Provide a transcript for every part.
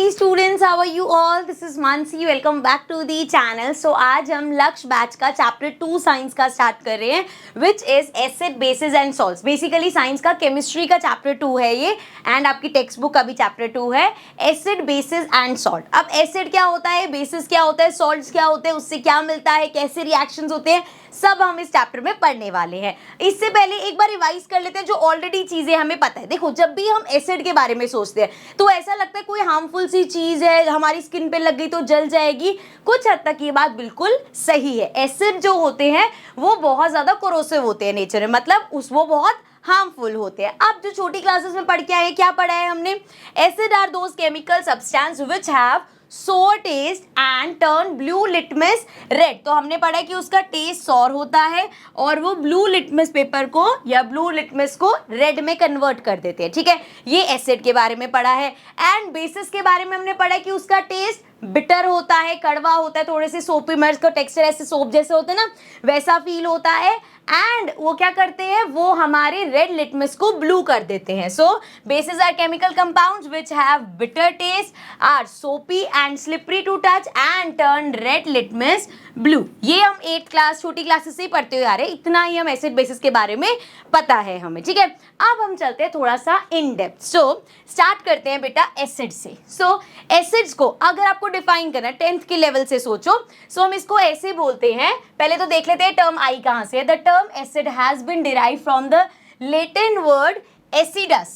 Hey students, how are you all? This is Mansi. Welcome back to the channel. So आज हम लक्ष्य batch का chapter 2 science का start कर रहे हैं, which is acid basis and salts. Basically science का केमिस्ट्री का चैप्टर 2 है ये, एंड आपकी टेक्स्ट बुक का भी चैप्टर 2 है, एसिड बेसिस एंड सॉल्ट. अब एसिड क्या होता है, बेसिस क्या होता है, सॉल्ट्स क्या होते हैं, उससे क्या मिलता है, कैसे रिएक्शंस होते हैं, सब हम इस चैप्टर में पढ़ने वाले हैं. इससे पहले एक बार रिवाइज कर लेते हैं जो ऑलरेडी चीजें हमें पता है. देखो, जब भी हम एसिड के बारे में सोचते हैं तो ऐसा लगता है कोई हार्मफुल सी चीज है, हमारी स्किन पे लग गई तो जल जाएगी. कुछ हद तक ये बात बिल्कुल सही है. एसिड जो होते हैं वो बहुत ज्यादा कोरोसिव होते हैं नेचर में, मतलब वो बहुत हार्मफुल होते हैं. अब जो छोटी क्लासेस में पढ़ के आए, क्या पढ़ा है हमने? Acid are those chemical substance which have sour taste and turn blue litmus red. तो हमने पढ़ा है कि उसका टेस्ट सौर होता है और वो ब्लू लिटमस पेपर को या ब्लू लिटमस को रेड में कन्वर्ट कर देते हैं. ठीक है, ये एसिड के बारे में पढ़ा है. एंड बेसिस के बारे में हमने पढ़ा है कि उसका टेस्ट बिटर होता है, कड़वा होता है, थोड़े से सोपी मर्ज का टेक्सचर ऐसे सोप जैसे होते हैं ना, वैसा फील होता है. एंड वो क्या करते हैं, वो हमारे रेड लिटमस को ब्लू कर देते हैं. So bases are chemical compounds which have bitter taste, are soapy and slippery to touch and turn red litmus blue. ये हम 8th क्लास छोटी क्लासेस से ही पढ़ते हुए आ रहे हैं. इतना ही हम एसिड बेसिस के बारे में पता है हमें. ठीक है, अब हम चलते हैं थोड़ा सा इन डेप्थ. सो स्टार्ट करते हैं बेटा एसिड से. सो एसिड्स को अगर आपको डिफाइन करना है 10th के लेवल से सोचो, सो हम इसको ऐसे बोलते हैं. पहले तो देख लेते हैं टर्म आई कहां से है. The term acid has been derived from the Latin word acidus,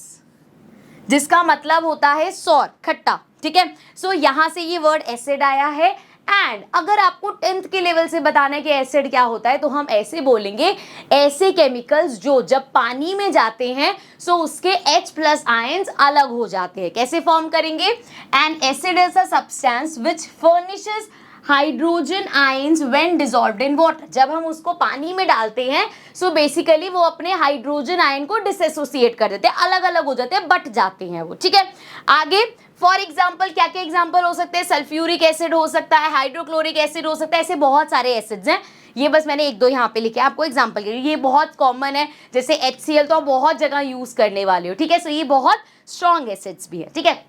जिसका मतलब होता है सौर, खट्टा. ठीक है, सो यहां से ये वर्ड एसिड आया है. एंड अगर आपको 10th के लेवल से बताना है कि एसिड क्या होता है, तो हम ऐसे बोलेंगे, ऐसे केमिकल्स जो जब पानी में जाते हैं सो उसके H+ आयंस अलग हो जाते हैं. कैसे फॉर्म करेंगे? And acid is a substance which furnishes hydrogen ions when dissolved in water. जब हम उसको पानी में डालते हैं सो बेसिकली वो अपने हाइड्रोजन आयन को डिसएसोसिएट कर देते हैं, अलग अलग हो जाते हैं, बट जाते हैं वो. ठीक है, आगे फॉर एग्जाम्पल क्या क्या एग्जाम्पल हो सकते हैं? सल्फ्यूरिक एसिड हो सकता है, हाइड्रोक्लोरिक एसिड हो सकता है, ऐसे बहुत सारे एसिड्स हैं. ये बस मैंने 1-2 यहाँ पे लिखे आपको एग्जाम्पल के लिए. ये बहुत कॉमन है, जैसे HCl तो आप बहुत जगह यूज करने वाले हो. ठीक है, सो ये बहुत स्ट्रॉन्ग एसिड्स भी है. ठीक है,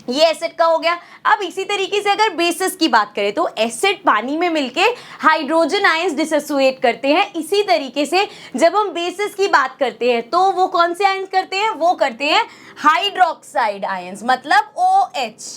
ये एसिड का हो गया. अब इसी तरीके से अगर बेसिस की बात करें तो एसिड पानी में मिलके हाइड्रोजन आयंस डिसोसिएट करते हैं. इसी तरीके से जब हम बेसिस की बात करते हैं तो वो कौन से आयंस करते हैं? वो करते हैं हाइड्रोक्साइड आयंस, मतलब OH.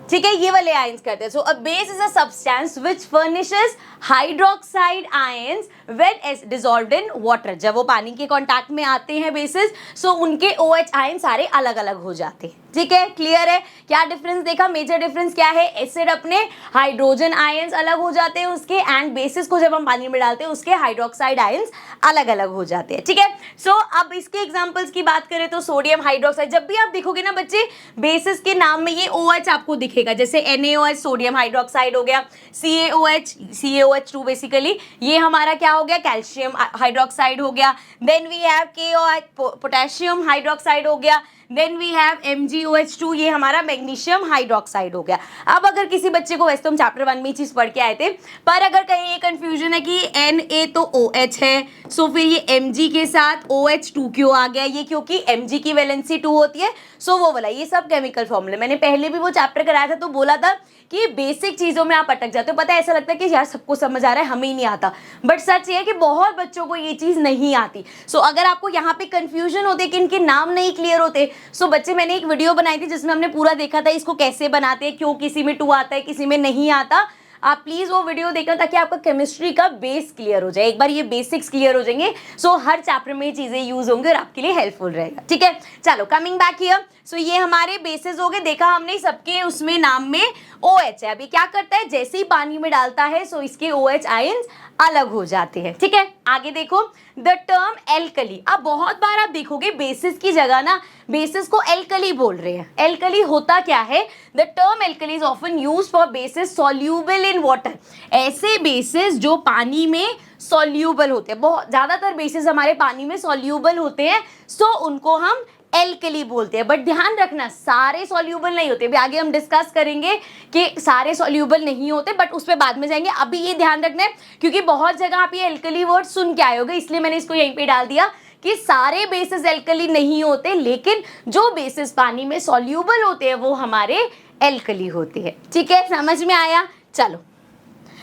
ठीक है, ये वाले आयंस करते हैं. So a base is a substance which furnishes hydroxide ions when dissolved in water. जब वो पानी के कांटेक्ट में आते हैं बेसिस, सो उनके OH आयन सारे अलग अलग हो जाते हैं. ठीक है, क्लियर है? क्या डिफरेंस देखा? मेजर डिफरेंस क्या है? एसिड अपने हाइड्रोजन आयंस अलग हो जाते हैं उसके, एंड बेसिस को जब हम पानी में डालते हैं उसके हाइड्रोक्साइड आयंस अलग अलग हो जाते हैं. ठीक है, सो अब इसके एग्जांपल्स की बात करें तो सोडियम हाइड्रोक्साइड. जब भी आप देखोगे ना बच्चे, बेसिस के नाम में ये OH आपको दिखेगा, जैसे NaOH सोडियम हाइड्रोक्साइड हो गया, CaOH CaOH2 बेसिकली ये हमारा क्या हो गया? कैल्शियम हाइड्रोक्साइड हो गया. Then we have KOH potassium hydroxide हो गया. देन वी हैव MgOH2, ये हमारा मैग्नीशियम हाइड्रोक्साइड हो गया. अब अगर किसी बच्चे को, वैसे तो हम चैप्टर 1 में चीज पढ़ के आए थे, पर अगर कहीं ये कंफ्यूजन है कि Na तो OH है, सो फिर ये Mg के साथ OH2 क्यों आ गया? ये क्योंकि Mg की वैलेंसी 2 होती है. सो वो वाला, ये सब केमिकल फॉर्मूले मैंने पहले भी वो चैप्टर कराया था, तो बोला था कि बेसिक चीजों में आप अटक जाते हो. पता है, ऐसा लगता है कि यार सबको समझ आ रहा है, हमें ही नहीं आता, बट सच ये है कि बहुत बच्चों को ये चीज नहीं आती. सो अगर आपको यहाँ पे कंफ्यूजन होते कि इनके नाम नहीं क्लियर होते, सो बच्चे मैंने एक वीडियो बनाई थी जिसमें हमने पूरा देखा था इसको कैसे बनाते हैं, क्यों किसी में 2 आता है किसी में नहीं आता. आप प्लीज वो वीडियो देखना ताकि आपका केमिस्ट्री का बेस क्लियर हो जाए. एक बार ये बेसिक्स क्लियर हो जाएंगे सो हर चैप्टर में ये चीजें यूज होंगी और आपके लिए हेल्पफुल रहेगा. ठीक है, चलो कमिंग बैक हियर. सो ये हमारे बेसिस हो गए. देखा हमने सबके उसमें नाम में OH है. अभी क्या करता है, जैसे ही पानी में डालता है सो इसके OH आयंस अलग हो जाते हैं. ठीक है, आगे देखो द टर्म एल्कली. अब बहुत बार आप देखोगे बेसिस की जगह ना बेसिस को एल्कली बोल रहे हैं. एल्कली होता क्या है? The term alkali is often used for basis soluble in water. ऐसे बेसिस जो पानी में सॉल्यूबल होते हैं, बहुत ज्यादातर बेसिस हमारे पानी में सॉल्यूबल होते हैं, सो उनको हम एल्कली बोलते हैं. बट ध्यान रखना, सारे सॉल्यूबल नहीं होते. अभी आगे हम डिस्कस करेंगे कि सारे सॉल्यूबल नहीं होते, बट उस पर बाद में जाएंगे. अभी ये ध्यान रखना है क्योंकि बहुत जगह आप ये एल्कली वर्ड सुन के आए होगे, इसलिए मैंने इसको यहीं पे डाल दिया कि सारे बेसिस एल्कली नहीं होते, लेकिन जो बेसिस पानी में सॉल्यूबल होते हैं वो हमारे एल्कली होते हैं। ठीक है, समझ में आया? चलो,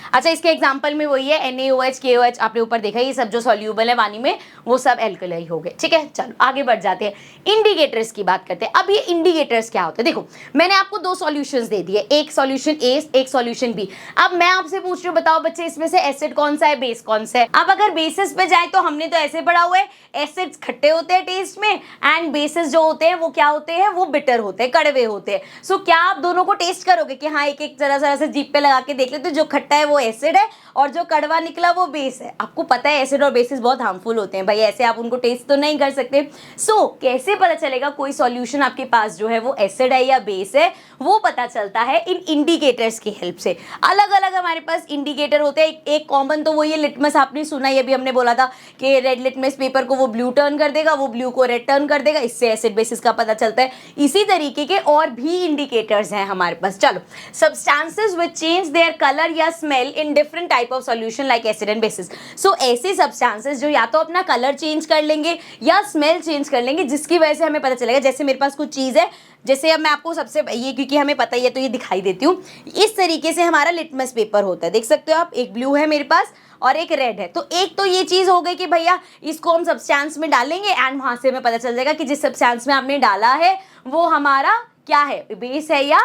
अच्छा इसके एग्जांपल में वही है NaOH, KOH, आपने ऊपर देखा ये सब जो सॉल्यूबल है पानी में वो सब एल्कली हो गए। ठीक है, चलो आगे बढ़ जाते हैं, इंडिकेटर्स की बात करते हैं। अब ये इंडिकेटर्स क्या होते हैं? देखो मैंने आपको दो सॉल्यूशंस दे दिए, एक सॉल्यूशन ए, एक सॉल्यूशन बी। अब मैं आपसे पूछ रही हूँ, बताओ बच्चे इसमें से एसिड कौन सा है, बेस कौन सा है? अब अगर बेसिस पे जाए तो हमने तो ऐसे पढ़ा हुआ है, एसिड्स खट्टे होते हैं टेस्ट में, एंड बेसिस जो होते हैं वो क्या होते हैं, वो बिटर होते हैं, कड़वे होते हैं। सो क्या आप दोनों को टेस्ट करोगे कि हाँ एक एक जरा जरा से जीभ पे लगा के देख लेते, जो खट्टा है वो एसिड है और जो कड़वा निकला वो बेस है? आपको पता है एसिड और बेसिस बहुत हार्मफुल होते हैं भाई, ऐसे आप उनको टेस्ट तो नहीं कर सकते। सो कैसे पता चलेगा कोई सॉल्यूशन आपके पास जो है वो एसिड है या बेस है? वो पता चलता है इन इंडिकेटर्स की हेल्प से। अलग अलग हमारे पास इंडिकेटर होते हैं, एक कॉमन तो वो ये लिटमस, आपने सुना ही, अभी हमने बोला था कि रेड लिटमस पेपर को वो ब्लू टर्न कर देगा, वो ब्लू को रेड टर्न कर देगा, इससे एसिड बेसिस का पता चलता है। इसी तरीके के और भी इंडिकेटर्स हैं हमारे पास। चलो, substances which change their colour या smell in different type of solution like acid and bases. So ऐसे सब्सटेंसेस जो या तो अपना कलर चेंज कर लेंगे या स्मेल चेंज कर लेंगे, जिसकी वजह से हमें पता चलेगा। जैसे मेरे पास कुछ चीज़ है, जैसे अब मैं आपको सबसे ये, क्योंकि हमें पता ही है तो ये दिखाई देती हूँ, इस तरीके से हमारा लिटमस पेपर होता है, देख सकते हो आप, एक ब्लू है मेरे पास और एक रेड है। तो एक तो ये चीज हो गई कि भैया इसको हम सब्सटेंस में डालेंगे एंड वहां से हमें पता चल जाएगा कि जिस सब्सटेंस में आपने डाला है वो हमारा क्या है, बेस है या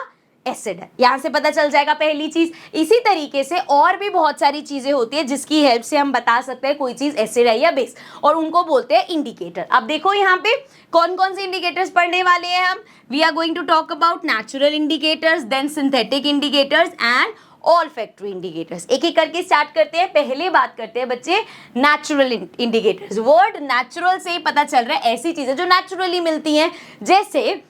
एसिड है, यहां से पता चल जाएगा पहली चीज। इसी तरीके से और भी बहुत सारी चीजें होती है जिसकी हेल्प से हम बता सकते हैं कोई चीज एसिड है या बेस, और उनको बोलते हैं इंडिकेटर। अब देखो यहाँ पे कौन कौन से इंडिकेटर्स पढ़ने वाले हैं हम। We are going to talk about natural indicators, then synthetic indicators and olfactory indicators. एक एक करके स्टार्ट करते हैं। पहले बात करते हैं बच्चे नेचुरल इंडिकेटर्स। वर्ड नेचुरल से ही पता चल रहा है ऐसी चीजें जो नेचुरली मिलती हैं, जैसे,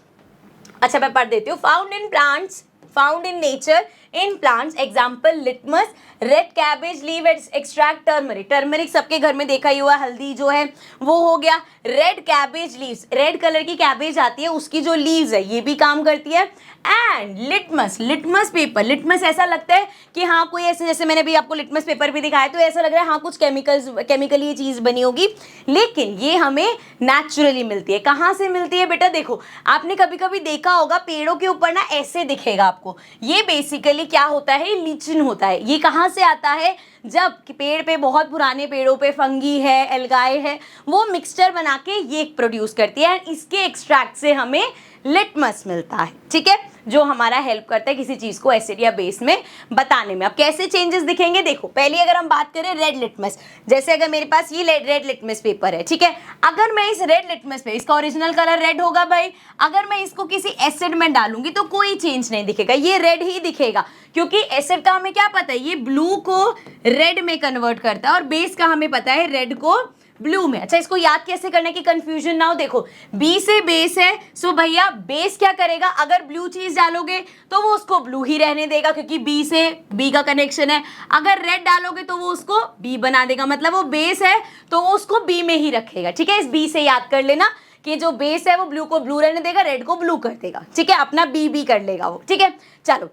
अच्छा मैं पढ़ देती हूँ, found in plants, found in nature, in plants, example litmus, red cabbage leave extract, turmeric. Turmeric सबके घर में देखा ही हुआ, हल्दी जो है वो हो गया। Red cabbage leaves, red colour की कैबेज आती है उसकी जो लीव्स है ये भी काम करती है। And litmus, litmus paper, litmus ऐसा लगता है कि हाँ कोई ऐसे, जैसे मैंने भी आपको लिटमस पेपर भी दिखाया तो ऐसा लग रहा है हाँ कुछ केमिकल ये चीज़ बनी होगी, लेकिन ये हमें नेचुरली मिलती है। कहाँ से मिलती है बेटा? देखो आपने कभी कभी देखा होगा पेड़ों के ऊपर ना ऐसे दिखेगा आपको, ये बेसिकली क्या होता है, लिचिन होता है। ये कहाँ से आता है? जब पेड़ पे, बहुत पुराने पेड़ों पे फंगी है, एल्गाए है, वो मिक्सचर बना के ये प्रोड्यूस करती है, इसके एक्सट्रैक्ट से हमें लिटमस मिलता है। ठीक है, जो हमारा हेल्प करता है किसी चीज को एसिड या बेस में बताने में। अब कैसे चेंजेस दिखेंगे? देखो पहले अगर हम बात करें रेड लिटमस, जैसे अगर मेरे पास ये रेड लिटमस पेपर है, ठीक है, अगर मैं इस रेड लिटमस पे, इसका ओरिजिनल कलर रेड होगा भाई, अगर मैं इसको किसी एसिड में डालूंगी तो कोई चेंज नहीं दिखेगा, ये रेड ही दिखेगा, क्योंकि एसिड का हमें क्या पता है, ये ब्लू को रेड में कन्वर्ट करता है, और बेस का हमें पता है रेड को ब्लू में। अच्छा इसको याद कैसे करना है कि कंफ्यूजन ना हो। देखो बी से बेस है, सो भैया बेस क्या करेगा, अगर ब्लू चीज डालोगे तो वो उसको ब्लू ही रहने देगा क्योंकि बी से बी का कनेक्शन है, अगर रेड डालोगे तो वो उसको बी बना देगा, मतलब वो बेस है तो वो उसको बी में ही रखेगा। ठीक है, इस बी से याद कर लेना कि जो बेस है वो ब्लू को ब्लू रहने देगा, रेड को ब्लू कर देगा। ठीक है, अपना बी कर लेगा वो। ठीक है, चलो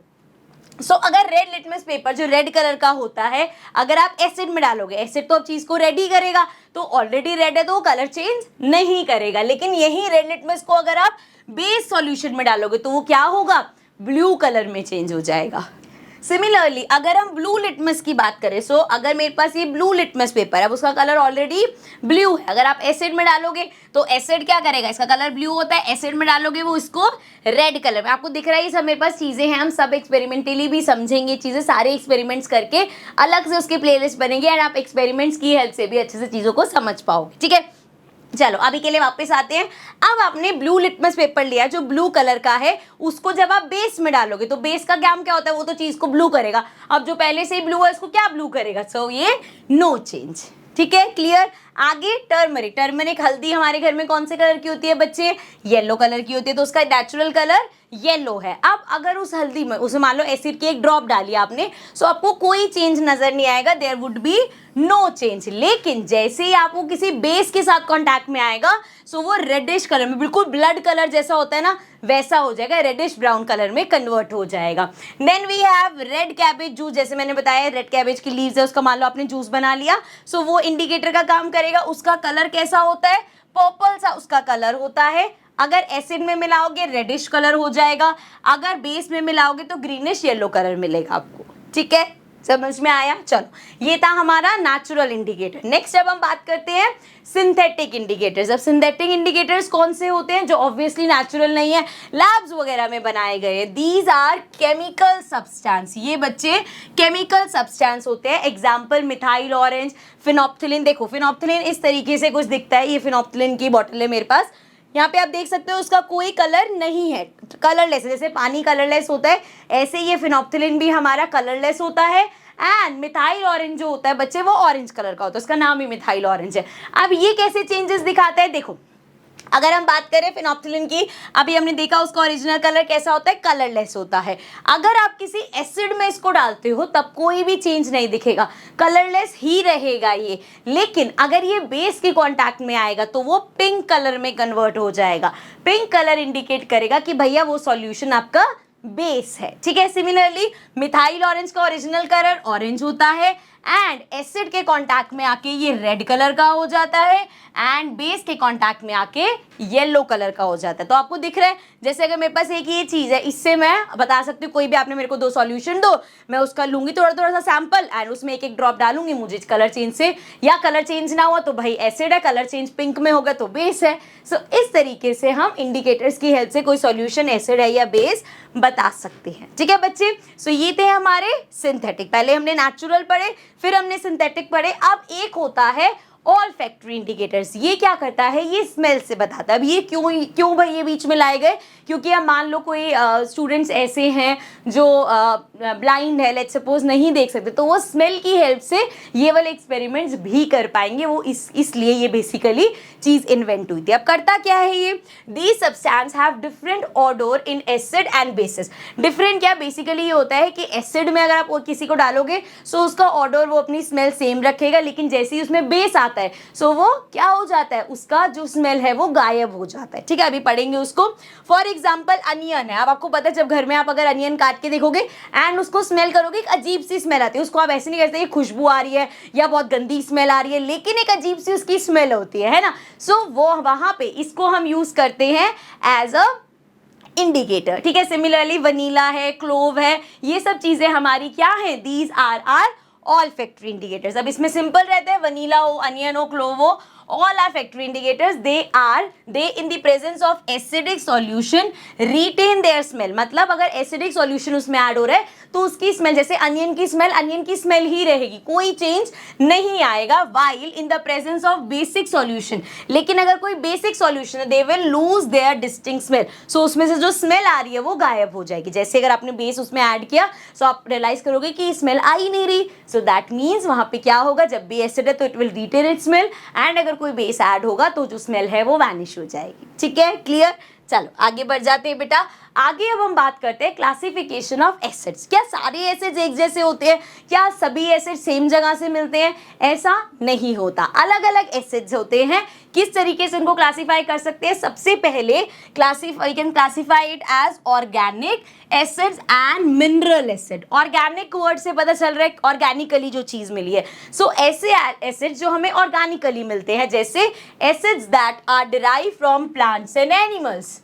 सो अगर रेड लिटमस पेपर जो रेड कलर का होता है, अगर आप एसिड में डालोगे, एसिड तो अब चीज को रेड ही करेगा, तो ऑलरेडी रेड है तो वो कलर चेंज नहीं करेगा, लेकिन यही रेड लिटमस को अगर आप बेस सॉल्यूशन में डालोगे तो वो क्या होगा, ब्लू कलर में चेंज हो जाएगा। सिमिलरली अगर हम ब्लू लिटमस की बात करें, सो अगर मेरे पास ये ब्लू लिटमस पेपर है, अब उसका कलर ऑलरेडी ब्लू है, अगर आप एसिड में डालोगे तो एसिड क्या करेगा, इसका कलर ब्लू होता है, एसिड में डालोगे वो इसको रेड कलर में। आपको दिख रहा है ये सब मेरे पास चीज़ें हैं, हम सब एक्सपेरिमेंटली भी समझेंगे चीज़ें, सारे एक्सपेरिमेंट्स करके अलग से उसके प्लेलिस्ट बनेंगे एंड आप एक्सपेरिमेंट्स की हेल्प से भी अच्छे से चीज़ों को समझ पाओगे। ठीक है, चलो अभी के लिए वापस आते हैं। अब आपने ब्लू लिटमस पेपर लिया जो ब्लू कलर का है, उसको जब आप बेस में डालोगे तो बेस का काम क्या होता है, वो तो चीज को ब्लू करेगा, अब जो पहले से ही ब्लू है उसको क्या ब्लू करेगा, सो ये नो चेंज। ठीक है, क्लियर। आगे टर्मरिक, टर्मरिक हल्दी हमारे घर में कौन से कलर की होती है बच्चे, येलो कलर की होती है, तो उसका नेचुरल कलर येलो है। अब अगर उस हल्दी में उसे मान लो एसिड की एक ड्रॉप डाली आपने, सो आपको कोई चेंज नजर नहीं आएगा, there would be no change. लेकिन जैसे ही आप वो किसी बेस के साथ कांटेक्ट में आएगा, सो वो रेडिश कलर में, बिल्कुल ब्लड कलर जैसा होता है ना वैसा हो जाएगा, रेडिश ब्राउन कलर में कन्वर्ट हो जाएगा। Then we have red cabbage juice, जैसे मैंने बताया रेड कैबेज की लीव्स है, उसका मान लो आपने जूस बना लिया, सो वो इंडिकेटर का काम करेगा। उसका कलर कैसा होता है, पर्पल सा उसका कलर होता है, अगर एसिड में मिलाओगे रेडिश कलर हो जाएगा, अगर बेस में मिलाओगे तो ग्रीनिश येलो कलर मिलेगा आपको। ठीक है, समझ में आया? चलो, ये था हमारा नेचुरल इंडिकेटर। नेक्स्ट अब हम बात करते हैं सिंथेटिक इंडिकेटर्स। अब सिंथेटिक इंडिकेटर्स कौन से होते हैं? जो ऑब्वियसली नेचुरल नहीं है, लैब्स वगैरह में बनाए गए हैं। दीज आर केमिकल सब्सटेंस, ये बच्चे केमिकल सब्सटेंस होते हैं। Example methyl orange, phenolphthalein. देखो फिनोप्थिलिन इस तरीके से कुछ दिखता है, ये फिनोप्थिलिन की बॉटल है मेरे पास। यहाँ पे आप देख सकते हो उसका कोई कलर नहीं है, कलरलेस है। जैसे पानी कलरलेस होता है, ऐसे ये फिनोप्थिलिन भी हमारा कलरलेस होता है। एंड मिथाइल ऑरेंज जो होता है बच्चे, वो ऑरेंज कलर का होता है, उसका नाम ही मिथाइल ऑरेंज है। अब ये कैसे चेंजेस दिखाता है? देखो, अगर हम बात करें फिनोप्थिलिन की, अभी हमने देखा उसका ओरिजिनल कलर कैसा होता है, कलरलेस होता है। अगर आप किसी एसिड में इसको डालते हो तब कोई भी चेंज नहीं दिखेगा, कलरलेस ही रहेगा ये। लेकिन अगर ये बेस के कांटेक्ट में आएगा तो वो पिंक कलर में कन्वर्ट हो जाएगा। पिंक कलर इंडिकेट करेगा कि भैया वो सॉल्यूशन आपका बेस है। ठीक है, सिमिलरली मिथाइल ऑरेंज का ओरिजिनल कलर ऑरेंज होता है, एंड एसिड के कांटेक्ट में आके ये रेड कलर का हो जाता है, एंड बेस के कांटेक्ट में आके येलो कलर का हो जाता है। तो आपको दिख रहा है, जैसे अगर मेरे पास एक ये चीज है, इससे मैं बता सकती हूँ, कोई भी आपने मेरे को दो सॉल्यूशन दो, मैं उसका लूंगी थोड़ा थोड़ा सा सैंपल एंड उसमें एक एक ड्रॉप डालूंगी, मुझे कलर चेंज से, या कलर चेंज ना हुआ तो भाई एसिड है, कलर चेंज पिंक में होगा तो बेस है। सो इस तरीके से हम इंडिकेटर्स की हेल्प से कोई सॉल्यूशन एसिड है या बेस बता सकते हैं। ठीक है बच्चे, सो ये थे हमारे सिंथेटिक। पहले हमने नेचुरल पढ़े, फिर हमने सिंथेटिक पढ़े। अब एक होता है ऑल फैक्ट्री इंडिकेटर्स। ये क्या करता है? ये स्मेल से बताता है। अब ये क्यों भाई ये बीच में लाए गए? क्योंकि अब मान लो कोई स्टूडेंट्स ऐसे हैं जो ब्लाइंड है, लेट्स सपोज नहीं देख सकते, तो वो स्मेल की हेल्प से ये वाले एक्सपेरिमेंट्स भी कर पाएंगे। वो इसलिए ये बेसिकली चीज इन्वेंट हुई थी। अब करता क्या है ये? These substance have different order in acid and basis. Different क्या? बेसिकली ये होता है कि एसिड में अगर आप किसी को डालोगे सो उसका ऑडर, वो अपनी स्मेल सेम रखेगा, लेकिन जैसे ही उसमें बेस आता है सो वो क्या हो जाता है, उसका जो स्मेल है वो गायब हो जाता है। ठीक है, अभी पढ़ेंगे उसको। फॉर एग्जाम्पल अनियन है। अब आपको पता है, जब घर में आप अगर अनियन काट के देखोगे एंड उसको स्मेल करोगे, एक अजीब सी स्मेल आती है। उसको आप ऐसे नहीं कहते ये खुशबू आ रही है या बहुत गंदी स्मेल आ रही है, लेकिन एक अजीब सी उसकी स्मेल होती है ना। सो वो वहां पे इसको हम यूज करते हैं एज अ इंडिकेटर। ठीक है, सिमिलरली वनीला है, क्लोव है, ये सब चीजें हमारी क्या है? These are olfactory indicators. अब इसमें सिंपल रहते हैं, वनीला हो, अनियन हो, क्लोव हो, all are factory indicators. They in the presence of acidic solution retain their smell. मतलब अगर acidic solution उसमें ऐड हो रहा है तो उसकी स्मेल, जैसे अनियन की स्मेल ही रहेगी, कोई चेंज नहीं आएगा। while in the presence of basic solution, लेकिन अगर कोई बेसिक सॉल्यूशन है, they will lose their distinct smell. so उसमें से जो स्मेल आ रही है वो गायब हो जाएगी। जैसे अगर आपने बेस उसमें ऐड किया तो आप रियलाइज करोगे कि स्मेल आ ही नहीं रही। so that means वहां पे क्या होगा? जब भी एसिड है तो it will retain its smell, and अगर कोई बेस ऐड होगा तो जो स्मेल है वो वैनिश हो जाएगी। ठीक है, क्लियर? चलो आगे बढ़ जाते हैं बेटा। आगे अब हम बात करते हैं क्लासिफिकेशन ऑफ एसिड्स। क्या सारे एसिड्स एक जैसे होते हैं? क्या सभी एसिड सेम जगह से मिलते हैं? ऐसा नहीं होता, अलग अलग एसिड्स होते हैं। किस तरीके से इनको क्लासिफाई कर सकते हैं? सबसे पहले can classify it as organic acids and mineral acid. Organic word से पता चल रहा है ऑर्गेनिकली जो चीज मिली है। सो ऐसे एसिड्स जो हमें ऑर्गेनिकली मिलते हैं, जैसे acids that are derive from plants and animals.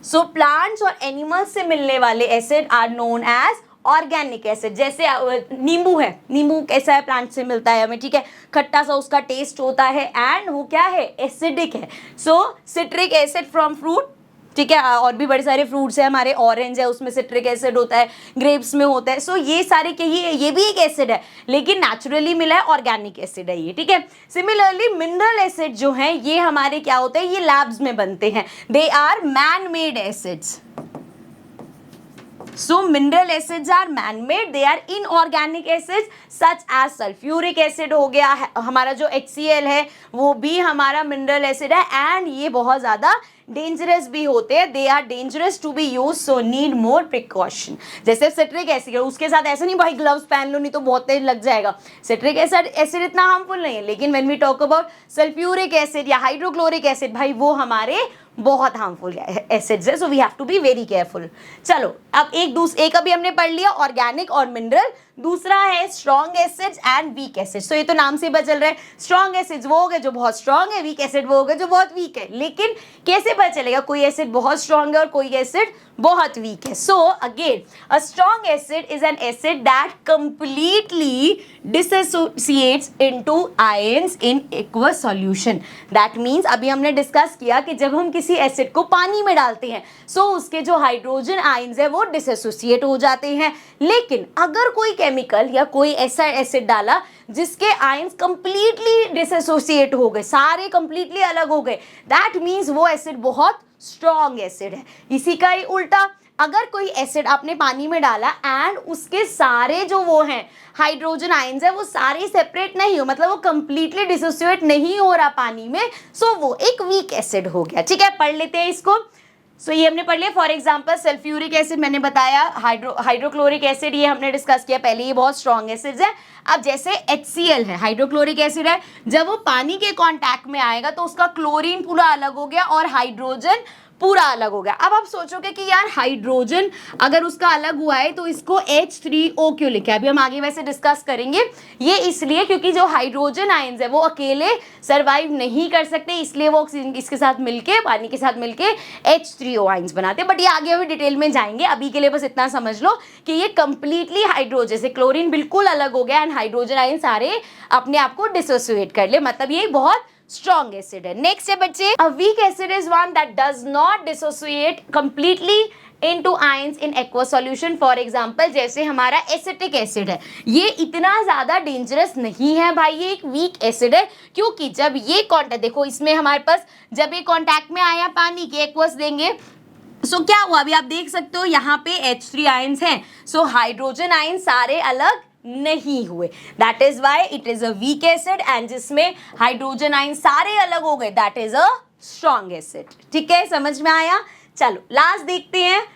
So plants और एनिमल्स से मिलने वाले acid are known as organic acid. जैसे नींबू है, नींबू कैसा है? प्लांट से मिलता है हमें। ठीक है, खट्टा सा उसका टेस्ट होता है एंड वो क्या है? एसिडिक है। सो सिट्रिक एसिड फ्रॉम फ्रूट। ठीक है, और भी बड़े सारे फ्रूट्स हैं हमारे, ऑरेंज है उसमें सिट्रिक एसिड होता है, ग्रेप्स में होता है। सो ये सारे के ये भी एक एसिड है, लेकिन नेचुरली मिला है, ऑर्गेनिक एसिड है ये। ठीक है, सिमिलरली मिनरल एसिड जो है ये हमारे क्या होते हैं? ये लैब्स में बनते हैं। They are man made acids. So mineral acids are man-made. They are inorganic acids such as sulfuric acid हो गया। हमारा जो HCl है वो भी हमारा मिनरल एसिड है, एंड ये बहुत ज़्यादा डेंजरस भी होते हैं। They are dangerous to be use, so need more precaution. जैसे सिट्रिक एसिड है, उसके साथ ऐसे नहीं भाई ग्लव्स पहन लो नहीं तो बहुत तेज लग जाएगा। सिट्रिक एसिड इतना हार्मफुल नहीं है, लेकिन when we talk about sulphuric acid या हाइड्रोक्लोरिक एसिड, भाई वो हमारे बहुत हार्मफुल एसिड्स है। So we have to be very careful. चलो अब एक अभी हमने पढ़ लिया ऑर्गेनिक और मिनरल। दूसरा है strong acids and weak acids. तो ये तो नाम से पता चल रहा है, स्ट्रॉन्ग एसिड्स वो हो गए जो बहुत स्ट्रॉन्ग है, वीक एसिड वो हो गए जो बहुत वीक है। लेकिन कैसे पता चलेगा कोई एसिड बहुत स्ट्रॉन्ग है और कोई एसिड बहुत वीक है? So again a strong acid is an acid that completely dissociates into ions in aqueous solution. That means अभी हमने डिस्कस किया कि जब हम किसी एसिड को पानी में डालते हैं सो उसके जो हाइड्रोजन आयंस है वो डिसोसिएट हो जाते हैं। लेकिन अगर कोई केमिकल या कोई ऐसा एसिड डाला जिसके आयंस कंप्लीटली डिसोसिएट हो गए, सारे कंप्लीटली अलग हो गए, दैट मीन्स वो एसिड बहुत स्ट्रॉन्ग एसिड है। इसी का ही उल्टा, अगर कोई एसिड आपने पानी में डाला एंड उसके सारे जो वो हैं हाइड्रोजन आयंस है वो सारे सेपरेट नहीं हो, मतलब वो कंप्लीटली डिसोसिएट नहीं हो रहा पानी में, सो वो एक वीक एसिड हो गया। ठीक है, पढ़ लेते हैं इसको। सो ये हमने पढ़ लिया। फॉर एग्जांपल सल्फ्यूरिक एसिड मैंने बताया, हाइड्रोक्लोरिक एसिड ये हमने डिस्कस किया पहले, ये बहुत स्ट्रॉन्ग एसिड्स है। अब जैसे HCl है, हाइड्रोक्लोरिक एसिड है, जब वो पानी के कांटेक्ट में आएगा तो उसका क्लोरीन पूरा अलग हो गया और हाइड्रोजन पूरा अलग हो गया। अब आप सोचोगे कि यार हाइड्रोजन अगर उसका अलग हुआ है तो इसको H3O क्यों लिखा है? अभी हम आगे वैसे डिस्कस करेंगे। ये इसलिए क्योंकि जो हाइड्रोजन आयंस है वो अकेले सरवाइव नहीं कर सकते, इसलिए वो इसके साथ मिलके, पानी के साथ मिलके H3O आयंस बनाते हैं। बट ये आगे अभी डिटेल में जाएंगे, अभी के लिए बस इतना समझ लो कि ये कंप्लीटली हाइड्रोजन से क्लोरीन बिल्कुल अलग हो गया एंड हाइड्रोजन आयंस सारे अपने आप को डिसोसिएट कर ले, मतलब ये बहुत स्ट्रॉन्ग एसिड है। नेक्स्ट है बच्चे, अ weak acid is one that does not dissociate completely into ions in aqueous solution. For example जैसे हमारा एसिटिक एसिड है, ये इतना ज्यादा डेंजरस नहीं है भाई, ये एक वीक एसिड है, क्योंकि जब ये कांटेक्ट, देखो इसमें हमारे पास जब ये कांटेक्ट में आया पानी के, एक्वस देंगे, सो क्या हुआ अभी आप देख सकते हो यहाँ पे H3 आयंस हैं, सो हाइड्रोजन आयंस सारे अलग नहीं हुए, that is why it is a weak acid. And जिसमें हाइड्रोजन आयन सारे अलग हो गए, that is a strong acid. ठीक है, समझ में आया? चलो लास्ट देखते हैं,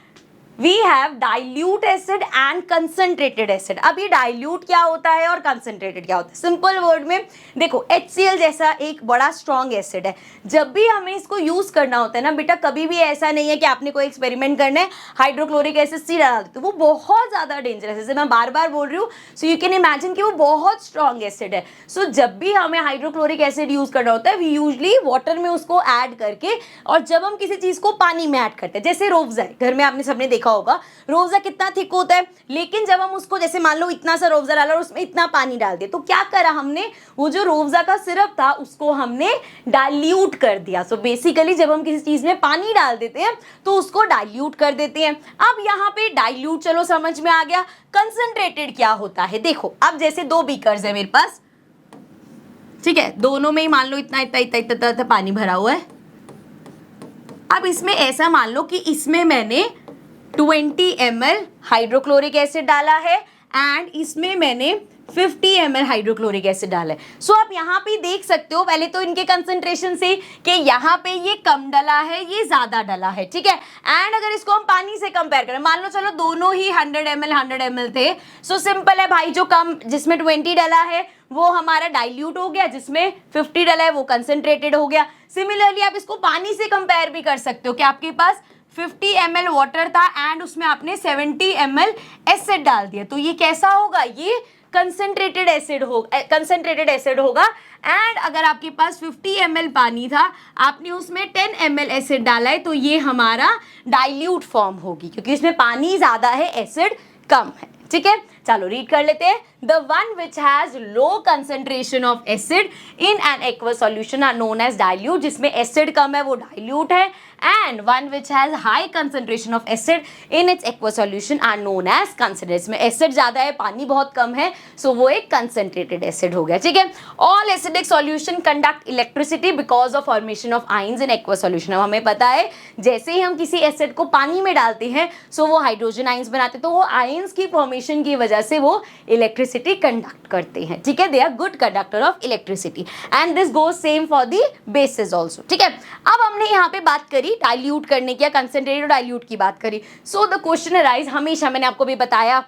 we have dilute acid and concentrated acid. अब ये डाइल्यूट क्या होता है और कंसंट्रेटेड क्या होता है? सिंपल वर्ड में देखो, HCl जैसा एक बड़ा स्ट्रॉन्ग एसिड है, जब भी हमें इसको यूज करना होता है ना बेटा, कभी भी ऐसा नहीं है कि आपने कोई एक्सपेरिमेंट करना है हाइड्रोक्लोरिक एसिड सी डाल दो, वो बहुत ज्यादा डेंजरस है, जैसे मैं बार बार बोल रही हूँ। सो यू कैन इमेजिन कि वो बहुत स्ट्रॉन्ग एसिड है। सो जब भी हमें हाइड्रोक्लोरिक एसिड यूज करना होता है, वी यूजली वाटर में उसको ऐड करके, और जब हम किसी चीज को पानी में ऐड करते हैं, जैसे रोअफ़ज़ा है, घर में आपने सबने देखा होगा रोअफ़ज़ा कितना थिक होता है, लेकिन जब हम उसको, जैसे मान लो इतना सा रोअफ़ज़ा डाला और उसमें इतना पानी डाल दिया, तो क्या करा हमने, वो जो रोअफ़ज़ा का सिरप था उसको हमने डाइल्यूट कर दिया। सो बेसिकली जब हम किसी चीज में पानी डाल देते हैं तो उसको डाइल्यूट कर देते हैं। अब यहाँ पे डाइल्यूट चलो समझ में आ गया, कंसंट्रेटेड क्या होता है? देखो अब जैसे दो बीकर्स है मेरे पास, ठीक है, दोनों में ही मान लो इतना इतना इतना इतना, इतना पानी भरा हुआ है। अब इसमें ऐसा मान लो कि इसमें मैंने 20 ml हाइड्रोक्लोरिक एसिड डाला है एंड इसमें मैंने 50 ml हाइड्रोक्लोरिक एसिड डाला है। सो आप यहाँ पे देख सकते हो पहले तो इनके कंसंट्रेशन से कि यहाँ पे ये कम डला है, ये ज्यादा डला है, ठीक है। एंड अगर इसको हम पानी से कंपेयर करें, मान लो चलो दोनों ही 100 ml थे, सो सिंपल है भाई, जो कम, जिसमें 20 डला है वो हमारा डाइल्यूट हो गया, जिसमें 50 डला है वो कंसंट्रेटेड हो गया। सिमिलरली आप इसको पानी से कंपेयर भी कर सकते हो कि आपके पास 50 ml वाटर था एंड उसमें आपने 70 ml एसिड डाल दिया, तो ये कैसा होगा, ये कंसंट्रेटेड एसिड होगा। एंड अगर आपके पास 50 ml पानी था, आपने उसमें 10 ml एसिड डाला है, तो ये हमारा डाइल्यूट फॉर्म होगी, क्योंकि इसमें पानी ज्यादा है, एसिड कम है। ठीक है, चलो रीड कर लेते हैं। The one which has low concentration of acid in an aqueous solution are known as dilute, जिसमें एसिड कम है वो डाइल्यूट है, and one which has high concentration of acid in its aqueous solution are known as concentrated। इसमें acid ज्यादा है, पानी बहुत कम है, सो वो एक concentrated acid हो गया। ठीक है, all acidic solution conduct electricity because of formation of ions in aqueous solution। अब हमें पता है जैसे ही हम किसी एसिड को पानी में डालते हैं, सो वो हाइड्रोजन आयंस बनाते हैं, तो वो आयंस की फॉर्मेशन की वजह से वो इलेक्ट्रिसिटी कंडक्ट करते हैं। ठीक है, they are good conductor of electricity and this goes same for the bases also. ठीक है, अब हमने यहाँ पे बात करी डाइल्यूट करने की, कंसंट्रेटेड डाइल्यूट की बात करी। सो द क्वेश्चन अराइज, हमेशा मैंने आपको भी बताया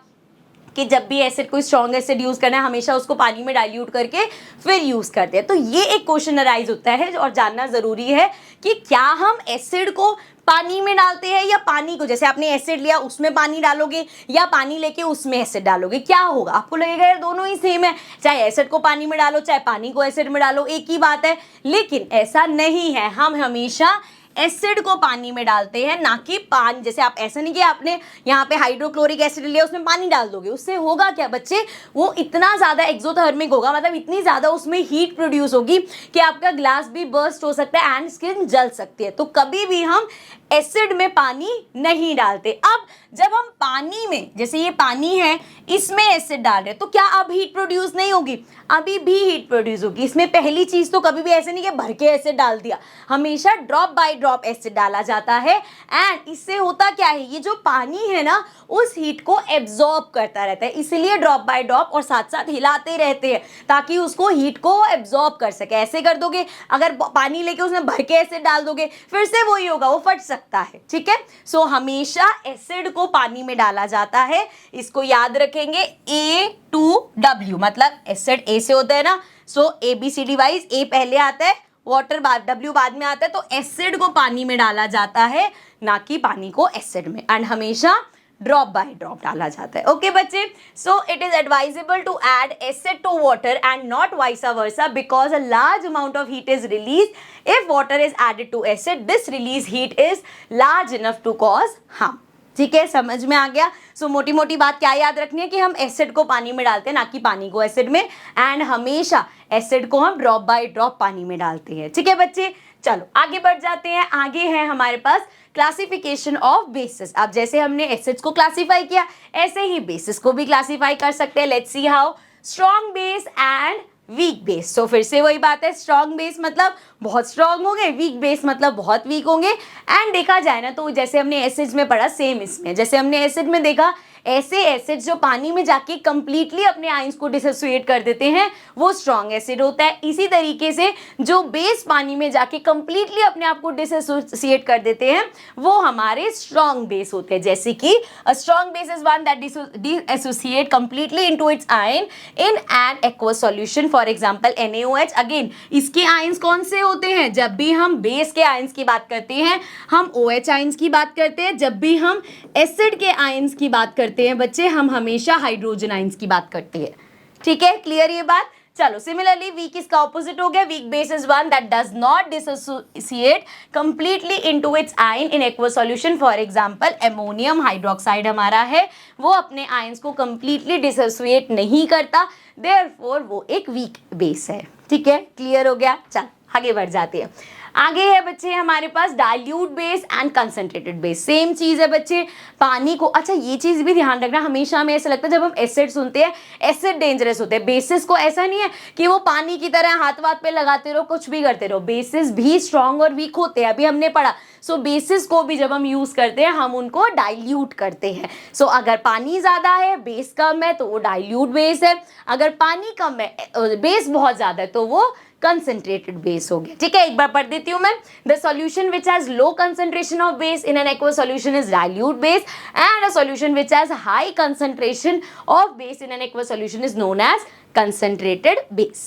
कि जब भी एसिड कोई स्ट्रॉन्ग एसिड यूज करना है हमेशा उसको पानी में डाइल्यूट करके फिर यूज करते हैं। तो ये एक क्वेश्चन अराइज होता है और जानना जरूरी है कि क्या हम एसिड को पानी में डालते हैं या पानी को, जैसे आपने एसिड लिया उसमें पानी डालोगे या पानी लेके उसमें एसिड डालोगे, क्या होगा? आपको लगेगा यार दोनों ही सेम है, चाहे एसिड को पानी में डालो चाहे पानी को एसिड में डालो, एक ही बात है। लेकिन ऐसा नहीं है, हम हमेशा एसिड को पानी में डालते हैं, ना कि पानी। जैसे आप ऐसा नहीं कि आपने यहाँ पे हाइड्रोक्लोरिक एसिड लिया उसमें पानी डाल दोगे, उससे होगा क्या बच्चे, वो इतना ज़्यादा एक्सोथर्मिक होगा, मतलब इतनी ज़्यादा उसमें हीट प्रोड्यूस होगी कि आपका ग्लास भी बर्स्ट हो सकता है एंड स्किन जल सकती है। तो कभी भी हम एसिड में पानी नहीं डालते। अब जब हम पानी में, जैसे ये पानी है इसमें एसिड डाल रहे हैं, तो क्या अब हीट प्रोड्यूस नहीं होगी? अभी भी हीट प्रोड्यूस होगी। इसमें पहली चीज तो कभी भी ऐसे नहीं कि भर के एसिड डाल दिया, हमेशा ड्रॉप बाय ड्रॉप एसिड डाला जाता है। एंड इससे होता क्या है, ये जो पानी है ना उस हीट को एब्जॉर्ब करता रहता है, इसलिए ड्रॉप बाय ड्रॉप और साथ साथ हिलाते रहते हैं ताकि उसको हीट को एब्जॉर्ब कर सके। ऐसे कर दोगे, अगर पानी लेके उसमें भर के एसिड डाल दोगे फिर से वही होगा, वो फट सकता है। ठीक है, सो हमेशा एसिड को पानी में डाला जाता है, इसको याद रखेंगे। A2W मतलब एसिड ए से होता है ना, सो ABCD वाइज ए पहले आता है, वाटर बाद, W बाद में आता है। तो एसिड को पानी में डाला जाता है, ना कि पानी को एसिड में, एंड हमेशा ड्रॉप बाय ड्रॉप डाला जाता है। ओके बच्चे, so it is advisable to add acid to water and not vice versa because a large amount of heat is release if water is added to acid, this release heat is large enough to cause harm. ठीक है, समझ में आ गया। सो मोटी मोटी बात क्या याद रखनी है कि हम एसिड को पानी में डालते हैं, ना कि पानी को एसिड में, एंड हमेशा एसिड को हम ड्रॉप बाय ड्रॉप पानी में डालते हैं। ठीक है बच्चे, चलो आगे बढ़ जाते हैं। आगे है हमारे पास क्लासिफिकेशन ऑफ बेसिस। अब जैसे हमने एसिड्स को क्लासिफाई किया ऐसे ही बेसिस को भी क्लासिफाई कर सकते हैं। Let's see how. Strong base and weak base. तो फिर से वही बात है, स्ट्रॉन्ग बेस मतलब बहुत स्ट्रॉन्ग होंगे, वीक बेस मतलब बहुत वीक होंगे। एंड देखा जाए ना तो जैसे हमने एसिड्स में पढ़ा सेम इसमें, जैसे हमने एसिड में देखा ऐसे एसिड्स जो पानी में जाके कंप्लीटली अपने आयंस को डिसोसिएट कर देते हैं वो स्ट्रॉन्ग एसिड होता है। इसी तरीके से जो बेस पानी में जाके कंप्लीटली अपने आप को डिसोसिएट कर देते हैं वो हमारे स्ट्रॉन्ग बेस होते हैं। जैसे कि अ strong base is one that dissociate completely into its ion in an aqueous solution, for example NaOH। Again इसके आयंस कौन से होते हैं? जब भी हम बेस के आयंस की बात करते हैं हम OH आयंस की बात करते हैं, जब भी हम एसिड के आयंस की बात करते हैं बच्चे हम हमेशा हाइड्रोजन आयंस की बात करते हैं। ठीक है, क्लियर ये बात? चलो सिमिलरली वीक इसका ऑपोजिट हो गया। Weak base is one that does not dissociate completely into its ion in aqueous solution, for example ammonium hydroxide हमारा है वो अपने आयंस को कंप्लीटली डिसोसिएट नहीं करता, देयरफॉर वो एक वीक बेस है। ठीक है, क्लियर हो गया? चल आगे बढ़ जाते हैं। आगे है बच्चे हमारे पास dilute base and concentrated base. Same चीज है बच्चे, पानी को, अच्छा ये चीज भी ध्यान रखना, हमेशा हमें ऐसा लगता है जब हम एसिड सुनते हैं एसिड डेंजरस होते हैं। बेसिस को ऐसा नहीं है कि वो पानी की तरह हाथ वाथ पे लगाते रहो कुछ भी करते रहो, बेसिस भी स्ट्रॉन्ग और वीक होते हैं, अभी हमने पढ़ा। सो बेसिस को भी जब हम यूज करते हैं हम उनको डाइल्यूट करते हैं। सो अगर पानी ज्यादा है बेस कम है तो वो डाइल्यूट बेस है, अगर पानी कम है बेस बहुत ज्यादा है तो वो कंसंट्रेटेड बेस हो गया। ठीक है, एक बार पढ़ देती हूं मैं। The solution which has low concentration of base in an aqueous solution is dilute base and a solution which has high concentration of base in an aqueous solution is known as concentrated base.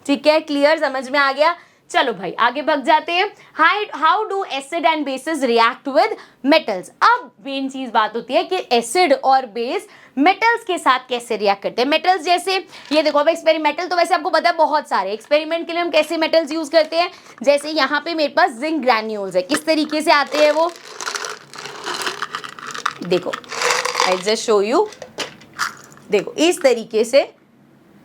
ठीक है, clear, समझ में आ गया? चलो भाई आगे बढ़ जाते हैं। How do acid and bases react with metals. अब मेन चीज बात होती है कि एसिड और बेस मेटल्स के साथ कैसे रिएक्ट करते हैं। मेटल्स जैसे ये देखो, अब एक्सपेरिमेंटल तो वैसे आपको पता है बहुत सारे, एक्सपेरिमेंट के लिए हम कैसे मेटल्स यूज करते हैं, जैसे यहाँ पे मेरे पास जिंक ग्रैन्यूल्स है, किस तरीके से आते हैं वो देखो, आई जस्ट शो यू। देखो इस तरीके से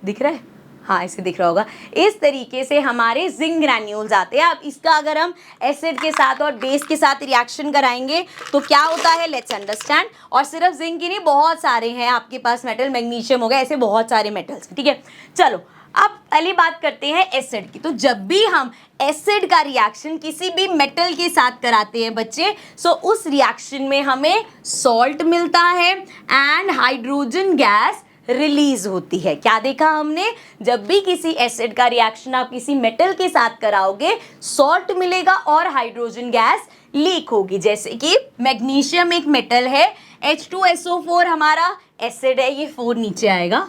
दिख रहा है, हाँ ऐसे दिख रहा होगा, इस तरीके से हमारे जिंक ग्रैन्यूल्स आते हैं। अब इसका अगर हम एसिड के साथ और बेस के साथ रिएक्शन कराएंगे तो क्या होता है, लेट्स अंडरस्टैंड। और सिर्फ जिंक ही नहीं, बहुत सारे हैं आपके पास मेटल, मैग्नीशियम हो गया, ऐसे बहुत सारे मेटल्स। ठीक है, चलो अब पहली बात करते हैं एसिड की। तो जब भी हम एसिड का रिएक्शन किसी भी मेटल के साथ कराते हैं बच्चे, सो उस रिएक्शन में हमें सॉल्ट मिलता है एंड हाइड्रोजन गैस रिलीज होती है। क्या देखा हमने, जब भी किसी एसिड का रिएक्शन आप किसी मेटल के साथ कराओगे सॉल्ट मिलेगा और हाइड्रोजन गैस लीक होगी। जैसे कि मैग्नीशियम एक मेटल है, H2SO4 हमारा एसिड है, ये 4 नीचे आएगा।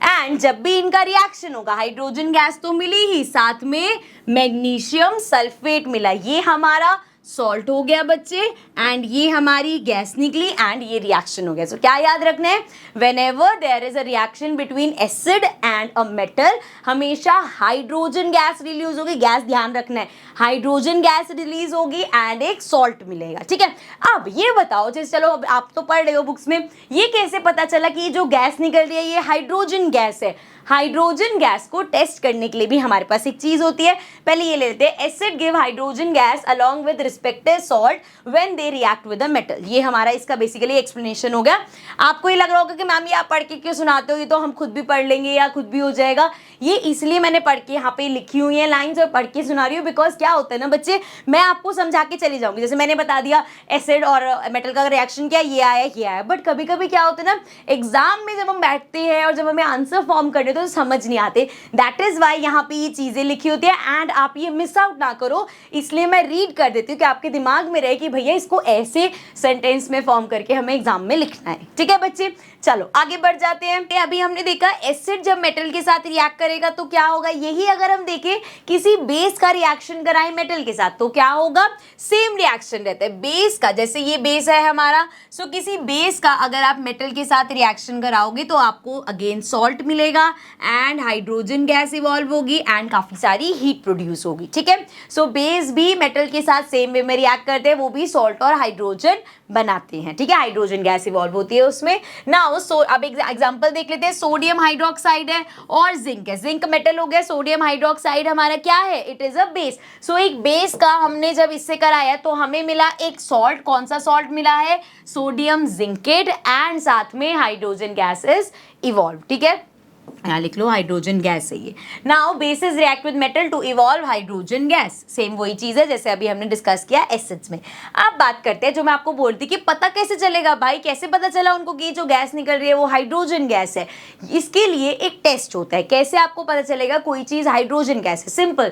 एंड जब भी इनका रिएक्शन होगा, हाइड्रोजन गैस तो मिली ही, साथ में मैग्नीशियम सल्फेट मिला, ये हमारा सॉल्ट हो गया बच्चे, एंड ये हमारी गैस निकली एंड ये रिएक्शन हो गया। सो क्या याद रखना है, whenever there is a reaction between acid and a metal, हमेशा हाइड्रोजन गैस रिलीज होगी। गैस ध्यान रखना है, हाइड्रोजन गैस रिलीज होगी एंड एक सॉल्ट मिलेगा, ठीक है। अब ये बताओ, जैसे चलो अब आप तो पढ़ रहे हो बुक्स में, ये कैसे पता चला कि ये जो गैस निकल रही है ये हाइड्रोजन गैस है। हाइड्रोजन गैस को टेस्ट करने के लिए भी हमारे पास एक चीज होती है, पहले ये ले लेते हैं। Acid give hydrogen gas along with respective salt when they react with a metal. ये हमारा इसका बेसिकली एक्सप्लेनेशन हो गया। आपको ये लग रहा होगा कि मैम ये आप पढ़ के क्यों सुनाते हो, ये तो हम खुद भी पढ़ लेंगे या खुद भी हो जाएगा। ये इसलिए मैंने पढ़ के यहाँ पे लिखी हुई है लाइंस और पढ़ के सुना रही हूँ, बिकॉज क्या होता है ना बच्चे, मैं आपको समझा के चली जाऊंगी। जैसे मैंने बता दिया एसिड और मेटल का रिएक्शन क्या, ये आया, बट कभी कभी क्या होता है ना, एग्जाम में जब हम बैठते हैं और जब हमें आंसर फॉर्म करने तो समझ नहीं आते। दैट इज वाई यहाँ पे ये चीजें लिखी होती है एंड आप ये मिस आउट ना करो, इसलिए मैं रीड कर देती हूँ कि आपके दिमाग में रहे कि भैया इसको ऐसे सेंटेंस में फॉर्म करके हमें एग्जाम में लिखना है, ठीक है बच्चे। चलो आगे बढ़ जाते हैं। अभी हमने देखा एसिड जब मेटल के साथ रिएक्ट करेगा तो क्या होगा, यही अगर हम देखें किसी बेस का रिएक्शन कराएं मेटल के साथ तो क्या होगा, सेम रिएक्शन रहता है बेस का। जैसे ये बेस है हमारा, सो किसी बेस का अगर आप मेटल के साथ रिएक्शन कराओगे तो आपको अगेन सॉल्ट मिलेगा एंड हाइड्रोजन गैस इवॉल्व होगी एंड काफी सारी हीट प्रोड्यूस होगी, ठीक है। सो बेस भी मेटल के साथ सेम वे में रिएक्ट करते हैं, वो भी सॉल्ट और हाइड्रोजन बनाते हैं, ठीक है। हाइड्रोजन गैस इवॉल्व होती है उसमें ना। अब एग्जांपल देख लेते हैं, सोडियम हाइड्रोक्साइड है और जिंक है, जिंक मेटल हो गया, सोडियम हाइड्रोक्साइड हमारा क्या है, इट इज अ बेस। सो एक बेस का हमने जब इससे कराया तो हमें मिला एक सॉल्ट, कौन सा सॉल्ट मिला है, सोडियम जिंकेट, एंड साथ में हाइड्रोजन गैस इज इवॉल्व, ठीक है। यहाँ लिख लो हाइड्रोजन गैस है ये। Now bases react with metal to evolve hydrogen gas, same वही चीज है जैसे अभी हमने डिस्कस किया एसिड्स में। अब बात करते हैं जो मैं आपको बोलती कि पता कैसे चलेगा भाई, कैसे पता चला उनको कि जो गैस निकल रही है वो हाइड्रोजन गैस है। इसके लिए एक टेस्ट होता है, कैसे आपको पता चलेगा कोई चीज हाइड्रोजन गैस है, सिंपल।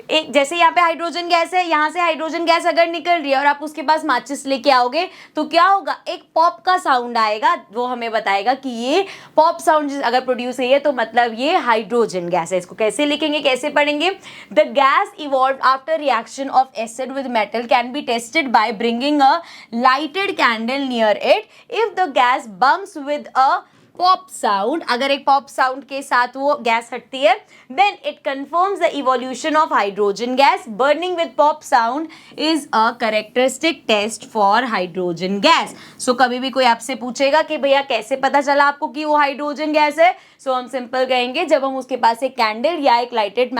एक जैसे यहाँ पे हाइड्रोजन गैस है, यहाँ से हाइड्रोजन गैस अगर निकल रही है और आप उसके पास माचिस लेके आओगे तो क्या होगा, एक पॉप का साउंड आएगा, वो हमें बताएगा कि ये पॉप साउंड अगर प्रोड्यूस हुई है तो मतलब ये हाइड्रोजन गैस है। इसको कैसे लिखेंगे, कैसे पढ़ेंगे, the gas evolve after reaction of acid with metal can be tested by bringing a lighted candle near it. If the gas burns with a pop sound, अगर एक पॉप साउंड के साथ वो गैस हटती है, then it confirms the evolution of hydrogen gas. Burning with pop sound is a characteristic test for hydrogen gas. So कभी भी कोई आपसे पूछेगा कि भैया कैसे पता चला आपको कि वो हाइड्रोजन गैस है, सो हम सिंपल कहेंगे जब हम उसके पास एक कैंडल या एक लाइटेड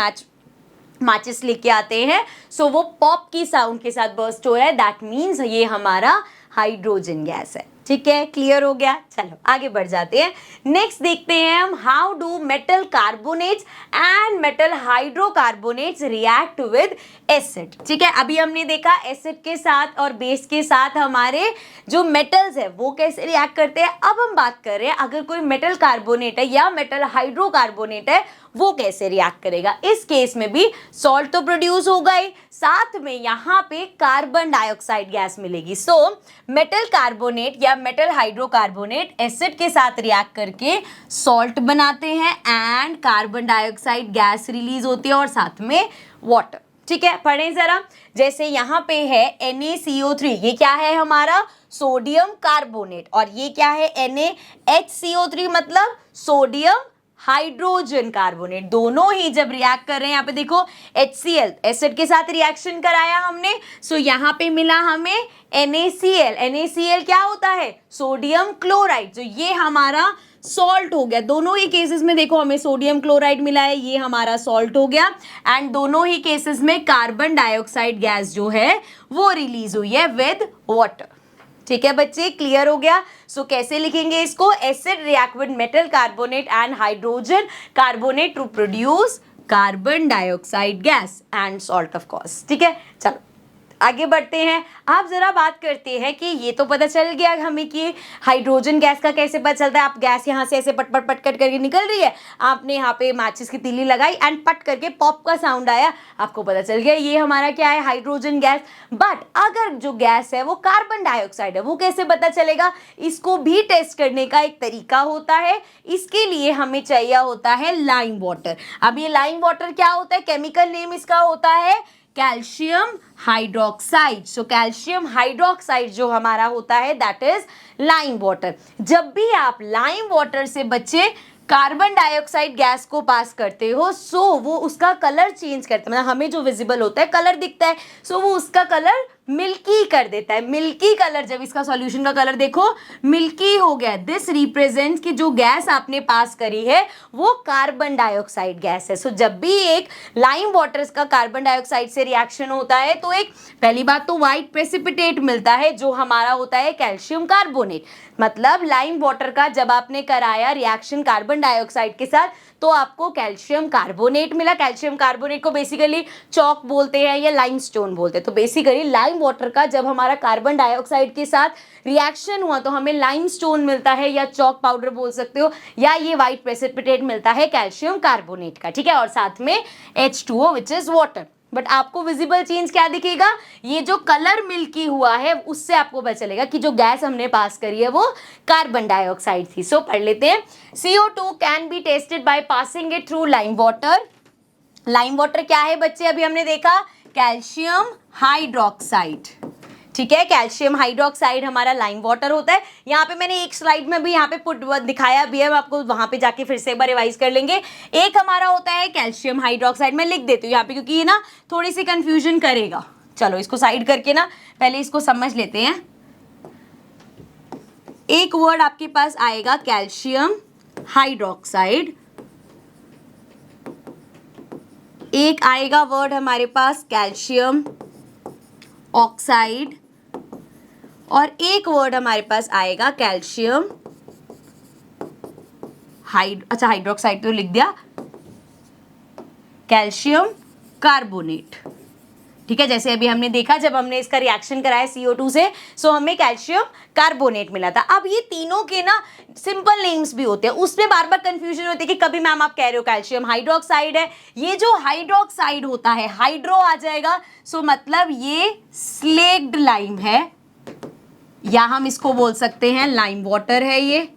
माचिस लेके आते हैं, सो वो पॉप की साउंड के साथ बर्स्ट हो रहा है, दैट मीन्स ये हमारा हाइड्रोजन गैस है, ठीक है। क्लियर हो गया। चलो आगे बढ़ जाते हैं। नेक्स्ट देखते हैं हम, how do metal carbonates and metal hydrocarbonates react with acid, ठीक है। अभी हमने देखा एसिड के साथ और बेस के साथ हमारे जो मेटल्स है वो कैसे रिएक्ट करते हैं। अब हम बात कर रहे हैं अगर कोई मेटल कार्बोनेट है या मेटल हाइड्रोकार्बोनेट है वो कैसे रिएक्ट करेगा। इस केस में भी सॉल्ट तो प्रोड्यूस होगा ही, साथ में यहाँ पे कार्बन डाइऑक्साइड गैस मिलेगी। सो मेटल कार्बोनेट या मेटल हाइड्रोकार्बोनेट एसिड के साथ रिएक्ट करके सॉल्ट बनाते हैं and carbon dioxide gas release होती है और साथ में वाटर, ठीक है। पढ़ें जरा, जैसे यहाँ पे है NaCO3, ये क्या है हमारा सोडियम कार्बोनेट, और ये क्या है NaHCO3 मतलब सोडियम हाइड्रोजन कार्बोनेट। दोनों ही जब रिएक्ट कर रहे हैं, यहाँ पे देखो HCl एसिड के साथ रिएक्शन कराया हमने, सो यहाँ पे मिला हमें NaCl। NaCl क्या होता है, सोडियम क्लोराइड, जो ये हमारा सॉल्ट हो गया। दोनों ही केसेस में देखो हमें सोडियम क्लोराइड मिला है, ये हमारा सॉल्ट हो गया, एंड दोनों ही केसेस में कार्बन डाइऑक्साइड गैस जो है वो रिलीज हुई है विद वाटर, ठीक है बच्चे। क्लियर हो गया। सो कैसे लिखेंगे इसको, acid react with metal carbonate and hydrogen carbonate to produce carbon dioxide gas and salt of course, ठीक है। चलो आगे बढ़ते हैं। आप जरा बात करते हैं कि ये तो पता चल गया हमें कि हाइड्रोजन गैस का कैसे पता चलता है। आप गैस यहाँ से ऐसे पट पट पट कट करके निकल रही है, आपने यहाँ पे माचिस की तीली लगाई एंड पट करके पॉप का साउंड आया, आपको पता चल गया ये हमारा क्या है, हाइड्रोजन गैस। बट अगर जो गैस है वो कार्बन डाइऑक्साइड है, वो कैसे पता चलेगा? इसको भी टेस्ट करने का एक तरीका होता है। इसके लिए हमें चाहिए होता है लाइम वाटर। अब ये लाइम वाटर क्या होता है? केमिकल नेम इसका होता है calcium hydroxide. So calcium hydroxide जो हमारा होता है दैट इज लाइम वाटर। जब भी आप लाइम वाटर से बच्चे कार्बन डाइऑक्साइड गैस को पास करते हो, सो वो उसका कलर चेंज करता है, मतलब हमें जो विजिबल होता है कलर दिखता है, सो वो उसका कलर मिल्की कर देता है। मिल्की कलर, जब इसका सॉल्यूशन का कलर देखो मिल्की हो गया, दिस रिप्रेजेंट्स कि जो गैस आपने पास करी है वो कार्बन डाइऑक्साइड गैस है। सो जब भी एक लाइम वाटर का कार्बन डाइऑक्साइड से रिएक्शन होता है तो एक पहली बात तो व्हाइट प्रेसिपिटेट मिलता है जो हमारा होता है कैल्शियम कार्बोनेट। मतलब लाइम वाटर का जब आपने कराया रिएक्शन कार्बन डाइऑक्साइड के साथ तो आपको कैल्शियम कार्बोनेट मिला। कैल्शियम कार्बोनेट को बेसिकली चॉक बोलते हैं या लाइमस्टोन बोलते हैं। तो बेसिकली लाइम वाटर का जब हमारा कार्बन डाइऑक्साइड के साथ रिएक्शन हुआ तो हमें लाइमस्टोन मिलता है या चॉक पाउडर बोल सकते हो, या ये व्हाइट प्रेसिपिटेट मिलता है कैल्शियम कार्बोनेट का, ठीक है, और साथ में H2O which is water. But आपको विजिबल चेंज क्या दिखेगा? ये जो कलर मिल्की हुआ है उससे आपको पता चलेगा कि जो गैस हमने पास करी है वो कार्बन डाइऑक्साइड थी। सो पढ़ लेते हैं। CO2 can be tested by passing it through lime water. Lime water क्या है बच्चे? अभी हमने देखा कैल्शियम हाइड्रोक्साइड, ठीक है, कैल्शियम हाइड्रोक्साइड हमारा लाइम वाटर होता है। यहाँ पे मैंने एक स्लाइड में भी यहाँ पे पुट दिखाया भी है, आपको वहाँ पे जाके फिर से एक बार रिवाइज कर लेंगे। एक हमारा होता है कैल्शियम हाइड्रोक्साइड, मैं लिख देती हूँ यहाँ पे क्योंकि ये ना थोड़ी सी कंफ्यूजन करेगा। चलो इसको साइड करके ना पहले इसको समझ लेते हैं। एक वर्ड आपके पास आएगा कैल्शियम हाइड्रोक्साइड, एक आएगा वर्ड हमारे पास कैल्शियम ऑक्साइड, और एक वर्ड हमारे पास आएगा कैल्शियम हाइड्रोक्साइड तो लिख दिया, कैल्शियम कार्बोनेट, ठीक है। जैसे अभी हमने देखा जब हमने इसका रिएक्शन कराया CO2 से, सो हमें कैल्शियम कार्बोनेट मिला था। अब ये तीनों के ना सिंपल नेम्स भी होते हैं, उसमें बार बार कंफ्यूजन होती है कि कभी मैम आप कह रहे हो कैल्शियम हाइड्रोक्साइड है, ये जो हाइड्रोक्साइड होता है हाइड्रो आ जाएगा, सो मतलब ये स्लेक्ड लाइम है, या हम इसको बोल सकते हैं लाइम वाटर है ये,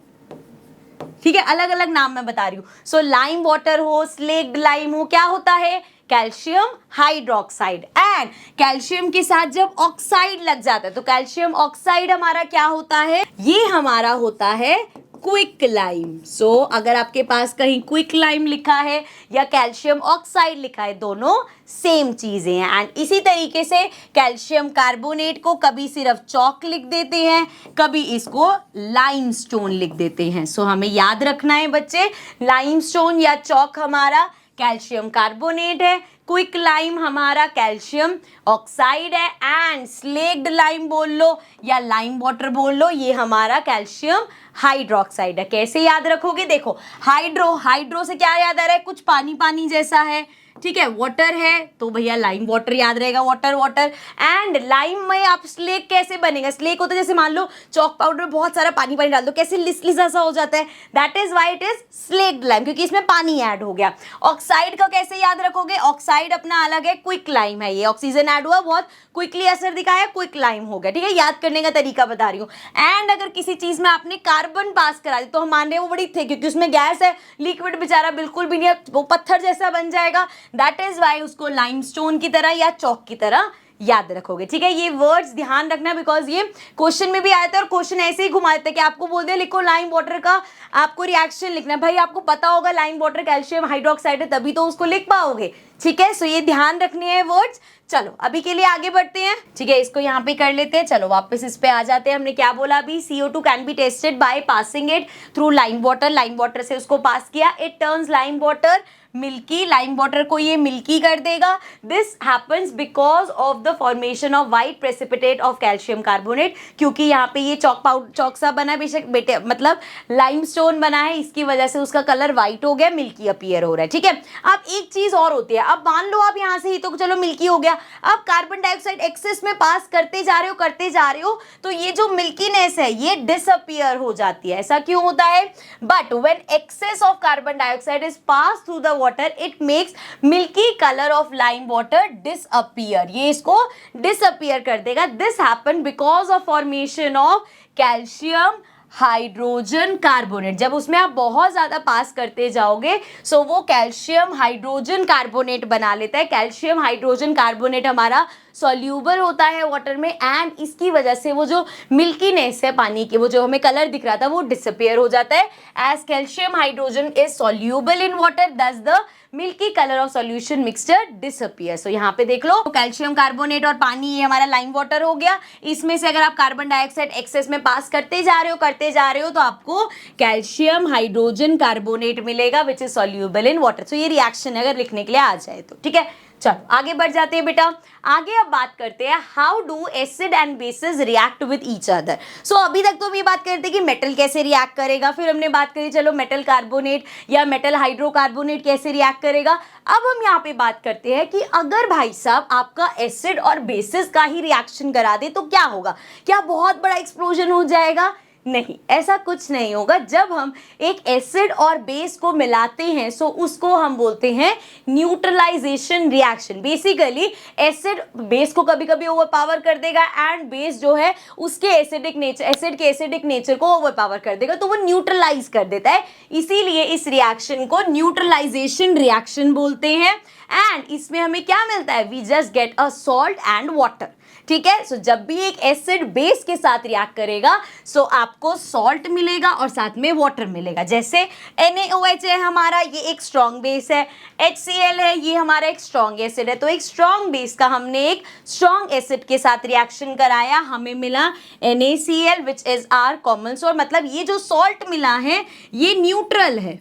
ठीक है, अलग अलग नाम मैं बता रही हूँ। सो लाइम वाटर हो, स्लेक्ड लाइम हो, क्या होता है? Calcium hydroxide. एंड कैल्शियम के साथ जब ऑक्साइड लग जाता है तो कैल्शियम ऑक्साइड हमारा क्या होता है? ये हमारा होता है क्विक लाइम। सो अगर आपके पास कहीं क्विक लाइम लिखा है या कैल्शियम ऑक्साइड लिखा है, दोनों सेम चीजें हैं। एंड इसी तरीके से कैल्शियम कार्बोनेट को कभी सिर्फ चॉक लिख देते हैं, कभी इसको लाइमस्टोन लिख देते हैं। सो हमें याद रखना है बच्चे, लाइमस्टोन या चॉक हमारा कैल्शियम कार्बोनेट है, क्विक लाइम हमारा कैल्शियम ऑक्साइड है, एंड स्लेक्ड लाइम बोल लो या लाइम वाटर बोल लो, ये हमारा कैल्शियम हाइड्रोक्साइड है। कैसे याद रखोगे? देखो हाइड्रो से क्या याद आ रहा है? कुछ पानी पानी जैसा है, ठीक है, वाटर है तो भैया लाइम वाटर याद रहेगा, वाटर। एंड लाइम में आप स्लेक कैसे बनेगा? स्लेक होता है जैसे मान लो चॉक पाउडर में बहुत सारा पानी डाल दो, कैसे लिसा सा हो जाता है, that is why it is slaked lime, क्योंकि इसमें पानी ऐड हो गया। ऑक्साइड का कैसे याद रखोगे? ऑक्साइड अपना अलग है, क्विक लाइम है, ये ऑक्सीजन ऐड हुआ, बहुत क्विकली असर दिखाया, क्विक लाइम हो गया, ठीक है, याद करने का तरीका बता रही हूँ। एंड अगर किसी चीज में आपने कार्बन पास करा दी तो हम मान रहे हैं वो बड़ी थे, क्योंकि उसमें गैस है, लिक्विड बेचारा बिल्कुल भी नहीं है, वो पत्थर जैसा बन जाएगा, दैट इज वाई उसको लाइमस्टोन की तरह या चौक की तरह याद रखोगे, ठीक है। ये वर्ड्स ध्यान रखना बिकॉज ये क्वेश्चन में भी आया था, और क्वेश्चन ऐसे ही घुमा देते हैं कि आपको बोलते हैं लिखो लाइम वाटर का आपको रिएक्शन लिखना है। भाई आपको पता होगा लाइम वाटर कैल्शियम हाइड्रोक्साइड है, तभी तो उसको लिख पाओगे, ठीक है। सो ये ध्यान रखने हैं वर्ड्स। चलो अभी के लिए आगे बढ़ते हैं, ठीक है, इसको यहाँ पे कर लेते हैं। चलो वापस इस पे आ जाते हैं। हमने क्या बोला अभी? CO2 can be tested by passing it through lime water से उसको पास किया, it turns lime water milky, lime water को ये मिल्की कर देगा। This happens because of the formation of white precipitate of calcium carbonate, क्योंकि यहाँ पे ये चौक सा बना है, बेशक बेटे मतलब लाइमस्टोन बना है, इसकी वजह से उसका कलर व्हाइट हो गया, मिल्की अपीयर हो रहा है। ठीक है, अब एक चीज और होती है, अब मान लो आप यहाँ से ही तो चलो मिल्की हो गया, अब कार्बन डाइऑक्साइड एक्सेस में पास करते जा रहे हो तो ये जो मिल्कीनेस है ये डिसअपीयर हो जाती है। ऐसा क्यों होता है? But when excess of carbon dioxide is pass through the water it makes milky colour of lime water disappear, ये इसको डिसअपीयर कर देगा। This happen because of formation of calcium hydrogen carbonate. जब उसमें आप बहुत ज्यादा पास करते जाओगे सो वो कैल्शियम हाइड्रोजन कार्बोनेट बना लेता है। कैल्शियम हाइड्रोजन कार्बोनेट हमारा सॉल्यूबल होता है वाटर में, एंड इसकी वजह से वो जो मिल्कीनेस है पानी की, वो जो हमें कलर दिख रहा था वो डिसअपीयर हो जाता है। As calcium hydrogen is soluble in water thus the milky colour of solution mixture disappear. So यहाँ पे देख लो कैल्शियम कार्बोनेट और पानी ये हमारा लाइम वाटर हो गया। इसमें से अगर आप कार्बन डाइऑक्साइड एक्सेस में पास करते जा रहे हो तो आपको कैल्शियम हाइड्रोजन कार्बोनेट मिलेगा which is soluble in water. So ये रिएक्शन है अगर लिखने के लिए आ जाए तो। ठीक है, चलो आगे बढ़ जाते हैं बेटा। आगे अब बात करते हैं how do acid and bases react with each other. So अभी तक तो हम ये बात करते हैं कि मेटल कैसे रिएक्ट करेगा, फिर हमने बात करी चलो मेटल कार्बोनेट या मेटल हाइड्रोकार्बोनेट कैसे रिएक्ट करेगा। अब हम यहाँ पे बात करते हैं कि अगर भाई साहब आपका एसिड और बेसिस का ही रिएक्शन करा दे तो क्या होगा? क्या बहुत बड़ा एक्सप्लोजन हो जाएगा? नहीं, ऐसा कुछ नहीं होगा। जब हम एक एसिड और बेस को मिलाते हैं सो उसको हम बोलते हैं neutralization reaction. Basically acid base को कभी कभी ओवरपावर कर देगा एंड बेस जो है उसके एसिड के एसिडिक नेचर को ओवरपावर कर देगा, तो वो न्यूट्रलाइज कर देता है। इसीलिए इस रिएक्शन को न्यूट्रलाइजेशन रिएक्शन बोलते हैं। एंड इसमें हमें क्या मिलता है? We just get a salt and water. ठीक है, सो जब भी एक एसिड बेस के साथ रिएक्ट करेगा सो आपको सॉल्ट मिलेगा और साथ में वाटर मिलेगा। जैसे NaOH है हमारा, ये एक स्ट्रॉन्ग बेस है, HCl है, ये हमारा एक स्ट्रॉन्ग एसिड है। तो एक स्ट्रॉन्ग बेस का हमने एक स्ट्रॉन्ग एसिड के साथ रिएक्शन कराया, हमें मिला NaCl which is our common salt. मतलब ये जो सॉल्ट मिला है ये न्यूट्रल है।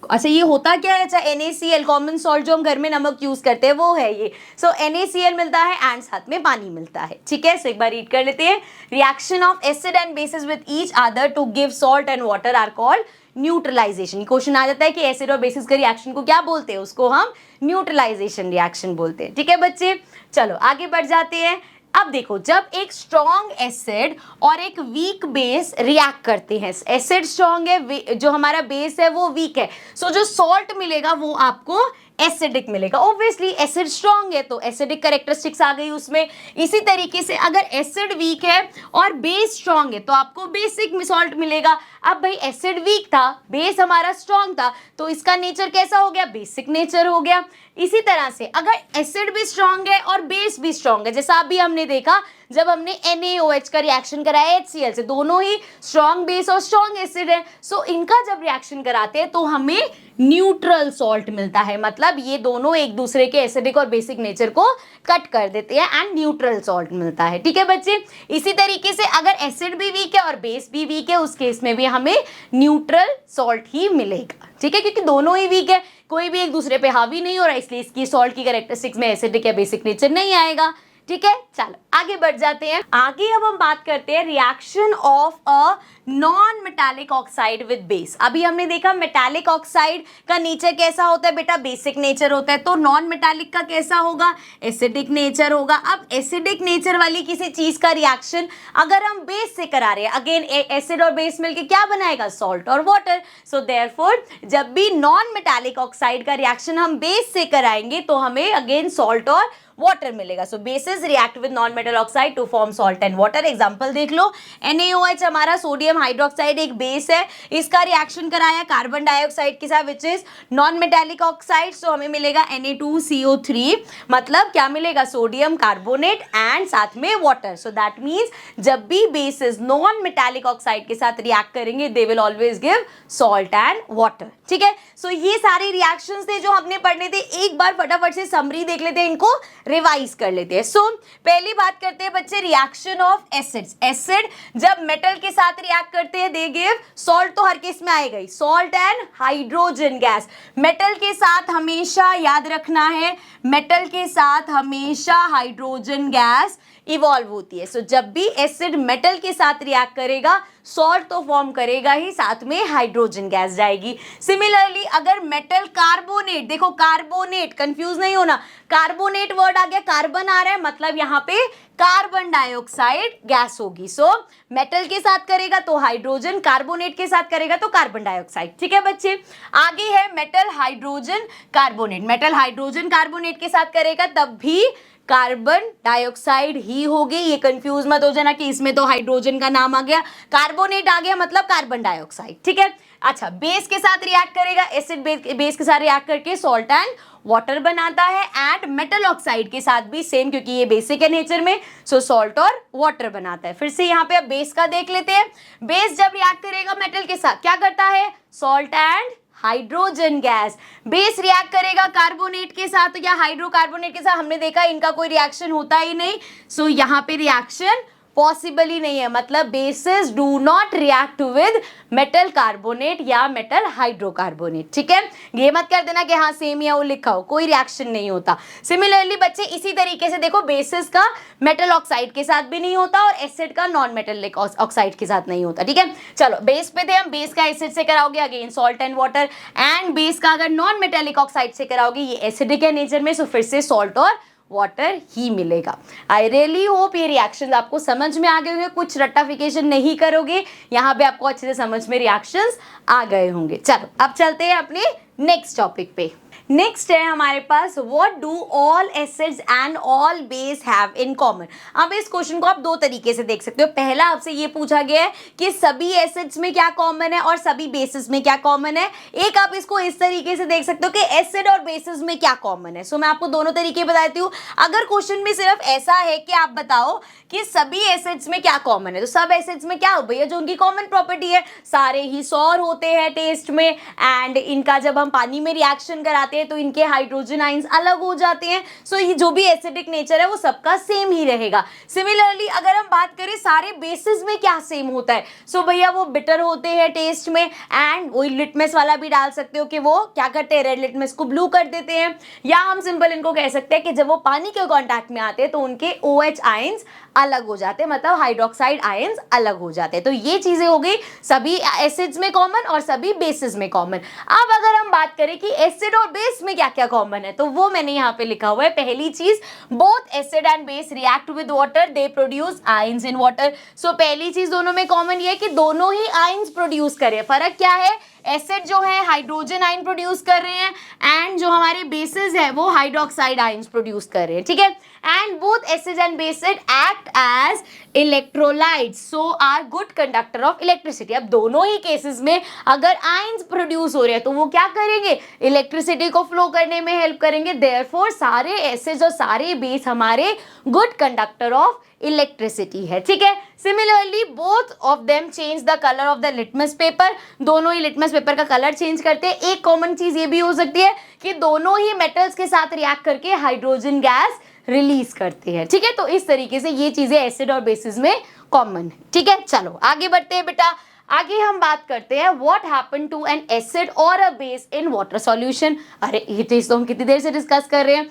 अच्छा, ये होता क्या है? अच्छा, NaCl कॉमन सॉल्ट जो हम घर में नमक यूज करते हैं वो है ये। सो NaCl मिलता है एंड साथ में पानी मिलता है। ठीक है, सो एक बार रीड कर लेते हैं। Reaction of acid and bases with each other to give salt and water are called neutralization. Question आ जाता है कि एसिड और बेसिस के रिएक्शन को क्या बोलते हैं? उसको हम न्यूट्रलाइजेशन रिएक्शन बोलते हैं। ठीक है बच्चे, चलो आगे बढ़ जाते हैं। अब देखो, जब एक स्ट्रॉन्ग एसिड और एक वीक बेस रिएक्ट करते हैं, एसिड स्ट्रॉन्ग है, जो हमारा बेस है वो वीक है, सो जो सॉल्ट मिलेगा वो आपको एसिडिक मिलेगा। ऑब्वियसली एसिड स्ट्रॉन्ग है तो एसिडिक कैरेक्टरिस्टिक्स आ गई उसमें। इसी तरीके से अगर एसिड वीक है और बेस स्ट्रॉन्ग है तो आपको बेसिक सॉल्ट मिलेगा। अब भाई एसिड वीक था, बेस हमारा स्ट्रॉन्ग था, तो इसका नेचर कैसा हो गया? बेसिक नेचर हो गया। इसी तरह से अगर एसिड भी स्ट्रॉन्ग है और बेस भी स्ट्रॉन्ग है, जैसा अभी हमने देखा जब हमने NaOH का रिएक्शन कराया HCl से, दोनों ही स्ट्रॉन्ग बेस और स्ट्रॉन्ग एसिड है। सो इनका जब रिएक्शन कराते हैं तो हमें न्यूट्रल सॉल्ट मिलता है। मतलब ये दोनों एक दूसरे के एसिडिक और बेसिक नेचर को कट कर देते हैं एंड न्यूट्रल सॉल्ट मिलता है। ठीक है बच्चे, इसी तरीके से अगर एसिड भी वीक है और बेस भी वीक है उस केस में भी हमें न्यूट्रल सॉल्ट ही मिलेगा। ठीक है, क्योंकि दोनों ही वीक है, कोई भी एक दूसरे पे हावी नहीं हो रहा, इसलिए इसकी सॉल्ट की कैरेक्टरिस्टिक्स में एसिडिक या बेसिक नेचर नहीं आएगा। ठीक है, चलो आगे बढ़ जाते हैं। आगे अब हम बात करते हैं reaction of a non metallic oxide with base. अभी हमने देखा मेटालिक ऑक्साइड का नेचर कैसा होता है बेटा? बेसिक नेचर होता है। तो नॉन मेटालिक का कैसा होगा? एसिडिक नेचर होगा। अब एसिडिक नेचर वाली किसी चीज का रिएक्शन अगर हम बेस से करा रहे हैं, अगेन एसिड और बेस मिलके क्या बनाएगा? सॉल्ट और वाटर। सो देयरफॉर जब भी नॉन मेटालिक ऑक्साइड का रिएक्शन हम बेस से कराएंगे तो हमें अगेन सॉल्ट और वाटर मिलेगा। So bases react with non metal oxide to form salt and water. Example देख लो, NaOH हमारा सोडियम हाइड्रोक्साइड एक बेस है, इसका रिएक्शन कराया कार्बन डाइऑक्साइड के साथ which is non metallic oxide, so हमें मिलेगा Na2CO3। मतलब क्या मिलेगा? सोडियम कार्बोनेट एंड साथ में वाटर। सो दैट मीन्स जब भी बेसिस नॉन मेटालिक ऑक्साइड के साथ रिएक्ट करेंगे they will always give salt and water. ठीक है, सो ये सारे रिएक्शंस थे जो हमने पढ़ने थे। एक बार फटाफट से समरी देख लेते हैं इनको रिवाइज कर लेते हैं। सो पहली बात करते हैं बच्चे रिएक्शन ऑफ एसिड्स। एसिड जब मेटल के साथ रिएक्ट करते हैं दे गिव सॉल्ट, तो हर केस में आएगा ही salt and hydrogen gas. Metal के साथ हमेशा याद रखना है, मेटल के साथ हमेशा हाइड्रोजन गैस इवॉल्व होती है। सो जब भी एसिड मेटल के साथ रिएक्ट करेगा सॉल्ट तो फॉर्म करेगा ही, साथ में हाइड्रोजन गैस जाएगी। सिमिलरली अगर मेटल कार्बोनेट, देखो कार्बोनेट, कंफ्यूज नहीं होना, कार्बोनेट वर्ड आ गया, कार्बन आ रहा है, मतलब यहाँ पे कार्बन डाइऑक्साइड गैस होगी। सो मेटल के साथ करेगा तो हाइड्रोजन, कार्बोनेट के साथ करेगा तो कार्बन डाइऑक्साइड। ठीक है बच्चे, आगे है metal hydrogen carbonate. Metal hydrogen carbonate के साथ करेगा तब भी कार्बन डाइऑक्साइड ही होगी। ये कंफ्यूज मत हो जाना कि इसमें तो हाइड्रोजन का नाम आ गया, कार्बोनेट आ गया मतलब कार्बन डाइऑक्साइड। ठीक है, अच्छा बेस के साथ रिएक्ट करेगा, एसिड बेस के साथ रिएक्ट करके सॉल्ट एंड वाटर बनाता है। एंड मेटल ऑक्साइड के साथ भी सेम, क्योंकि ये बेसिक है नेचर में, सो सॉल्ट और वाटर बनाता है। फिर से यहाँ पे अब बेस का देख लेते हैं। बेस जब रिएक्ट करेगा मेटल के साथ क्या करता है, salt and hydrogen gas. Base react करेगा कार्बोनेट के साथ या हाइड्रोकार्बोनेट के साथ, हमने देखा इनका कोई रिएक्शन होता ही नहीं, सो यहाँ पे रिएक्शन पॉसिबल ही नहीं है, मतलब basis do not react with metal carbonate या मेटल हाइड्रोकार्बोनेट। ठीक है, ये मत कर देना कि हाँ सेम या वो लिखा हो, कोई रिएक्शन नहीं होता। सिमिलरली बच्चे इसी तरीके से देखो, बेसिस का मेटल ऑक्साइड के साथ भी नहीं होता और एसिड का नॉन मेटल ऑक्साइड के साथ नहीं होता। ठीक है, चलो बेस पे थे हम, बेस का एसिड से कराओगे again salt and water, and base का अगर नॉन मेटेलिक ऑक्साइड से कराओगे ये एसिडिक है नेचर में, सो फिर से सॉल्ट और वाटर ही मिलेगा। आई रियली होप ये रिएक्शंस आपको समझ में आ गए होंगे, कुछ रट्टाफिकेशन नहीं करोगे, यहाँ पे आपको अच्छे से समझ में रिएक्शंस आ गए होंगे। चलो अब चलते हैं अपने नेक्स्ट टॉपिक पे। नेक्स्ट है हमारे पास what do all acids and all base have in common. अब इस क्वेश्चन को आप दो तरीके से देख सकते हो। पहला आपसे ये पूछा गया है कि सभी एसिड्स में क्या कॉमन है और सभी बेसिस में क्या कॉमन है। एक आप इसको इस तरीके से देख सकते हो कि एसिड और बेसिस में क्या कॉमन है। सो मैं आपको दोनों तरीके बताती हूँ। अगर क्वेश्चन में सिर्फ ऐसा है कि आप बताओ कि सभी एसिड्स में क्या कॉमन है, तो सब एसिड्स में क्या हो भैया, जो उनकी कॉमन प्रॉपर्टी है, सारे ही सौर होते हैं टेस्ट में, एंड इनका जब हम पानी में रिएक्शन कराते हैं तो इनके हाइड्रोजन आयंस अलग हो जाते हैं। सो ये जो भी एसिडिक नेचर है वो सबका सेम ही रहेगा। सिमिलरली अगर हम बात करें सारे बेसिस में क्या सेम होता है, सो भैया वो बिटर होते हैं टेस्ट में, एंड वही लिटमस वाला भी डाल सकते हो कि वो क्या करते हैं, रेड लिटमस को ब्लू कर देते हैं, या हम सिंपल इनको कह सकते हैं कि जब वो पानी के कांटेक्ट में आते हैं तो उनके OH आयंस अलग हो जाते हैं, मतलब हाइड्रोक्साइड आयंस अलग हो जाते हैं। तो ये चीजें हो गई सभी एसिड्स में कॉमन और सभी बेसिस में कॉमन। अब अगर हम बात करें कि एसिड और बेस में क्या क्या कॉमन है, तो वो मैंने यहाँ पे लिखा हुआ है। पहली चीज, both acid and base react with water, they produce ions in water. So पहली चीज दोनों में कॉमन ये है कि दोनों ही आयंस प्रोड्यूस करें। फर्क क्या है, एसिड जो है हाइड्रोजन आयन प्रोड्यूस कर रहे हैं, एंड जो हमारे बेसिस है वो हाइड्रोक्साइड आयंस प्रोड्यूस कर रहे हैं। ठीक है, and both acid and bases act as electrolytes, so are good conductor of electricity. अब दोनों ही केसेस में अगर आयंस प्रोड्यूस हो रहे हैं तो वो क्या करेंगे, इलेक्ट्रिसिटी को फ्लो करने में हेल्प करेंगे। देयरफॉर सारे एसिड्स और सारे बेस हमारे गुड कंडक्टर ऑफ इलेक्ट्रिसिटी है। ठीक है, similarly both of them change the colour of the litmus paper, दोनों ही लिटमस पेपर का कलर चेंज करते हैं। एक कॉमन चीज ये भी हो सकती है कि दोनों ही मेटल्स के साथ रिएक्ट करके हाइड्रोजन गैस रिलीज करते हैं। ठीक है, तो इस तरीके से ये चीजें एसिड और बेसिस में कॉमन है। ठीक है, चलो आगे बढ़ते हैं बेटा। आगे हम बात करते हैं what happen to an acid और a base in water solution. अरे ये चीज तो हम कितनी देर से डिस्कस कर रहे हैं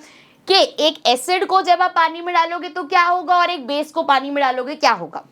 कि एक एसिड को जब आप पानी में डालोगे तो क्या होगा और एक बेस को पानी में डालोगे क्या होगा।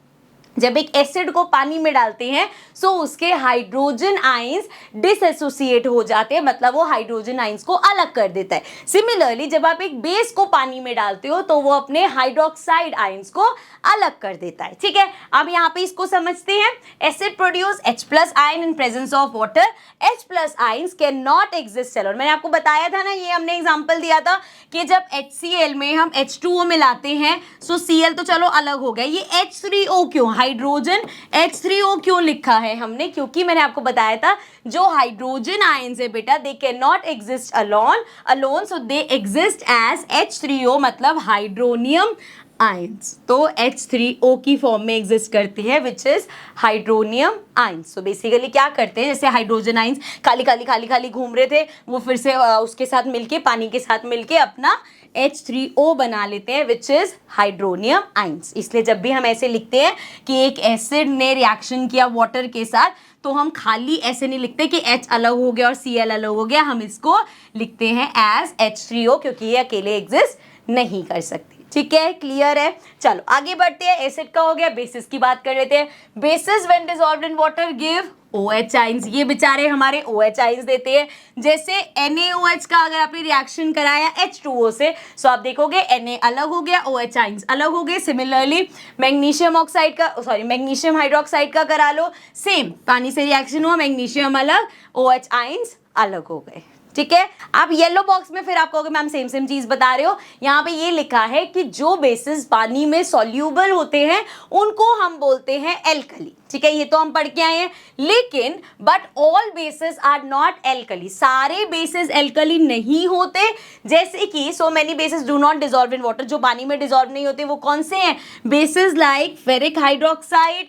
जब एक एसिड को पानी में डालते हैं सो उसके हाइड्रोजन आयंस डिसएसोसिएट हो जाते हैं, मतलब वो हाइड्रोजन आयंस को अलग कर देता है। सिमिलरली जब आप एक बेस को पानी में डालते हो तो वो अपने हाइड्रोक्साइड आयंस को अलग कर देता है। ठीक है, अब यहाँ पे इसको समझते हैं। Acid produce H+ ion in presence of water. H+ ions can not exist alone. मैंने आपको बताया था ना, ये हमने एग्जांपल दिया था कि जब HCl में हम H2O मिलाते हैं सो Cl तो चलो अलग हो गया, ये H3O क्यों, हाइड्रोजन H3O क्यों लिखा है हमने, क्योंकि मैंने आपको बताया था जो हाइड्रोजन आयंस है बेटा they can not exist alone, so they exist as H3O, मतलब हाइड्रोनियम आयंस, तो H3O की फॉर्म में एग्जिस्ट करती है which is hydronium ions. So basically क्या करते हैं, जैसे हाइड्रोजन आयंस खाली खाली खाली खाली घूम रहे थे, वो फिर से उसके साथ मिलके, पानी के साथ मिलके अपना H3O बना लेते हैं विच इज हाइड्रोनियम आयंस। इसलिए जब भी हम ऐसे लिखते हैं कि एक एसिड ने रिएक्शन किया वाटर के साथ, तो हम खाली ऐसे नहीं लिखते कि H अलग हो गया और Cl अलग हो गया, हम इसको लिखते हैं एज H3O, क्योंकि ये अकेले एग्जिस्ट नहीं कर सकती। ठीक है, क्लियर है। चलो आगे बढ़ते हैं। एसिड का हो गया, बेसिस की बात कर लेते हैं। Basis when dissolved in water give OH ions. ये बेचारे हमारे OH आयंस देते हैं। जैसे NaOH का अगर आपने रिएक्शन कराया H2O से, सो आप देखोगे Na अलग हो गया, OH आयंस अलग हो गए। सिमिलरली मैग्नीशियम ऑक्साइड का, सॉरी मैग्नीशियम हाइड्रोक्साइड का करा लो, सेम, पानी से रिएक्शन हुआ, मैग्नीशियम अलग, OH आयंस अलग हो गए। ठीक है, आप येलो बॉक्स में फिर आप कहोगे मैम सेम चीज बता रहे हो, यहाँ पे ये लिखा है कि जो बेसिस पानी में सॉल्यूबल होते हैं उनको हम बोलते हैं एल्कली। ठीक है, ये तो हम पढ़ के आए हैं, लेकिन but all bases are not alkali. सारे बेसिस एल्कली नहीं होते। जैसे कि so many bases do not dissolve in water, जो पानी में डिसॉल्व नहीं होते वो कौन से हैं? Basis like ferric hydroxide,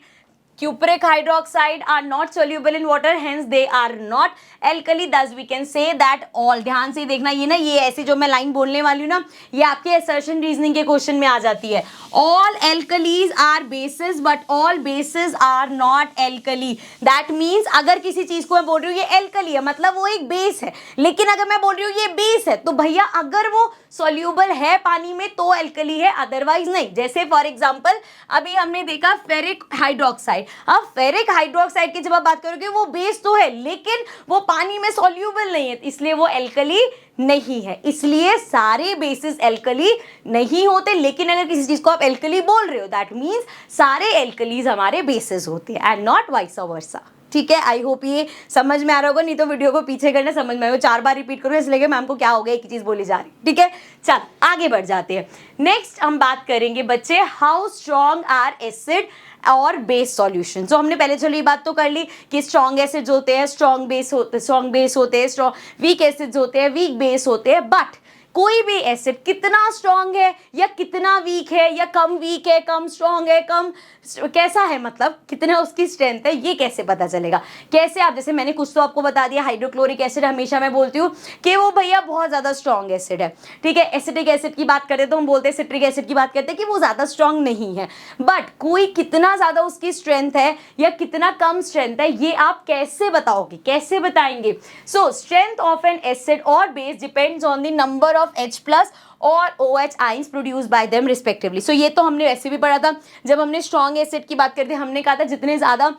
cupric hydroxide are not soluble in water, hence they are not alkali, thus we can say that all। ध्यान से देखना, ये ना, ये ऐसी जो मैं लाइन बोलने वाली हूँ ना, ये आपके assertion reasoning के क्वेश्चन में आ जाती है। all alkalis are bases but all bases are not alkali। that means अगर किसी चीज को मैं बोल रही हूँ ये alkali है, मतलब वो एक बेस है, लेकिन अगर मैं बोल रही हूँ ये बेस है, तो भैया अगर वो soluble है पानी में तो alkali है, अदरवाइज नहीं। जैसे फॉर एग्जाम्पल अभी हमने देखा फेरिक हाइड्रोक्साइड। अब फेरिक हाइड्रोक्साइड की जब आप बात करोगे, वो बेस तो है लेकिन वो पानी में सॉल्यूबल नहीं है, इसलिए वो एल्कली नहीं है। इसलिए सारे बेसिस एल्कली नहीं होते, लेकिन अगर किसी चीज को आप एल्कली बोल रहे हो, दैट मीन्स सारे एल्कलीज हमारे बेसिस होते हैं एंड नॉट वाइस वर्सा। ठीक है, आई होप ये समझ में आ रहा होगा, नहीं तो वीडियो को पीछे करना, समझ में आएगा। 4 बार रिपीट करूँ इसलिए मैम को क्या हो गया, एक ही चीज बोली जा रही। ठीक है, चल आगे बढ़ जाते हैं। नेक्स्ट हम बात करेंगे बच्चे, हाउ स्ट्रॉन्ग आर एसिड और बेस सॉल्यूशन। तो हमने पहले चलो ये बात तो कर ली कि स्ट्रॉन्ग एसिड्स होते हैं, स्ट्रॉन्ग बेस होते हैं, स्ट्रॉन्ग वीक एसिड्स होते हैं, वीक बेस होते हैं। बट कोई भी एसिड कितना स्ट्रॉन्ग है या कितना वीक है या कम वीक है, कम स्ट्रॉन्ग है, कम कैसा है, मतलब कितना उसकी स्ट्रेंथ है, ये कैसे पता चलेगा? कैसे आप, जैसे मैंने कुछ तो आपको बता दिया, हाइड्रोक्लोरिक एसिड हमेशा मैं बोलती हूँ कि वो भैया बहुत ज्यादा स्ट्रॉन्ग एसिड है। ठीक है, एसिटिक एसिड की बात करते तो हम बोलते हैं, सिट्रिक एसिड की बात करते हैं कि वो ज्यादा स्ट्रॉन्ग नहीं है। बट कोई कितना ज्यादा उसकी स्ट्रेंथ है या कितना कम स्ट्रेंथ है, ये आप कैसे बताओगे, कैसे बताएंगे? So strength of an acid और base depends on the number of H+ और OH ions produce by them respectively. So ये तो हमने वैसे भी पढ़ा था जब हमने स्ट्रॉन्ग एसिड की बात करते, हमने कहा था जितने ज्यादा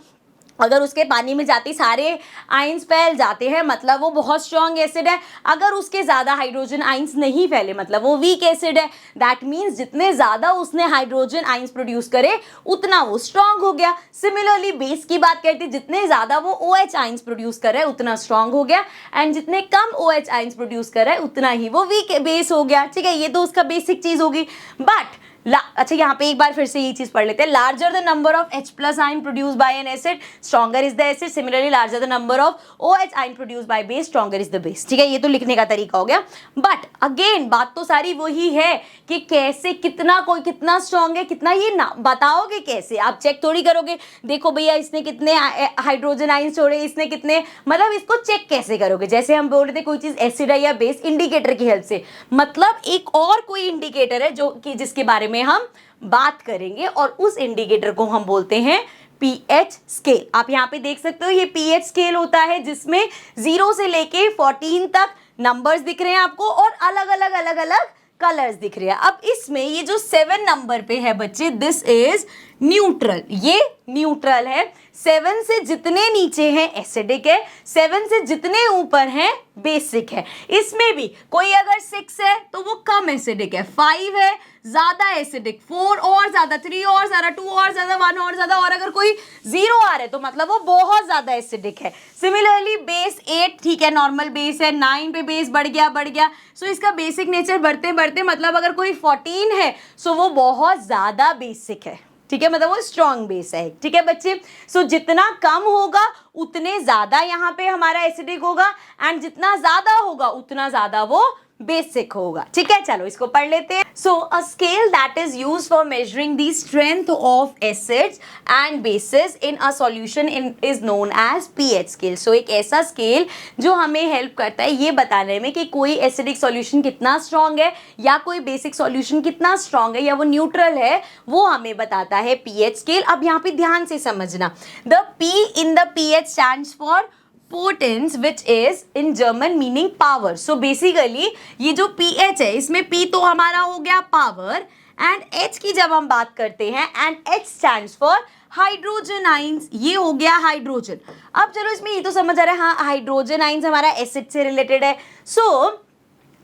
अगर उसके पानी में जाती सारे आइंस फैल जाते हैं, मतलब वो बहुत स्ट्रॉन्ग एसिड है। अगर उसके ज़्यादा हाइड्रोजन आइंस नहीं फैले, मतलब वो वीक एसिड है। दैट मीन्स जितने ज़्यादा उसने हाइड्रोजन आइंस प्रोड्यूस करे उतना वो स्ट्रॉन्ग हो गया। सिमिलरली बेस की बात करते, जितने ज़्यादा वो OH आइंस प्रोड्यूस कर रहा है उतना स्ट्रॉन्ग हो गया, एंड जितने कम OH आइंस प्रोड्यूस कर रहा है उतना ही वो वीक बेस हो गया। ठीक है, ये तो उसका बेसिक चीज़ होगी। बट अच्छा, यहाँ पे एक बार फिर से ये चीज पढ़ लेते हैं। Larger the number of H+ ion produce by N acid, stronger is the acid. Similarly larger the number of OH ion produce by base, stronger is the base. ठीक है, ये तो लिखने का तरीका हो गया। बट अगेन बात तो सारी वही है कि कैसे, कितना, कोई कितना स्ट्रॉन्ग है, कितना, ये ना बताओगे कैसे? आप चेक थोड़ी करोगे, देखो भैया इसने कितने हाइड्रोजन आयन छोड़े, इसने कितने, मतलब इसको चेक कैसे करोगे? जैसे हम बोल रहे थे कोई चीज एसिड है या बेस, इंडिकेटर की हेल्प से। मतलब एक और कोई इंडिकेटर है जो कि जिसके बारे में हम बात करेंगे, और उस इंडिकेटर को हम बोलते हैं pH स्केल। आप यहाँ पे देख सकते हो, ये pH स्केल होता है जिसमें 0 से लेके 14 तक नंबर्स दिख रहे हैं आपको, और अलग अलग कलर्स दिख रहे हैं। अब इसमें ये जो 7 नंबर पे है बच्चे, दिस इज न्यूट्रल, ये न्यूट्रल है। 7 से जितने नीचे हैं एसिडिक है, 7 से जितने ऊपर हैं बेसिक है। इसमें भी कोई अगर 6 है तो वो कम एसिडिक है, 5 है ज्यादा एसिडिक, 4 और ज्यादा, 3 और ज्यादा, 2 और ज्यादा, 1 और ज्यादा, और अगर कोई 0 आ रहा है तो मतलब वो बहुत ज्यादा एसिडिक है। सिमिलरली बेस 8 ठीक है, नॉर्मल बेस है, 9 पे बेस बढ़ गया। सो इसका बेसिक नेचर बढ़ते बढ़ते, मतलब अगर कोई 14 है सो वो बहुत ज्यादा बेसिक है। ठीक है, मतलब वो स्ट्रॉन्ग बेस है। ठीक है बच्चे, सो जितना कम होगा उतने ज्यादा यहाँ पे हमारा एसिडिक होगा, एंड जितना ज्यादा होगा उतना ज्यादा वो बेसिक होगा। ठीक है, चलो इसको पढ़ लेते हैं। So a scale that is used for measuring the strength of acids and bases in a solution is known as pH scale. So एक ऐसा स्केल जो हमें हेल्प करता है ये बताने में कि कोई एसिडिक सॉल्यूशन कितना स्ट्रांग है या कोई बेसिक सॉल्यूशन कितना स्ट्रांग है या वो न्यूट्रल है, वो हमें बताता है पीएच स्केल। अब यहाँ पे ध्यान से समझना, the P in the pH stands for potence which is in German meaning power. So basically ये जो पीएच है इसमें पी तो हमारा हो गया पावर एंड एच की जब हम बात करते हैं and H stands for hydrogen ions, ये हो गया हाइड्रोजन। अब चलो इसमें ये तो समझ आ रहा है, हाँ हाइड्रोजन आइंस हमारा एसिड से रिलेटेड है। सो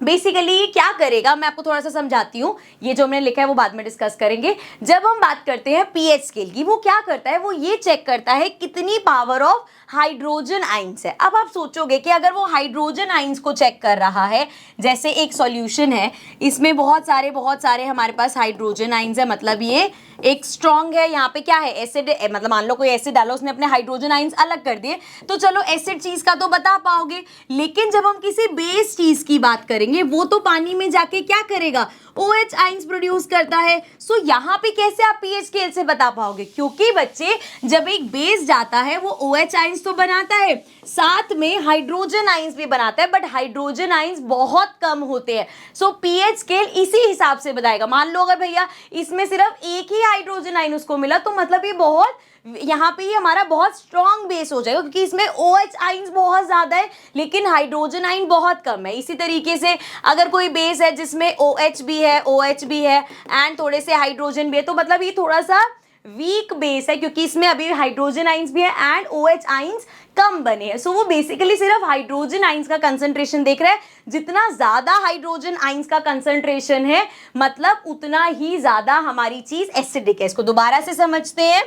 बेसिकली क्या करेगा, मैं आपको थोड़ा सा समझाती हूँ, ये जो हमने लिखा है वो बाद में डिस्कस करेंगे। जब हम बात करते हैं पीएच स्केल की, वो क्या करता है, वो ये चेक करता है कितनी पावर ऑफ हाइड्रोजन आइंस है। अब आप सोचोगे कि अगर वो हाइड्रोजन आइंस को चेक कर रहा है, जैसे एक सॉल्यूशन है इसमें बहुत सारे हमारे पास हाइड्रोजन आइंस है, मतलब ये एक स्ट्रॉन्ग है, यहाँ पे क्या है एसिड, मतलब मान लो कोई एसिड डालो उसने अपने हाइड्रोजन आइंस अलग कर दिए, तो चलो एसिड चीज का तो बता पाओगे, लेकिन जब हम किसी बेस चीज की बात करेंगे वो तो पानी में जाके क्या करेगा, OH आइंस प्रोड्यूस करता है। सो यहाँ पे कैसे आप पीएच स्केल से बता पाओगे, क्योंकि बच्चे जब एक बेस जाता है वो OH आइंस तो बनाता है, साथ में हाइड्रोजन आइंस भी बनाता है, बट हाइड्रोजन आइंस बहुत कम होते हैं। सो पीएच स्केल इसी हिसाब से बताएगा। मान लो अगर भैया इसमें सिर्फ एक ही हाइड्रोजन आइन उसको मिला तो मतलब ये बहुत, यहाँ पे ये हमारा बहुत स्ट्रॉन्ग बेस हो जाएगा, क्योंकि इसमें OH आइंस बहुत ज्यादा है लेकिन हाइड्रोजन आइन बहुत कम है। इसी तरीके से अगर कोई बेस है जिसमें OH भी है, OH भी है एंड थोड़े से हाइड्रोजन भी है, तो मतलब ये थोड़ा सा वीक बेस है, क्योंकि इसमें अभी हाइड्रोजन आइंस भी है एंड OH आइंस कम बने हैं। सो वो बेसिकली सिर्फ हाइड्रोजन आइंस का कंसंट्रेशन देख रहा है, जितना ज्यादा हाइड्रोजन आइंस का कंसंट्रेशन है मतलब उतना ही ज्यादा हमारी चीज एसिडिक है। इसको दोबारा से समझते हैं,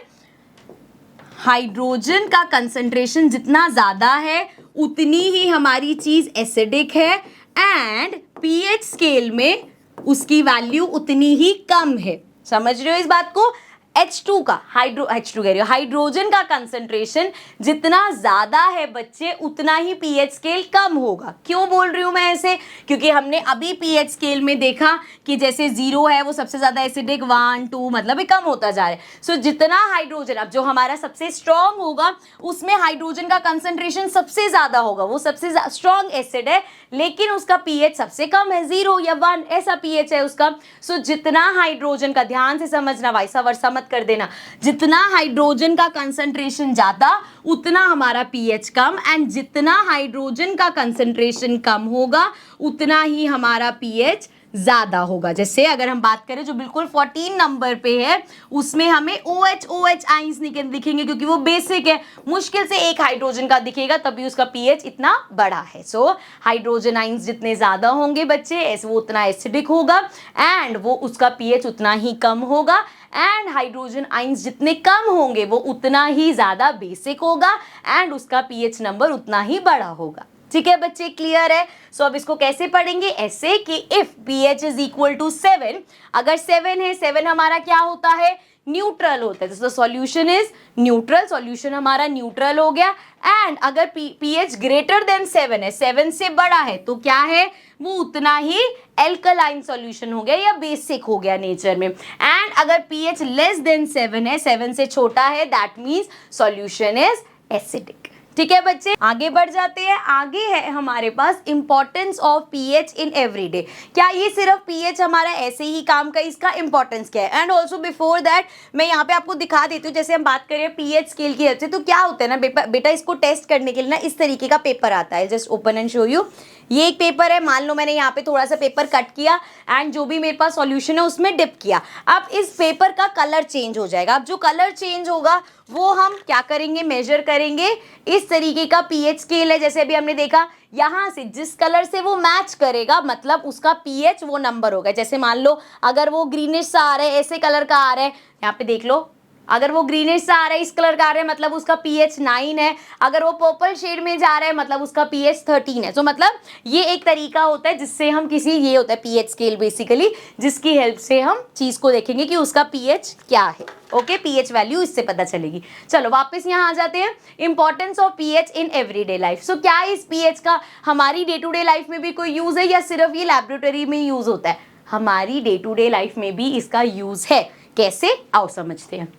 हाइड्रोजन का कंसंट्रेशन जितना ज्यादा है उतनी ही हमारी चीज एसिडिक है एंड पीएच स्केल में उसकी वैल्यू उतनी ही कम है। समझ रहे हो इस बात को? H2 का हाइड्रोजन का कंसंट्रेशन जितना ज्यादा है बच्चे उतना ही पीएच स्केल कम होगा। क्यों बोल रही हूं मैं ऐसे, क्योंकि हमने अभी पीएच स्केल में देखा कि जैसे 0 है वो सबसे ज्यादा एसिडिक, 1 2 मतलब ये कम होता जा रहा है। सो जितना हाइड्रोजन, अब जो हमारा सबसे स्ट्रॉन्ग होगा उसमें हाइड्रोजन का कंसंट्रेशन सबसे ज्यादा होगा, वो सबसे स्ट्रॉन्ग एसिड है लेकिन उसका पीएच सबसे कम है, 0 या 1 ऐसा पीएच है उसका। सो जितना हाइड्रोजन का, ध्यान से समझना, वैसा वर्षा मत कर देना, जितना हाइड्रोजन का कंसंट्रेशन ज्यादा उतना हमारा पीएच कम एंड जितना हाइड्रोजन का कंसंट्रेशन कम होगा उतना ही हमारा पीएच ज्यादा होगा। जैसे अगर हम बात करें जो बिल्कुल 14 नंबर पे है उसमें हमें OH आइंस दिखेंगे क्योंकि वो बेसिक है, मुश्किल से एक हाइड्रोजन का दिखेगा तभी उसका पीएच इतना बड़ा है। सो हाइड्रोजन आइंस जितने ज्यादा होंगे बच्चे ऐसे वो उतना एसिडिक होगा एंड वो उसका पीएच उतना ही कम होगा एंड हाइड्रोजन आइंस जितने कम होंगे वो उतना ही ज्यादा बेसिक होगा एंड उसका पीएच नंबर उतना ही बड़ा होगा। ठीक है बच्चे, क्लियर है? सो अब इसको कैसे पढ़ेंगे, ऐसे कि if pH is equal to 7, अगर 7 है, 7 हमारा क्या होता है, न्यूट्रल होता है, तो सॉल्यूशन इज न्यूट्रल, सॉल्यूशन हमारा न्यूट्रल हो गया। एंड अगर pH ग्रेटर देन 7 है, 7 से बड़ा है तो क्या है, वो उतना ही एल्कलाइन सॉल्यूशन हो गया या बेसिक हो गया नेचर में। एंड अगर pH लेस देन 7 है, 7 से छोटा है, that means solution is acidic. ठीक है बच्चे, आगे बढ़ जाते हैं। आगे है हमारे पास importance of pH in everyday. क्या ये सिर्फ पीएच हमारा ऐसे ही काम का, इसका इंपॉर्टेंस क्या है? एंड ऑल्सो बिफोर दैट मैं यहाँ पे आपको दिखा देती हूँ, जैसे हम बात करें पीएच स्केल की हेल्प से तो क्या होता है ना बेटा, इसको टेस्ट करने के लिए ना इस तरीके का पेपर आता है। Just open and show you, ये एक पेपर है, मान लो मैंने यहाँ पे थोड़ा सा पेपर कट किया एंड जो भी मेरे पास सॉल्यूशन है उसमें डिप किया। अब इस पेपर का कलर चेंज हो जाएगा। अब जो कलर चेंज होगा वो हम क्या करेंगे, मेजर करेंगे। इस तरीके का पीएच स्केल है, जैसे अभी हमने देखा, यहाँ से जिस कलर से वो मैच करेगा मतलब उसका पीएच वो नंबर होगा। जैसे मान लो अगर वो ग्रीनिश सा आ रहा है, ऐसे कलर का आ रहा है, यहाँ पे देख लो अगर वो ग्रीनिश सा आ रहा है, इस कलर का आ रहा है, मतलब उसका pH 9 है। अगर वो पर्पल शेड में जा रहा है, मतलब उसका pH 13 है। तो मतलब ये एक तरीका होता है जिससे हम किसी, ये होता है pH स्केल बेसिकली, जिसकी हेल्प से हम चीज को देखेंगे कि उसका pH क्या है। ओके, pH वैल्यू इससे पता चलेगी। चलो वापस यहाँ आ जाते हैं, importance of pH in everyday life. So क्या इस pH का हमारी डे टू डे लाइफ में भी कोई यूज है या सिर्फ ये लैबोरेटरी में यूज होता है? हमारी डे टू डे लाइफ में भी इसका यूज है। कैसे, आओ समझते हैं।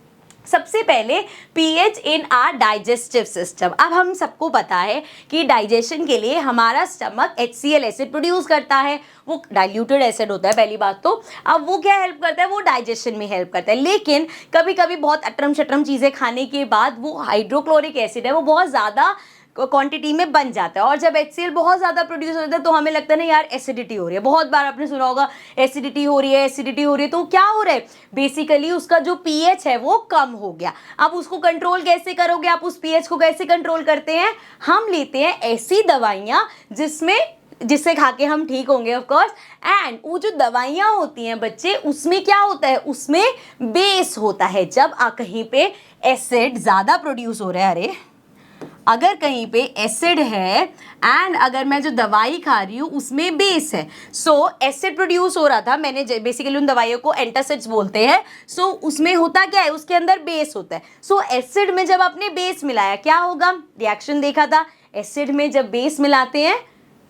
सबसे पहले pH in are digestive system. अब हम सबको पता है कि डाइजेशन के लिए हमारा स्टमक HCl एसिड प्रोड्यूस करता है, वो डाइल्यूटेड एसिड होता है पहली बात तो। अब वो क्या हेल्प करता है, वो डाइजेशन में हेल्प करता है। लेकिन कभी कभी बहुत अटरम शटरम चीज़ें खाने के बाद वो हाइड्रोक्लोरिक एसिड है वो बहुत ज़्यादा क्वांटिटी में बन जाता है, और जब HCl बहुत ज़्यादा प्रोड्यूस होता है तो हमें लगता है ना यार एसिडिटी हो रही है। बहुत बार आपने सुना होगा एसिडिटी हो रही है, एसिडिटी हो रही है। तो क्या हो रहा है, बेसिकली उसका जो pH है वो कम हो गया। अब उसको कंट्रोल कैसे करोगे, आप उस pH को कैसे कंट्रोल करते हैं? हम लेते हैं ऐसी दवाइयाँ जिससे खा के हम ठीक होंगे ऑफ कोर्स। एंड वो जो दवाइयाँ होती हैं बच्चे, उसमें क्या होता है, उसमें बेस होता है। जब कहीं पे एसिड ज़्यादा प्रोड्यूस हो रहा है, अरे अगर कहीं पे एसिड है एंड अगर मैं जो दवाई खा रही हूँ उसमें बेस है, सो एसिड प्रोड्यूस हो रहा था, मैंने बेसिकली उन दवाइयों को एंटासिड्स बोलते हैं। सो उसमें होता क्या है, उसके अंदर बेस होता है। सो एसिड में जब आपने बेस मिलाया क्या होगा, रिएक्शन देखा था, एसिड में जब बेस मिलाते हैं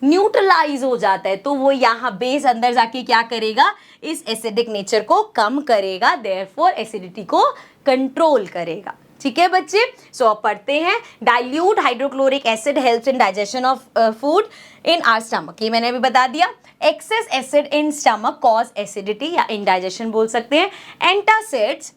न्यूट्रलाइज हो जाता है, तो वो यहाँ बेस अंदर जाके क्या करेगा, इस एसिडिक नेचर को कम करेगा, देयरफॉर एसिडिटी को कंट्रोल करेगा। ठीक है बच्चे, सो अब पढ़ते हैं। Dilute hydrochloric acid helps in digestion of food in our stomach, ये मैंने अभी बता दिया। Excess acid in stomach cause acidity या इंडाइजेशन बोल सकते हैं। एंटासिड्स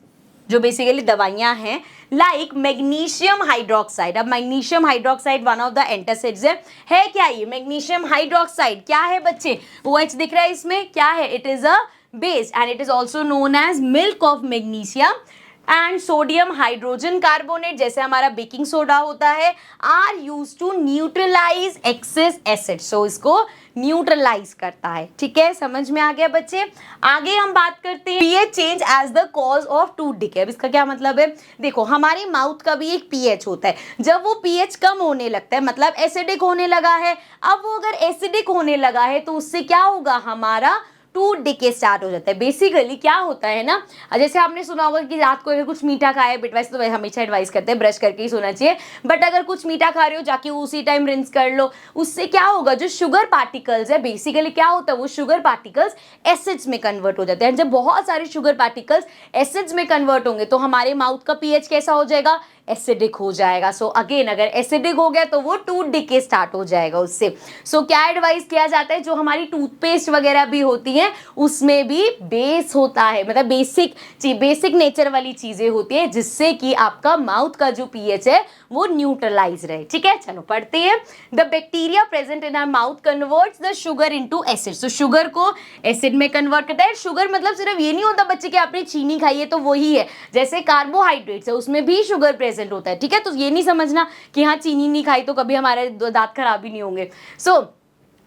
जो बेसिकली दवाइयां हैं, लाइक मैग्नीशियम हाइड्रोक्साइड। अब magnesium hydroxide one of the antacids है क्या ये मैग्नीशियम हाइड्रोक्साइड? क्या है बच्चे, OH दिख रहा है इसमें, क्या है, it is a base and it is also known as milk of magnesium. And sodium hydrogen carbonate, जैसे हमारा बेकिंग सोडा होता है, are used to neutralize excess acid. So इसको न्यूट्रलाइज करता है। ठीक है, समझ में आ गया बच्चे। आगे हम बात करते हैं pH change as the cause of tooth decay. अब इसका क्या मतलब है, देखो हमारे माउथ का भी एक pH होता है। जब वो pH कम होने लगता है मतलब एसिडिक होने लगा है, अब वो अगर एसिडिक होने लगा है तो उससे क्या होगा, हमारा टूथ डिके स्टार्ट हो जाता है। बेसिकली क्या होता है ना, जैसे आपने सुना होगा कि रात को अगर कुछ मीठा खाए, बट वैसे तो हमेशा एडवाइस करते हैं ब्रश करके ही सोना चाहिए, बट अगर कुछ मीठा खा रहे हो जाके उसी टाइम रिंस कर लो। उससे क्या होगा, जो शुगर पार्टिकल्स है, बेसिकली क्या होता है, वो शुगर पार्टिकल्स एसिड्स में कन्वर्ट हो जाते हैं। जब बहुत सारे शुगर पार्टिकल्स एसिड्स में कन्वर्ट होंगे तो हमारे माउथ का pH कैसा हो जाएगा, एसिडिक हो जाएगा। सो अगेन अगर एसिडिक हो गया तो वो टूथ डिके स्टार्ट हो जाएगा उससे। सो क्या एडवाइस किया जाता है, जो हमारी टूथपेस्ट वगैरह भी होती हैं उसमें भी बेस होता है, मतलब बेसिक नेचर वाली चीजें होती है, जिससे कि आपका माउथ का जो pH है वो न्यूट्रलाइज रहे। ठीक है, चलो पढ़ते हैं। The bacteria present in our mouth converts the sugar into acid. So sugar को एसिड में कन्वर्ट करता है। शुगर मतलब सिर्फ ये नहीं होता बच्चे कि आपने चीनी खाई है तो वही है, जैसे कार्बोहाइड्रेट्स है उसमें भी शुगर प्रेजेंट होता है। ठीक है, तो ये नहीं समझना कि हाँ चीनी नहीं खाई तो कभी हमारे दांत खराब ही नहीं होंगे। सो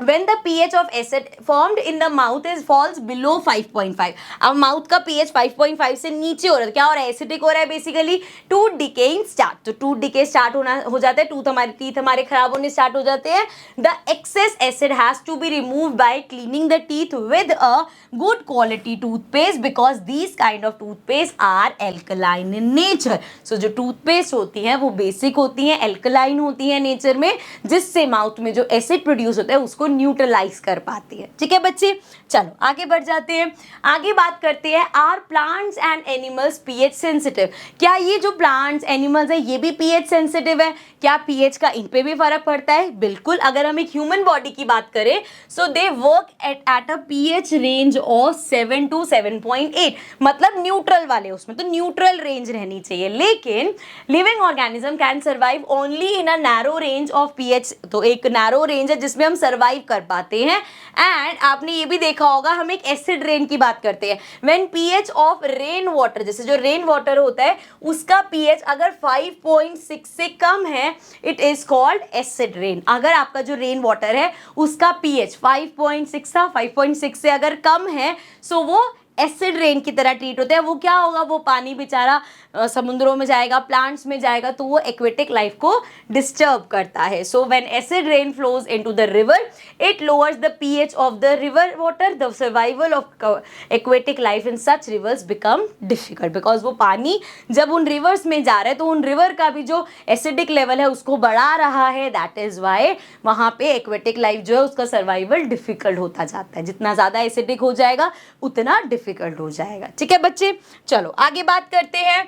when the pH of acid formed in the mouth is falls below 5.5, अब माउथ का pH 5.5 से नीचे हो रहा है, क्या हो रहा है, एसिडिक हो रहा है बेसिकली। टूथ डिकेइंग स्टार्ट, तो टूथ डिके स्टार्ट होना हो जाता है, टीथ हमारे खराब होने स्टार्ट हो जाते हैं। The excess acid has to be remove by cleaning the teeth with a good quality toothpaste, because these kind of toothpaste are alkaline in nature. So जो टूथपेस्ट होती है वो बेसिक होती है, एल्कलाइन होती है नेचर में, जिससे माउथ में जो एसिड प्रोड्यूस होता है उसको न्यूट्रलाइज कर पाती है। ठीक है बच्चे, चलो आगे बढ़ जाते हैं। आगे बात करते हैं, are plants and animals pH sensitive. क्या ये जो प्लांट्स एनिमल्स है ये भी pH सेंसिटिव है? क्या pH का इन पे भी फर्क पड़ता है? बिल्कुल। अगर हम एक ह्यूमन बॉडी की बात करें, so they work at a pH range of 7 to 7.8, मतलब न्यूट्रल वाले, उसमें तो न्यूट्रल रेंज रहनी चाहिए। लेकिन living organism can survive only in a narrow range of pH, तो एक नैरो रेंज है जिसमें हम सर्वाइव कर पाते हैं। एंड आपने ये भी देखा होगा, हम एक एसिड रेन की बात करते हैं, when pH of rain water, जैसे जो रेन वाटर होता है उसका pH अगर 5.6 से कम है, it is called acid rain. अगर आपका जो रेन वाटर है उसका pH 5.6 था, 5.6 से अगर कम है, सो वो एसिड रेन की तरह ट्रीट होते हैं। वो क्या होगा, वो पानी बेचारा समुद्रों में जाएगा, प्लांट्स में जाएगा, तो वो एक्वेटिक लाइफ को डिस्टर्ब करता है। So when acid rain flows into the river it lowers the pH of the river water, the survival of aquatic life in such reverse become difficult, because वो पानी जब उन रिवर्स में जा रहा है तो उन रिवर का भी जो एसिडिक लेवल है उसको बढ़ा रहा है। दैट इज वाई वहां पे एक्वेटिक लाइफ जो है उसका सर्वाइवल डिफिकल्ट होता जाता है। जितना ज्यादा एसिडिक हो जाएगा उतना डिफिकल्ट हो जाएगा। ठीक है बच्चे, चलो आगे बात करते हैं।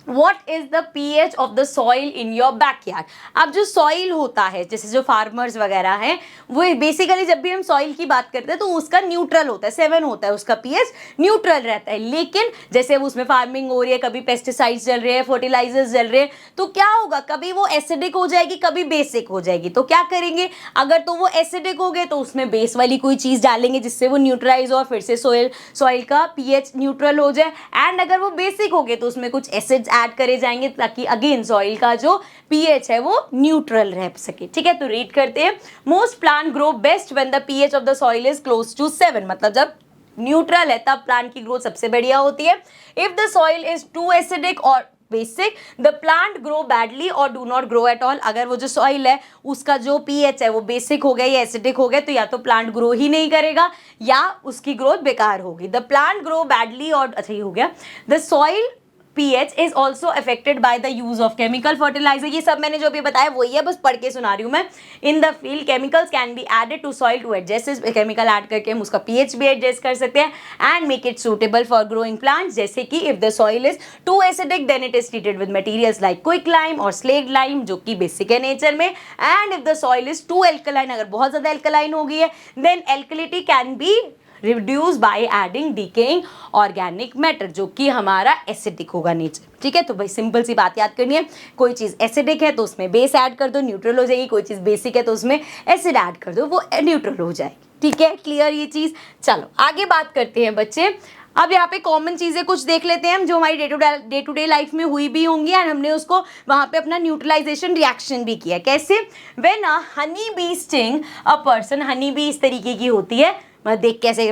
What is the pH of the soil in your backyard? अब जो सॉइल होता है, जैसे जो फार्मर्स वगैरह हैं, वो बेसिकली जब भी हम सॉइल की बात करते हैं तो उसका न्यूट्रल होता है, 7 होता है उसका पीएच, न्यूट्रल रहता है। लेकिन जैसे अब उसमें फार्मिंग हो रही है, कभी पेस्टिसाइड्स चल रहे हैं, फर्टिलाइजर्स चल रहे हैं, तो क्या होगा, कभी वो एसिडिक हो जाएगी, कभी बेसिक हो जाएगी। तो क्या करेंगे, अगर तो वो एसिडिक हो गए तो उसमें बेस वाली कोई चीज डालेंगे जिससे वो न्यूट्रलाइज हो और फिर से सॉइल का पीएच न्यूट्रल हो जाए। एंड अगर वो बेसिक हो गए तो उसमें कुछ एसिड्स ऐड करे जाएंगे ताकि अगेन सॉइल का जो पीएच है वो न्यूट्रल रह सके। ठीक है, तो रीड करते हैं। Most plant grow best when the pH of the soil is close to 7, मतलब जब न्यूट्रल है तब प्लांट की ग्रोथ सबसे बढ़िया होती है। If the soil is too acidic or basic the plant grow badly or do not grow at all. अगर वो जो सॉइल है उसका जो पीएच है वो बेसिक हो गया या एसिडिक हो गया तो या तो प्लांट ग्रो ही नहीं करेगा या उसकी ग्रोथ बेकार होगी। द प्लांट ग्रो बैडली और अच्छा ही हो गया। The soil pH is also affected by the use of chemical fertilizer। ये सब मैंने जो अभी बताया वही है, बस पढ़ के सुना रही हूँ मैं। In the field chemicals can be added to soil to adjust इस केमिकल ऐड करके हम उसका pH भी एडजस्ट कर सकते हैं and make it suitable for growing plants। जैसे कि if the soil is too acidic then it is treated with materials like quicklime और slaked lime जो कि बेसिक है नेचर में। and if the soil is too alkaline, अगर बहुत ज़्यादा alkaline हो गई है then alkalinity can be reduce by adding decaying organic matter जो कि हमारा एसिडिक होगा नेचर। ठीक है, तो भाई सिंपल सी बात याद करनी है, कोई चीज़ एसिडिक है तो उसमें बेस ऐड कर दो, न्यूट्रल हो जाएगी। कोई चीज़ बेसिक है तो उसमें एसिड ऐड कर दो, वो न्यूट्रल हो जाएगी। ठीक है, क्लियर ये चीज़। चलो आगे बात करते हैं बच्चे। अब यहाँ पे कॉमन चीज़ें कुछ देख लेते हैं हम जो हमारी डे टू डे लाइफ में हुई भी होंगी एंड हमने उसको वहाँ पे अपना न्यूट्रलाइजेशन रिएक्शन भी किया। कैसे, when a honey bee sting a person, honey bee इस तरीके की होती है, मैं देख कैसे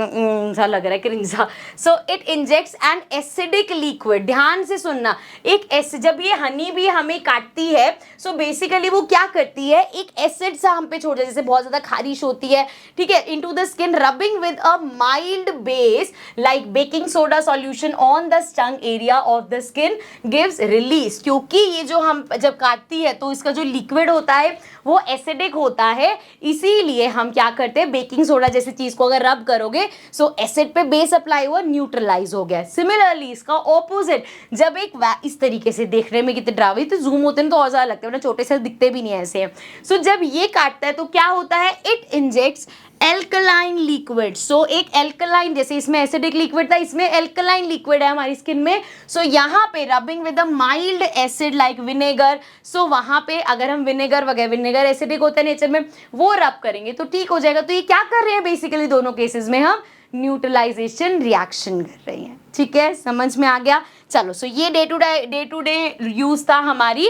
सा लग रहा है क्रिंजा। So it injects an acidic liquid, ध्यान से सुनना, एक एसिड जब ये हनी भी हमें काटती है सो बेसिकली वो क्या करती है, एक एसिड सा हम पे छोड़ जाए, जैसे बहुत ज्यादा खारिश होती है। ठीक है, into the skin rubbing with a mild base like baking soda solution on the stung area of the skin gives release. क्योंकि ये जो हम जब काटती है तो इसका जो लिक्विड होता है वो एसिडिक होता है, इसीलिए हम क्या करते हैं, बेकिंग सोडा जैसी चीज को अगर रब करोगे सो एसिड पे बेस अप्लाई हुआ, न्यूट्रलाइज हो गया। सिमिलरली इसका ऑपोजिट, जब एक इस तरीके से देखने में कितने ड्रावी तो जूम होते हैं तो और ज्यादा लगते हैं ना, छोटे से दिखते भी नहीं ऐसे हैं। सो जब ये काटता है तो क्या होता है, इट इंजेक्ट्स एल्कलाइन लिक्विड। सो एक एल्कलाइन, जैसे इसमें एसिडिक लिक्विड था इसमें एल्कलाइन लिक्विड है हमारी स्किन में। सो यहाँ पे rubbing with a mild acid like vinegar, so वहाँ पे अगर हम विनेगर वगैरह, विनेगर एसिडिक होता है नेचर में, वो रब करेंगे तो ठीक हो जाएगा। तो ये क्या कर रहे हैं बेसिकली, दोनों केसेस में हम न्यूट्रलाइजेशन रिएक्शन कर रहे हैं। ठीक है, समझ में आ गया। चलो सो ये डे टू डे यूज था हमारी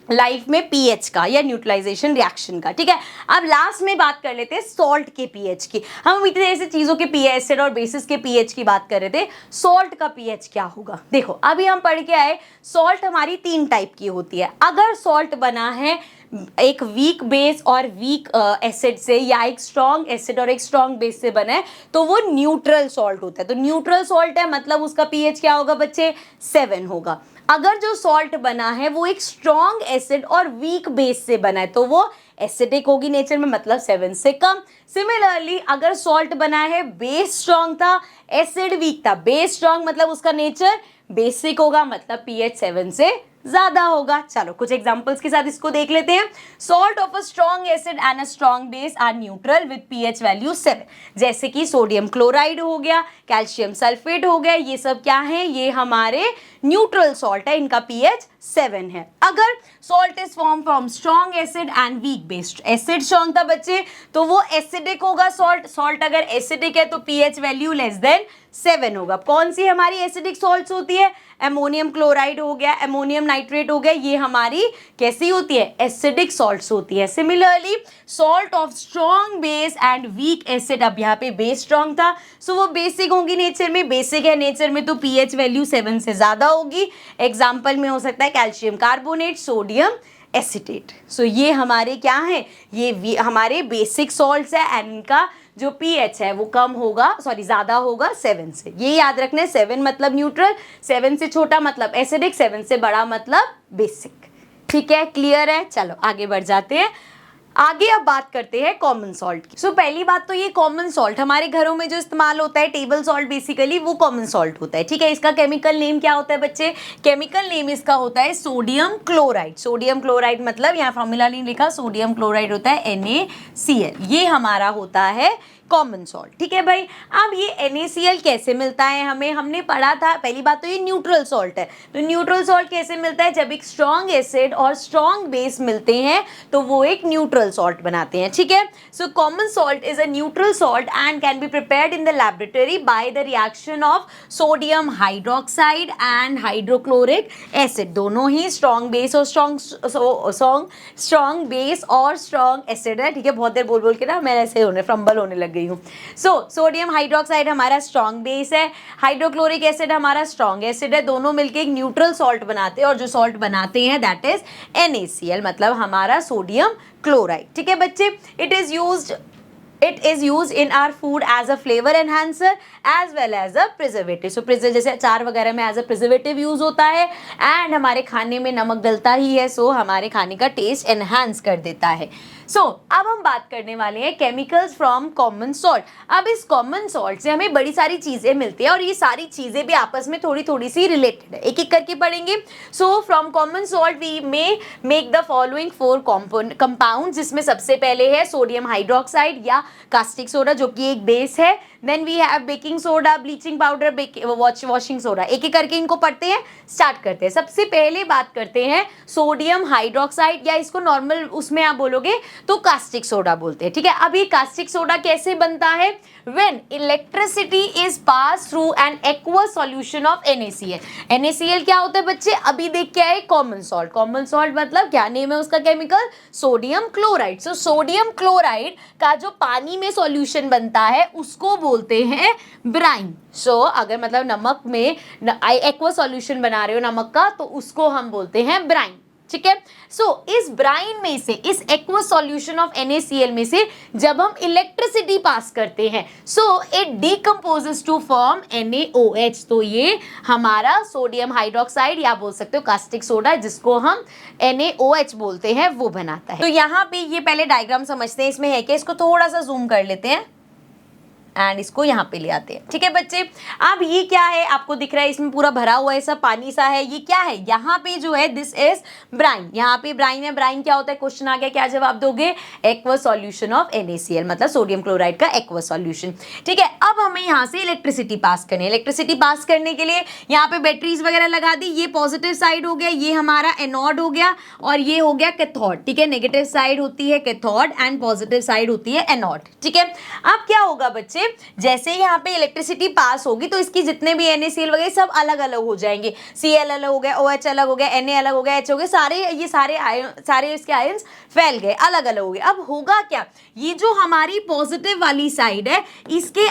लाइफ में पीएच का या न्यूट्रलाइजेशन रिएक्शन का। ठीक है, अब लास्ट में बात कर लेते हैं सॉल्ट के पीएच की। हम इतने ऐसे चीज़ों के पीएच, एसिड और बेसिस के पीएच की बात कर रहे थे, सॉल्ट का पीएच क्या होगा। देखो अभी हम पढ़ के आए, सॉल्ट हमारी 3 टाइप की होती है। अगर सॉल्ट बना है एक वीक बेस और वीक एसिड से या एक स्ट्रॉन्ग एसिड और एक स्ट्रॉन्ग बेस से बना है तो वो न्यूट्रल सॉल्ट होता है। तो न्यूट्रल सॉल्ट है मतलब उसका पीएच क्या होगा बच्चे, 7 होगा। अगर जो सॉल्ट बना है वो एक स्ट्रॉन्ग एसिड और वीक बेस से बना है तो वो एसिडिक होगी नेचर में, मतलब 7 से कम। सिमिलरली अगर सॉल्ट बना है, बेस स्ट्रॉन्ग था, एसिड वीक था, बेस स्ट्रॉन्ग मतलब उसका नेचर बेसिक होगा, मतलब पीएच 7 से ज्यादा होगा। चलो कुछ एग्जांपल्स के साथ इसको देख लेते हैं। Salt of a strong acid and a strong base are neutral with pH value 7। जैसे कि सोडियम क्लोराइड हो गया, कैल्शियम सल्फेट हो गया, ये सब क्या है, ये हमारे न्यूट्रल सॉल्ट है, इनका पीएच 7 है। अगर salt is form from strong acid and weak based, acid strong था बच्चे तो वो एसिडिक होगा सॉल्ट अगर एसिडिक है तो पीएच वैल्यू लेस देन 7 होगा। कौन सी हमारी एसिडिक सॉल्ट्स होती है, अमोनियम क्लोराइड हो गया, अमोनियम नाइट्रेट हो गया, ये हमारी कैसी होती है, एसिडिक सॉल्ट्स होती है। Similarly salt of strong base and weak acid, अब यहाँ पे बेस स्ट्रॉन्ग था सो वो बेसिक होंगी नेचर में, बेसिक है नेचर में तो पीएच वैल्यू 7 से ज्यादा होगी। एग्जाम्पल में हो सकता है कैल्शियम कार्बोनेट, सोडियम एसिटेट। सो ये हमारे क्या है, ये हमारे बेसिक सॉल्ट्स है एंड इनका जो पीएच है वो कम होगा, सॉरी ज्यादा होगा 7 से। ये याद रखना है, 7 मतलब न्यूट्रल, 7 से छोटा मतलब एसिडिक, 7 से बड़ा मतलब बेसिक। ठीक है, क्लियर है। चलो आगे बढ़ जाते हैं। आगे अब बात करते हैं कॉमन सॉल्ट की। सो पहली बात तो ये कॉमन सॉल्ट हमारे घरों में जो इस्तेमाल होता है, टेबल सॉल्ट बेसिकली वो कॉमन सॉल्ट होता है। ठीक है, इसका केमिकल नेम क्या होता है बच्चे, केमिकल नेम इसका होता है सोडियम क्लोराइड। सोडियम क्लोराइड मतलब यहाँ फॉर्मूला नहीं लिखा, सोडियम क्लोराइड होता है NaCl, ये हमारा होता है कॉमन सॉल्ट। ठीक है भाई, अब ये NaCl कैसे मिलता है हमें, हमने पढ़ा था। पहली बात तो ये न्यूट्रल सॉल्ट है, तो न्यूट्रल सॉल्ट कैसे मिलता है, जब एक स्ट्रॉन्ग एसिड और स्ट्रॉन्ग बेस मिलते हैं तो वो एक न्यूट्रल सॉल्ट बनाते हैं। ठीक है, so common salt is a neutral salt and can be prepared in the laboratory by the reaction of sodium hydroxide and hydrochloric acid. दोनों ही स्ट्रॉन्ग बेस और स्ट्रॉन्ग बेस और स्ट्रॉन्ग एसिड है। ठीक है, बहुत देर बोल बोल के ना मैं ऐसे होने फ्रम्बल होने लग गई हूँ। सो सोडियम हाइड्रोक्साइड हमारा स्ट्रॉन्ग बेस है, हाइड्रोक्लोरिक एसिड हमारा स्ट्रॉन्ग एसिड है, दोनों मिलके एक न्यूट्रल सॉल्ट बनाते हैं और जो सॉल्ट बनाते हैं दैट इज NaCl, मतलब हमारा सोडियम क्लोराइड। ठीक है बच्चे, it is used in our food as a flavor enhancer as well as a preservative. So जैसे अचार वगैरह में as a preservative यूज होता है एंड हमारे खाने में नमक डलता ही है, सो हमारे खाने का टेस्ट एनहांस कर देता है। सो अब हम बात करने वाले हैं केमिकल्स फ्रॉम कॉमन सॉल्ट। अब इस कॉमन सॉल्ट से हमें बड़ी सारी चीजें मिलती है और ये सारी चीजें भी आपस में थोड़ी थोड़ी सी रिलेटेड है, एक एक करके पढ़ेंगे। So from common salt we may make the following 4 compound, जिसमें सबसे पहले है सोडियम हाइड्रोक्साइड या कास्टिक सोडा जो कि एक बेस है। Then we have baking soda, bleaching powder, washing soda. एक एक करके इनको पढ़ते हैं, स्टार्ट करते हैं। सबसे पहले बात करते हैं सोडियम हाइड्रोक्साइड, या इसको नॉर्मल उसमें आप बोलोगे तो कास्टिक सोडा बोलते हैं। ठीक है, अब ये कास्टिक सोडा कैसे बनता है, when electricity is pass through an aqueous solution of NaCl। NaCl क्या होता है बच्चे, अभी देख के आए कॉमन सॉल्ट। कॉमन सॉल्ट मतलब क्या नेम है उसका chemical, sodium chloride. So sodium chloride का जो पानी में सॉल्यूशन बनता है उसको बोलते हैं ब्राइन। सो अगर मतलब नमक में एक्वा सॉल्यूशन बना रहे हो नमक का तो उसको हम बोलते हैं ब्राइन। ठीक है, सो इस ब्राइन में से, इस एक्वा सॉल्यूशन ऑफ NaCl में से जब हम इलेक्ट्रिसिटी पास करते हैं so it decomposes to form NaOH। तो ये हमारा सोडियम हाइड्रोक्साइड या बोल सकते हो कास्टिक सोडा जिसको हम NaOH बोलते हैं वो बनाता है। तो यहाँ पे ये पहले डायग्राम समझते हैं, इसमें है कि इसको थोड़ा सा जूम कर लेते हैं एंड इसको यहाँ पे ले आते हैं। ठीक है बच्चे, अब ये क्या है आपको दिख रहा है, इसमें पूरा भरा हुआ है सब पानी सा है, ये क्या है, यहाँ पे जो है दिस इज ब्राइन। यहाँ पे ब्राइन है, ब्राइन क्या होता है, क्वेश्चन आ गया क्या जवाब दोगे, एक्वस सॉल्यूशन ऑफ NaCl, मतलब सोडियम क्लोराइड का एक्वस सॉल्यूशन। ठीक है, अब हमें यहाँ से इलेक्ट्रिसिटी पास करनी है। इलेक्ट्रिसिटी पास करने के लिए यहाँ पे बैटरीज वगैरह लगा दी, ये पॉजिटिव साइड हो गया, ये हमारा एनोड हो गया और ये हो गया कैथोड। ठीक है, नेगेटिव साइड होती है कैथोड एंड पॉजिटिव साइड होती है एनोड। ठीक है, अब क्या होगा बच्चे, जैसे यहाँ पे इलेक्ट्रिसिटी पास होगी तो इसकी जितने भी NaCl वगैरह सब अलग अलग हो जाएंगे, Cl अलग हो गया, OH अलग हो गया, Na अलग हो गया, H हो गया, सारे इसके आयंस फैल गए, अलग अलग हो गए। अब होगा क्या, ये जो हमारी पॉजिटिव वाली साइड है इसके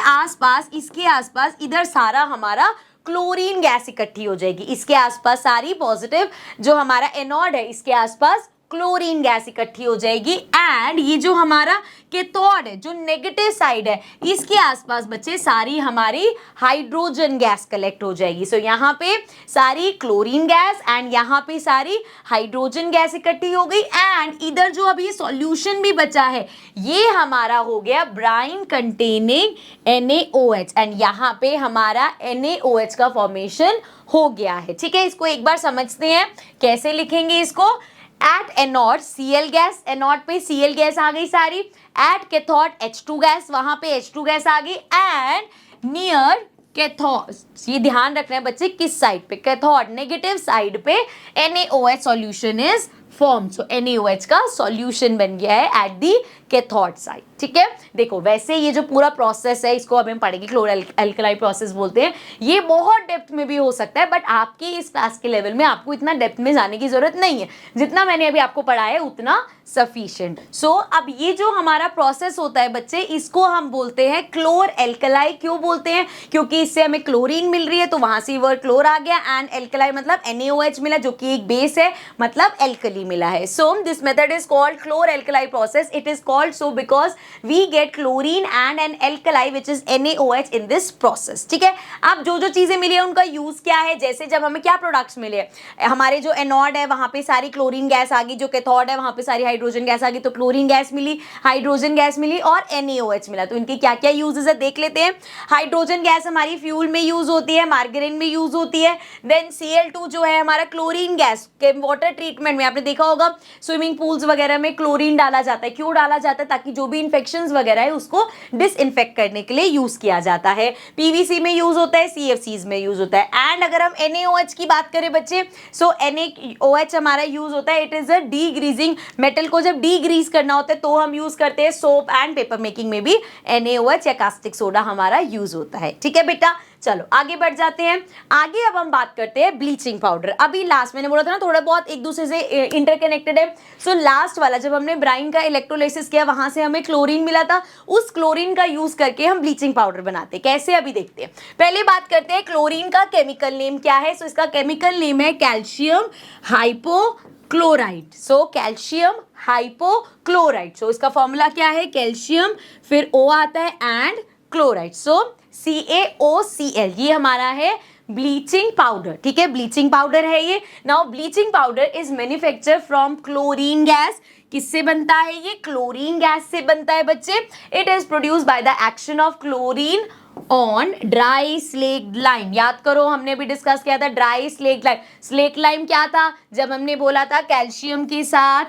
आसपास इधर सारा हमारा क्लोरीन गैस इकट्ठी हो जाएगी, इसके आसपास सारी पॉजिटिव जो हमारा एनोड है इसके आसपास क्लोरीन गैस इकट्ठी हो जाएगी एंड ये जो हमारा कैथोड है जो नेगेटिव साइड है इसके आसपास बच्चे सारी हमारी हाइड्रोजन गैस कलेक्ट हो जाएगी। सो यहाँ पे सारी क्लोरीन गैस एंड यहाँ पे सारी हाइड्रोजन गैस इकट्ठी हो गई एंड इधर जो अभी सॉल्यूशन भी बचा है ये हमारा हो गया ब्राइन कंटेनिंग NaOH एंड यहाँ पे हमारा NaOH का फॉर्मेशन हो गया है। ठीक है, इसको एक बार समझते हैं कैसे लिखेंगे इसको। At anode Cl gas, anode पे Cl गैस आ गई सारी, एट कैथोड H2 गैस, वहां पे H2 गैस आ गई एंड नियर कैथोड, ये ध्यान रखना है बच्चे किस साइड पे, कैथोड नेगेटिव साइड पे NaOH solution is form. So NaOH का सॉल्यूशन बन गया है एट दी कैथोड साइड। ठीक है। देखो वैसे ये जो पूरा प्रोसेस है इसको अब हम पढ़ेंगे, क्लोरो अल्कलाई प्रोसेस बोलते हैं। ये बहुत डेप्थ में भी हो सकता है, बट आपकी इस क्लास के लेवल में आपको इतना डेप्थ में जाने की जरूरत नहीं है। जितना मैंने अभी आपको पढ़ाया है उतना सफिशिएंट। सो अब ये जो हमारा प्रोसेस होता है बच्चे, इसको हम बोलते हैं क्लोर एल्कलाई। क्यों बोलते हैं? क्योंकि इससे हमें क्लोरीन मिल रही है, तो वहां से वर्ड क्लोर आ गया, एंड एल्कलाई मतलब NaOH मिला जो कि एक बेस है, मतलब एल्कली मिला है। So this method is called chlor alkali process. It is called so because we get chlorine and an alkali which is NaOH in this process. ठीक है। अब जो जो चीजें मिली है उनका यूज क्या है? जैसे जब हमें क्या प्रोडक्ट्स मिले, हमारे जो एनोड है वहां पे सारी क्लोरीन गैस आ गई, जो कैथोड है वहां पे सारी हाइड्रोजन गैस आ गई, तो क्लोरीन गैस मिली, हाइड्रोजन गैस मिली और NaOH मिला। तो इनके क्या क्या यूजेस है देख लेते हैं। हाइड्रोजन गैस हमारी फ्यूल में यूज होती है, मार्गरीन में यूज होती है। देन Cl2 जो है हमारा क्लोरीन गैस के वाटर ट्रीटमेंट में, आपने देखा होगा स्विमिंग पूल्स वगैरह में क्लोरीन डाला जाता है। क्यों डाला जाता है? ताकि जो भी इन्फेक्शंस वगैरह है उसको डिसइंफेक्ट करने के लिए यूज किया जाता है। PVC में यूज होता है, CFCs में यूज होता है। एंड अगर हम NaOH की बात करें बच्चे, सो NaOH हमारा यूज होता है, इट इज अ डीग्रीजिंग। मेटल को जब डीग्रीज करना होता है तो हम यूज करते हैं। सोप एंड पेपर मेकिंग में भी NaOH या कास्टिक सोडा हमारा यूज होता है। ठीक है बेटा, चलो आगे बढ़ जाते हैं। आगे अब हम बात करते हैं ब्लीचिंग पाउडर। अभी लास्ट मैंने बोला था ना थोड़ा बहुत एक दूसरे से इंटरकनेक्टेड है। सो लास्ट वाला जब हमने ब्राइन का इलेक्ट्रोलाइसिस किया, वहां से हमें क्लोरीन मिला था, उस क्लोरीन का यूज करके हम ब्लीचिंग पाउडर बनाते हैं। कैसे अभी देखते हैं। पहले बात करते हैं क्लोरीन का केमिकल नेम क्या है। सो इसका केमिकल नेम है calcium hypochloride. So calcium hypochloride, so इसका फॉर्मूला क्या है? कैल्शियम फिर O आता है एंड क्लोराइड, सो CaOCl। ये हमारा है ब्लीचिंग पाउडर। ठीक है, ब्लीचिंग पाउडर है ये। Now bleaching powder is manufacture from chlorine gas. किससे बनता है ये? क्लोरीन गैस से बनता है बच्चे। It is produced by the action of chlorine on dry slaked lime. याद करो हमने भी डिस्कस किया था dry slaked lime. Slaked lime क्या था? जब हमने बोला था कैल्शियम के साथ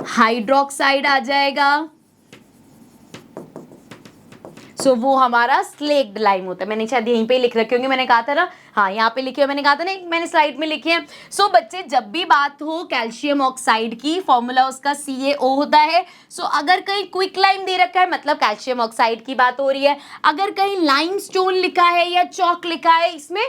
हाइड्रोक्साइड आ जाएगा, सो वो हमारा स्लेक्ड लाइम होता है। मैंने शायद यहीं पे लिख रखे होंगे, मैंने कहा था ना, हाँ यहाँ पे लिखे हुए मैंने कहा था ना, मैंने स्लाइड में लिखे हैं। सो बच्चे जब भी बात हो कैल्शियम ऑक्साइड की, फॉर्मूला उसका CaO होता है। सो अगर कहीं क्विक लाइम दे रखा है मतलब कैल्शियम ऑक्साइड की बात हो रही है। अगर कहीं लाइमस्टोन लिखा है या चॉक लिखा है, इसमें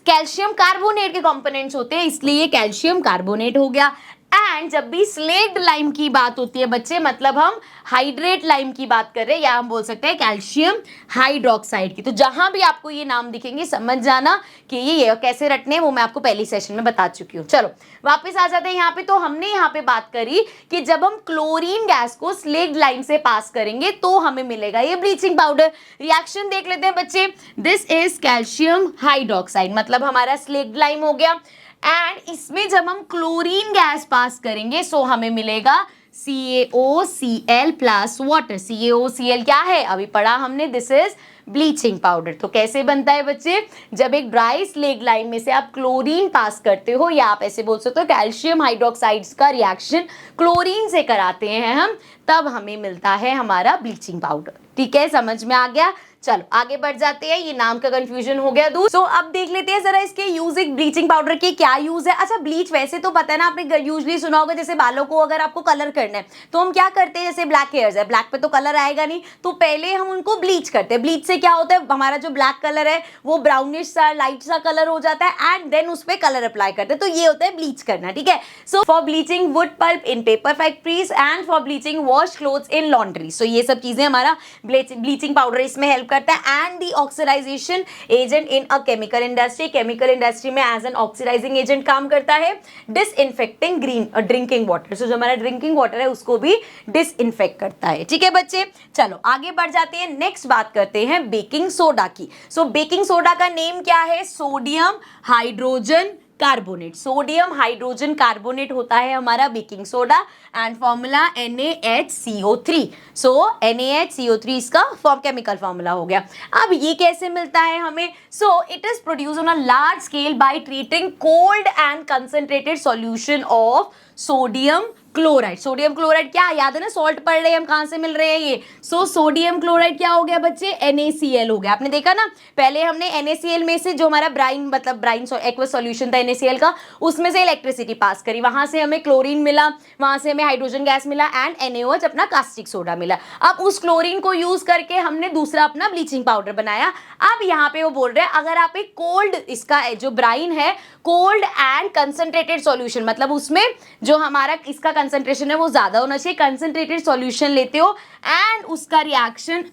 कैल्शियम कार्बोनेट के कंपोनेंट्स होते हैं, इसलिए ये कैल्शियम कार्बोनेट हो गया। एंड जब भी स्लेक्ड लाइम की बात होती है बच्चे, मतलब हम हाइड्रेट लाइम की बात कर रहे हैं, या हम बोल सकते हैं कैल्शियम हाइड्रोक्साइड की। तो जहां भी आपको ये नाम दिखेंगे समझ जाना कि ये कैसे रटने, वो मैं आपको पहली सेशन में बता चुकी हूँ। चलो वापस आ जाते हैं यहाँ पे। तो हमने यहाँ पे बात करी कि जब हम क्लोरीन गैस को स्लेक्ड लाइम से पास करेंगे तो हमें मिलेगा ये ब्लीचिंग पाउडर। रिएक्शन देख लेते हैं बच्चे। दिस इज कैल्शियम हाइड्रोक्साइड, मतलब हमारा स्लेक्ड लाइम हो गया। एंड इसमें जब हम क्लोरीन गैस पास करेंगे सो हमें मिलेगा CaOCl प्लस वाटर। CaOCl क्या है? अभी पढ़ा हमने, दिस इज ब्लीचिंग पाउडर। तो कैसे बनता है बच्चे? जब एक ड्राई स्लेक्ड लाइम में से आप क्लोरीन पास करते हो, या आप ऐसे बोल सकते हो कैल्शियम हाइड्रोक्साइड्स का रिएक्शन क्लोरीन से कराते हैं हम, तब हमें मिलता है हमारा ब्लीचिंग पाउडर। ठीक है, समझ में आ गया। चलो आगे बढ़ जाते हैं, ये नाम का कंफ्यूजन हो गया दूर। सो अब देख लेते हैं जरा इसके यूज। ब्लीचिंग पाउडर के क्या यूज है। अच्छा ब्लीच वैसे तो पता है ना, आपने यूजली सुना होगा, जैसे बालों को अगर आपको कलर करना है तो हम क्या करते हैं, जैसे ब्लैक हेयर्स है, ब्लैक पे तो कलर आएगा नहीं, तो पहले हम उनको ब्लीच करते हैं। ब्लीच से क्या होता है, हमारा जो ब्लैक कलर है वो ब्राउनिश सा लाइट सा कलर हो जाता है, एंड देन उस पर कलर अप्लाई करते हैं। तो ये होता है ब्लीच करना। ठीक है, so for bleaching wood pulp in paper factories and for bleaching wash clothes in laundry. So ये सब चीजें हमारा ब्लीचिंग पाउडर इसमें हेल्प करता है। And the oxidisation agent in a chemical industry. Chemical industry में एज एन ऑक्सीडाइजिंग एजेंट काम करता है। डिसइंफेक्टिंग ग्रीन ड्रिंकिंग वाटर, सो जो हमारा ड्रिंकिंग वाटर है उसको भी डिसइंफेक्ट करता है। ठीक है बच्चे, चलो आगे बढ़ जाते हैं। नेक्स्ट बात करते हैं बेकिंग सोडा की। सो बेकिंग सोडा का नेम क्या है? Sodium hydrogen carbonate. Sodium hydrogen carbonate होता है हमारा baking soda, and formula NaHCO3। So NaHCO3 इसका केमिकल फॉर्मूला हो गया। अब ये कैसे मिलता है हमें? सो it is produce on a large scale by treating cold and concentrated solution of sodium chloride. Sodium chloride क्या याद है ना, सॉल्ट पढ़ रहे हैं हम, कहां से मिल रहे हैं ये। सो सोडियम क्लोराइड क्या हो गया बच्चे, NaCl हो गया। आपने देखा ना, पहले हमने NaCl में से जो हमारा ब्राइन मतलब ब्राइन एक्वस सॉल्यूशन था NaCl का, उसमें से इलेक्ट्रिसिटी पास करी, वहां से हमें क्लोरीन मिला, वहां से हमें हाइड्रोजन गैस मिला एंड NaOH अपना कास्टिक सोडा मिला। अब उस क्लोरीन को यूज करके हमने दूसरा अपना ब्लीचिंग पाउडर बनाया। अब यहाँ पे वो बोल रहे हैं अगर आप एक कोल्ड, इसका जो ब्राइन है कोल्ड एंड कंसंट्रेटेड सॉल्यूशन, मतलब उसमें जो हमारा इसका कंसंट्रेशन है वो ज्यादा होना चाहिए, कंसंट्रेटेड सॉल्यूशन लेते हो एंड उसका reaction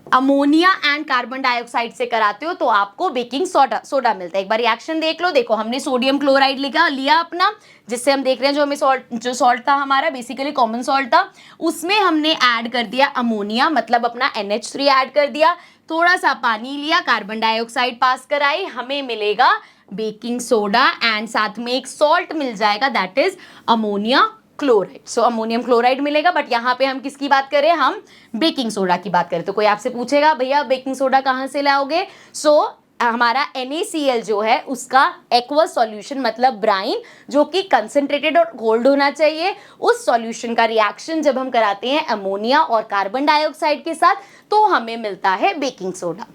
ammonia and carbon dioxide से कराते हो तो आपको बेकिंग सोडा मिलता है। एक बार रिएक्शन देख लो। देखो हमने सोडियम क्लोराइड लिया अपना, जिससे हम देख रहे हैं जो हमें सॉल्ट था हमारा बेसिकली कॉमन सॉल्ट था, उसमें हमने ऐड कर दिया अमोनिया, मतलब अपना NH3 ऐड कर दिया, थोड़ा सा पानी लिया, कार्बन डाइऑक्साइड पास कराई, हमें मिलेगा बेकिंग सोडा एंड साथ में एक सॉल्ट मिल जाएगा that is ammonia chloride. So ammonium chloride मिलेगा, बट यहाँ पे हम किसकी बात करें, हम बेकिंग सोडा की बात करें। तो कोई आपसे पूछेगा भैया बेकिंग सोडा कहाँ से लाओगे, सो हमारा NaCl जो है उसका एक्वस सॉल्यूशन मतलब ब्राइन जो कि कंसंट्रेटेड और कोल्ड होना चाहिए, उस सॉल्यूशन का रिएक्शन जब हम कराते हैं अमोनिया और कार्बन डाइऑक्साइड के साथ तो हमें मिलता है बेकिंग सोडा।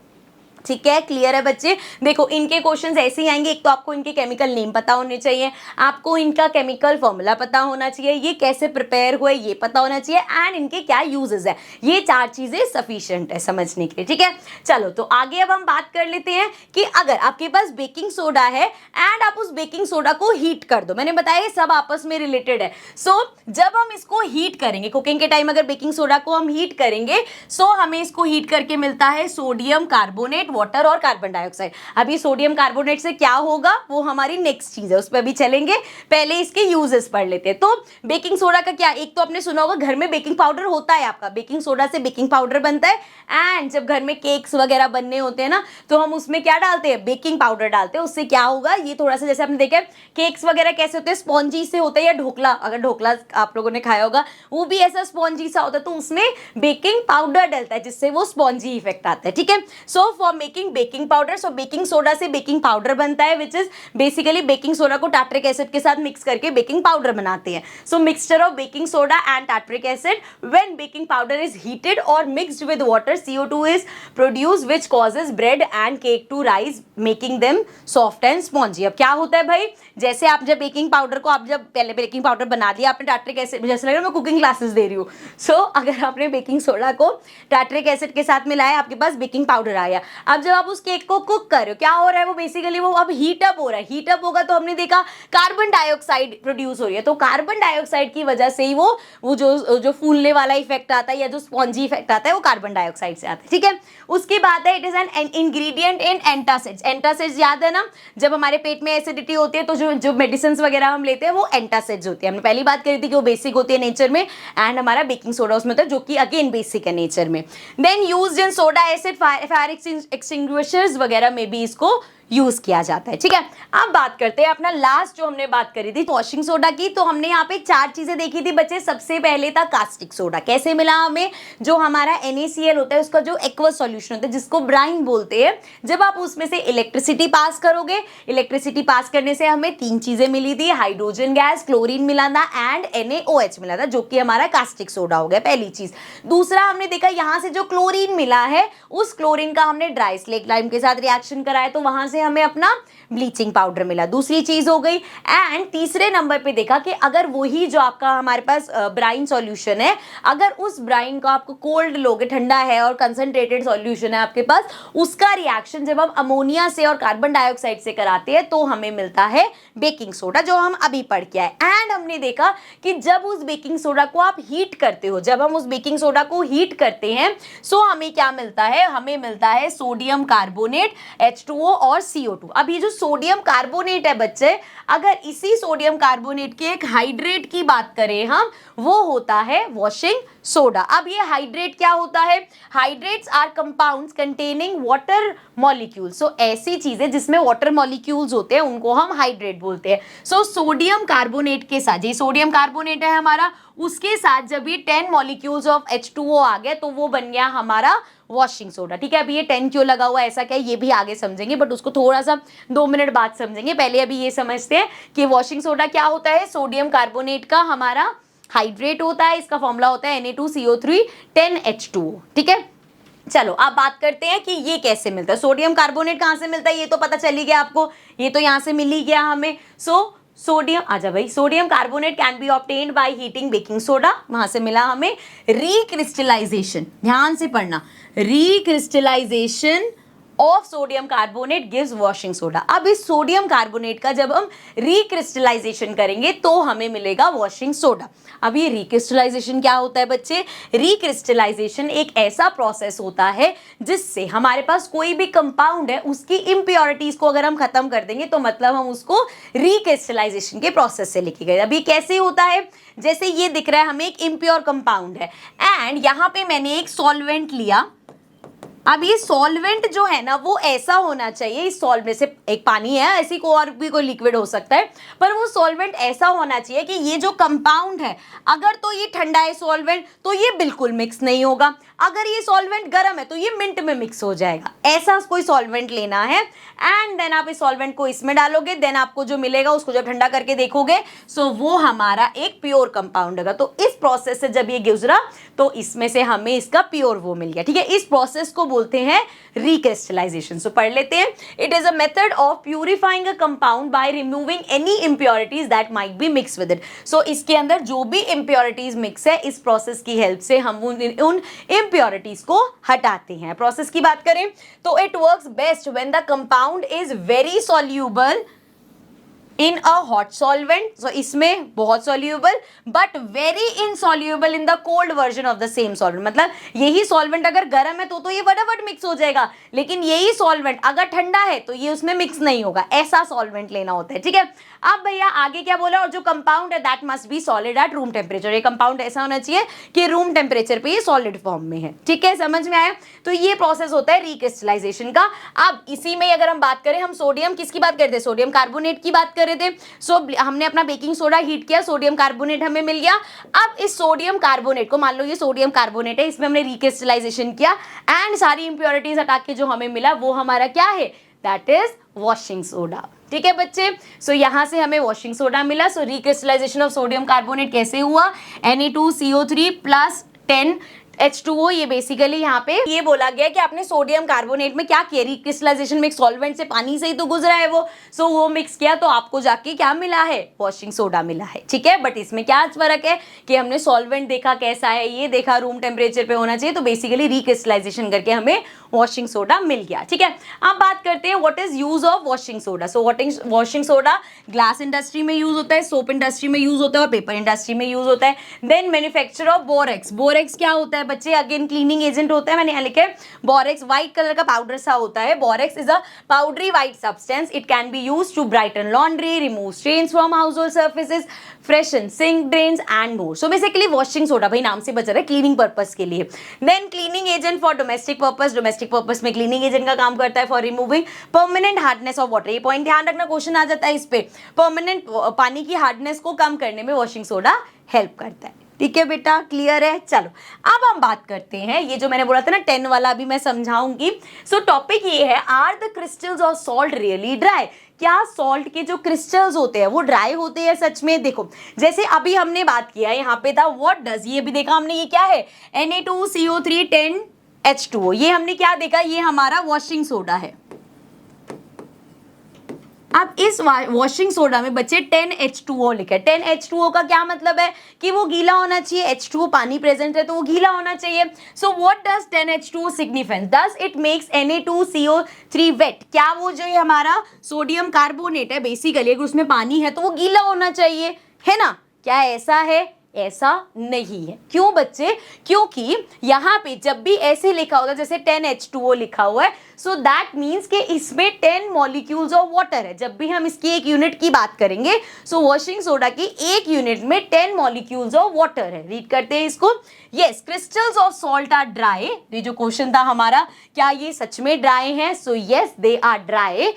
ठीक है, क्लियर है बच्चे। देखो इनके क्वेश्चंस ऐसे ही आएंगे, एक तो आपको इनके केमिकल नेम पता होने चाहिए, आपको इनका केमिकल फॉर्मूला पता होना चाहिए, ये कैसे प्रिपेयर हुए ये पता होना चाहिए एंड इनके क्या यूजेस है। ये 4 चीजें सफिशिएंट है समझने के लिए। ठीक है, चलो तो आगे अब हम बात कर लेते हैं कि अगर आपके पास बेकिंग सोडा है एंड आप उस बेकिंग सोडा को हीट कर दो, मैंने बताया ये सब आपस में रिलेटेड है। सो जब हम इसको हीट करेंगे कुकिंग के टाइम, अगर बेकिंग सोडा को हम हीट करेंगे सो हमें इसको हीट करके मिलता है सोडियम कार्बोनेट, वाटर और कार्बन डाइऑक्साइड। अभी सोडियम कार्बोनेट से क्या होगा वो हमारी नेक्स्ट चीज है, उस पर अभी चलेंगे, पहले इसके यूजेस पढ़ लेते हैं। तो बेकिंग सोडा का क्या, एक तो आपने सुना होगा घर में बेकिंग पाउडर होता है आपका, बेकिंग सोडा से बेकिंग पाउडर बनता है एंड जब घर में केक्स वगैरह बनने होते हैं ना तो हम उसमें क्या डालते हैं, बेकिंग पाउडर डालते हैं। उससे क्या होगा, ये थोड़ा सा जैसे आपने देखा केक्स वगैरह कैसे होते हैं, स्पॉन्जी से होता है, या ढोकला, अगर ढोकला आप लोगों ने खाया होगा वो भी ऐसा स्पॉन्जी सा होता है, तो उसमें बेकिंग पाउडर डलता है जिससे वो स्पॉन्जी इफेक्ट आता है। ठीक है, so for making baking powder, so baking soda से बेकिंग पाउडर बनता है which is basically baking soda को टार्ट्रिक एसिड के साथ मिक्स करके बेकिंग पाउडर बनाते हैं। So mixture of baking soda and tartaric acid when baking powder is heated और mixed with water CO2 is produce which causes bread and cake to rise making them soft and spongy. अब क्या होता है भाई, जैसे आप जब baking powder को आप जब पहले बेकिंग पाउडर बना दिया आपने टार्ट्रिक एसिड, जैसे लग रहा है मैं कुकिंग क्लासेस दे रही हूँ। सो अगर आपने बेकिंग सोडा को टार्ट्रिक एसिड के साथ मिलाया आपके पास बेकिंग पाउडर आया। अब जब आप उस केक को कुक कर रहे हो क्या हो रहा है, वो बेसिकली वो अब हीट अप हो रहा है, हीट अप होगा तो हमने देखा कार्बन डाइऑक्साइड प्रोड्यूस हो रही है, तो कार्बन डाइऑक्साइड की वजह से ही वो जो फूलने वाला इफेक्ट आता है या जो स्पॉन्जी इफेक्ट आता है वो कार्बन डाइऑक्साइड से आता है। ठीक है, उसके बाद है it is an ingredient in antacids. Antacids याद है ना, जब हमारे पेट में एसिडिटी होती है तो जो मेडिसिन वगैरह हम लेते हैं वो एंटासिड्स होती है। हमने पहली बात करी थी कि वो बेसिक होती है नेचर में एंड हमारा बेकिंग सोडा उसमें होता है जो कि अगेन बेसिक है नेचर में। Then used in soda acid, fire extinguishers वगैरह में भी इसको यूज किया जाता है। ठीक है, अब बात करते हैं अपना लास्ट जो हमने बात करी थी वॉशिंग सोडा की, तो हमने यहाँ पे 4 चीजें देखी थी बच्चे। सबसे पहले था कास्टिक सोडा, कैसे मिला हमें, जो हमारा NaCl होता है उसका जो एक्वस सॉल्यूशन होता है जिसको ब्राइन बोलते हैं, जब आप उसमें से इलेक्ट्रिसिटी पास करोगे, इलेक्ट्रिसिटी पास करने से हमें 3 चीजें मिली थी, हाइड्रोजन गैस, क्लोरीन मिला था एंड NaOH मिला था, जो कि हमारा कास्टिक सोडा हो गया पहली चीज। दूसरा हमने देखा यहाँ से जो क्लोरीन मिला है उस क्लोरीन का हमने ड्राई स्लेट लाइम के साथ रिएक्शन कराया तो वहां से हमें अपना ब्लीचिंग पाउडर मिला, दूसरी चीज हो गई। एंड तीसरे नंबर पे देखा कि अगर वही जो आपका हमारे पास ब्राइन सॉल्यूशन है, अगर उस ब्राइन को आपको कोल्ड लोगे, ठंडा है और कंसंट्रेटेड सॉल्यूशन है आपके पास, उसका रिएक्शन जब हम अमोनिया से और कार्बन डाइऑक्साइड से कराते हैं तो हमें मिलता है बेकिंग सोडा, जो हम अभी पढ़ के आए। एंड हमने देखा कि जब उस बेकिंग सोडा को आप हीट करते हो, जब हम उस बेकिंग सोडा को हीट करते हैं सो हमें क्या मिलता है, हमें मिलता है सोडियम कार्बोनेट H2O और CO2। अब ये जो सोडियम कार्बोनेट है बच्चे, अगर इसी सोडियम कार्बोनेट के एक हाइड्रेट की बात करें हम, वो होता है वॉशिंग सोडा। अब ये हाइड्रेट क्या होता है? Hydrates are compounds containing water molecules. So ऐसी चीजें जिसमें वाटर मॉलिक्यूल्स होते हैं उनको हम हाइड्रेट बोलते हैं। सो सोडियम कार्बोनेट के साथ, ये सोडियम कार्बोनेट है हमारा, उसके साथ जब ये 10 मॉलिक्यूल्स ऑफ H2O आ गए तो वो बन गया हमारा वॉशिंग सोडा। ठीक है, अभी ये 10 क्यों लगा हुआ है, ऐसा क्या है, ये भी आगे समझेंगे, बट उसको थोड़ा सा 2 मिनट बाद समझेंगे। पहले अभी ये समझते हैं कि वॉशिंग सोडा क्या होता है। सोडियम कार्बोनेट का हमारा हाइड्रेट होता है, इसका फॉर्मूला होता है Na2CO3 10H2O। ठीक है, चलो अब बात करते हैं कि ये कैसे मिलता है। सोडियम कार्बोनेट कहां से मिलता है ये तो पता चल ही गया आपको, ये तो यहां से मिल ही गया हमें। सोडियम, आजा भाई, sodium carbonate can be obtained by heating baking soda, वहां से मिला हमें। रिक्रिस्टलाइजेशन, ध्यान से पढ़ना, recrystallisation of sodium carbonate gives washing soda. अब इस सोडियम कार्बोनेट का जब हम रिक्रिस्टलाइजेशन करेंगे तो हमें मिलेगा वॉशिंग सोडा। अब ये रिक्रिस्टलाइजेशन क्या होता है बच्चे? रिक्रिस्टलाइजेशन एक ऐसा प्रोसेस होता है जिससे हमारे पास कोई भी कंपाउंड है उसकी इम्प्योरिटीज को अगर हम खत्म कर देंगे तो मतलब हम उसको रिक्रिस्टलाइजेशन के प्रोसेस से लेके गए। अभी कैसे होता है? जैसे ये दिख रहा है हमें एक इम्प्योर कंपाउंड है एंड यहां पे मैंने एक सॉल्वेंट लिया। अब ये सॉल्वेंट जो है ना वो ऐसा होना चाहिए, इस सॉल्व में से एक पानी है, ऐसी को और भी कोई लिक्विड हो सकता है, पर वो सॉल्वेंट ऐसा होना चाहिए कि ये जो कंपाउंड है अगर तो ये ठंडा है सॉल्वेंट तो ये बिल्कुल मिक्स नहीं होगा, अगर ये सॉल्वेंट गर्म है तो ये मिनट में मिक्स हो जाएगा। ऐसा कोई सॉल्वेंट लेना है एंड देन आप इस सॉल्वेंट को इसमें डालोगे, देन आपको जो मिलेगा उसको जब ठंडा करके देखोगे सो वो हमारा एक प्योर कंपाउंड होगा। तो इस प्रोसेस से जब ये गुजरा तो इसमें से हमें इसका प्योर वो मिल गया। ठीक है, इस प्रोसेस को बोलते हैं रिक्रिस्टलाइजेशन। सो पढ़ लेते हैं। It is a method of purifying a compound by removing any impurities that might be mix with it. So इसके अंदर जो भी इंप्योरिटीज मिक्स है इस प्रोसेस की हेल्प से हम उन इंप्योरिटीज को हटाते हैं। प्रोसेस की बात करें तो it works best when the compound is very soluble in a hot solvent. So इसमें बहुत soluble but very insoluble in the cold version of the same solvent. मतलब यही सॉल्वेंट अगर गर्म है तो ये फटाफट मिक्स हो जाएगा, लेकिन यही सॉल्वेंट अगर ठंडा है तो ये उसमें मिक्स नहीं होगा। ऐसा सॉल्वेंट लेना होता है। ठीक है, अब भैया आगे क्या बोला, और जो कंपाउंड है that must be solid at room temperature. ये कंपाउंड ऐसा होना चाहिए कि रूम टेम्परेचर पे ये सॉलिड फॉर्म में है। ठीक है, समझ में आया? तो ये प्रोसेस होता है रिक्रिस्टलाइजेशन का। अब इसी में अगर हम बात करें, हम सोडियम किसकी बात करते हैं? सोडियम कार्बोनेट की बात कर रहे थे। सो हमने अपना बेकिंग सोडा हीट किया, सोडियम कार्बोनेट हमें मिल गया। अब इस सोडियम कार्बोनेट को, मान लो ये सोडियम कार्बोनेट है, इसमें हमने रिक्रिस्टलाइजेशन किया एंड सारी इंप्योरिटीज हटा के जो हमें मिला वो हमारा क्या है? That is washing soda. ठीक है बच्चे, सो यहां से हमें वॉशिंग सोडा मिला। सो रिक्रिस्टलाइजेशन ऑफ सोडियम कार्बोनेट कैसे हुआ? Na2CO3 plus 10H2O। ये बेसिकली यहाँ पे ये बोला गया कि आपने सोडियम कार्बोनेट में क्या किया, रिक्रिस्टलाइजेशन में एक सॉल्वेंट से, पानी से ही तो गुजरा है वो, सो वो मिक्स किया तो आपको जाके क्या मिला है? वॉशिंग सोडा मिला है। ठीक है, बट इसमें क्या फर्क है कि हमने सॉल्वेंट देखा कैसा है, ये देखा रूम टेम्परेचर पे होना चाहिए, तो बेसिकली रिक्रिस्टलाइजेशन करके हमें वॉशिंग सोडा मिल गया। ठीक है, अब बात करते हैं what is use of washing soda. So washing soda glass industry में यूज होता है, सोप इंडस्ट्री में यूज होता है और पेपर इंडस्ट्री में यूज होता है। Then manufacture of borax. Borax क्या होता है बच्चे? अगेन क्लीनिंग एजेंट होता है। मैंने यहाँ लिखा है बोरेक्स, व्हाइट कलर का पाउडर सा होता है। Borax is a powdery white substance. It can be used to brighten laundry, remove stains from household surfaces, freshen sink drains and more. So basically washing soda, भाई नाम से बच रहा है, क्लीनिंग पर्पस के लिए। Then cleaning agent for domestic purpose. Domestic purpose में cleaning agent का काम करता है for removing permanent hardness of water. ये पॉइंट ध्यान रखना, क्वेश्चन आ जाता है इस पे। परमानेंट पानी की हार्डनेस को कम करने में वॉशिंग सोडा हेल्प करता है। ठीक है बेटा, क्लियर है? चलो अब हम बात करते हैं, ये जो मैंने बोला था ना 10 वाला अभी मैं समझाऊंगी। सो टॉपिक ये है, are the crystals of salt really dry? क्या सॉल्ट के जो क्रिस्टल्स होते हैं वो ड्राई होते हैं सच में? देखो जैसे अभी हमने बात किया, यहाँ पे था व्हाट डज, ये भी देखा हमने, ये क्या है? Na2CO3 10H2O। ये हमने क्या देखा? ये हमारा वॉशिंग सोडा है। अब इस वॉशिंग सोडा में बच्चे 10H2O लिखा है। 10H2O का क्या मतलब है कि वो गीला होना चाहिए। H2O पानी प्रेजेंट है तो वो गीला होना चाहिए। So what does 10H2O signifies? Does it makes Na2CO3 wet? क्या वो जो ये हमारा सोडियम कार्बोनेट है बेसिकली अगर उसमें पानी है तो वो गीला होना चाहिए, है ना? क्या ऐसा है? ऐसा नहीं है। क्यों बच्चे? क्योंकि यहाँ पे जब भी ऐसे लिखा होगा जैसे 10H2O लिखा हुआ है, सो दैट मीन्स कि इसमें 10 मॉलिक्यूल्स ऑफ वाटर है। जब भी हम इसकी एक यूनिट की बात करेंगे, सो वॉशिंग सोडा की एक यूनिट में 10 मॉलिक्यूल्स ऑफ वाटर है। रीड करते हैं इसको। Yes, crystals of salt are dry. ये जो क्वेश्चन था हमारा, क्या ये सच में ड्राई है? So yes, they are dry.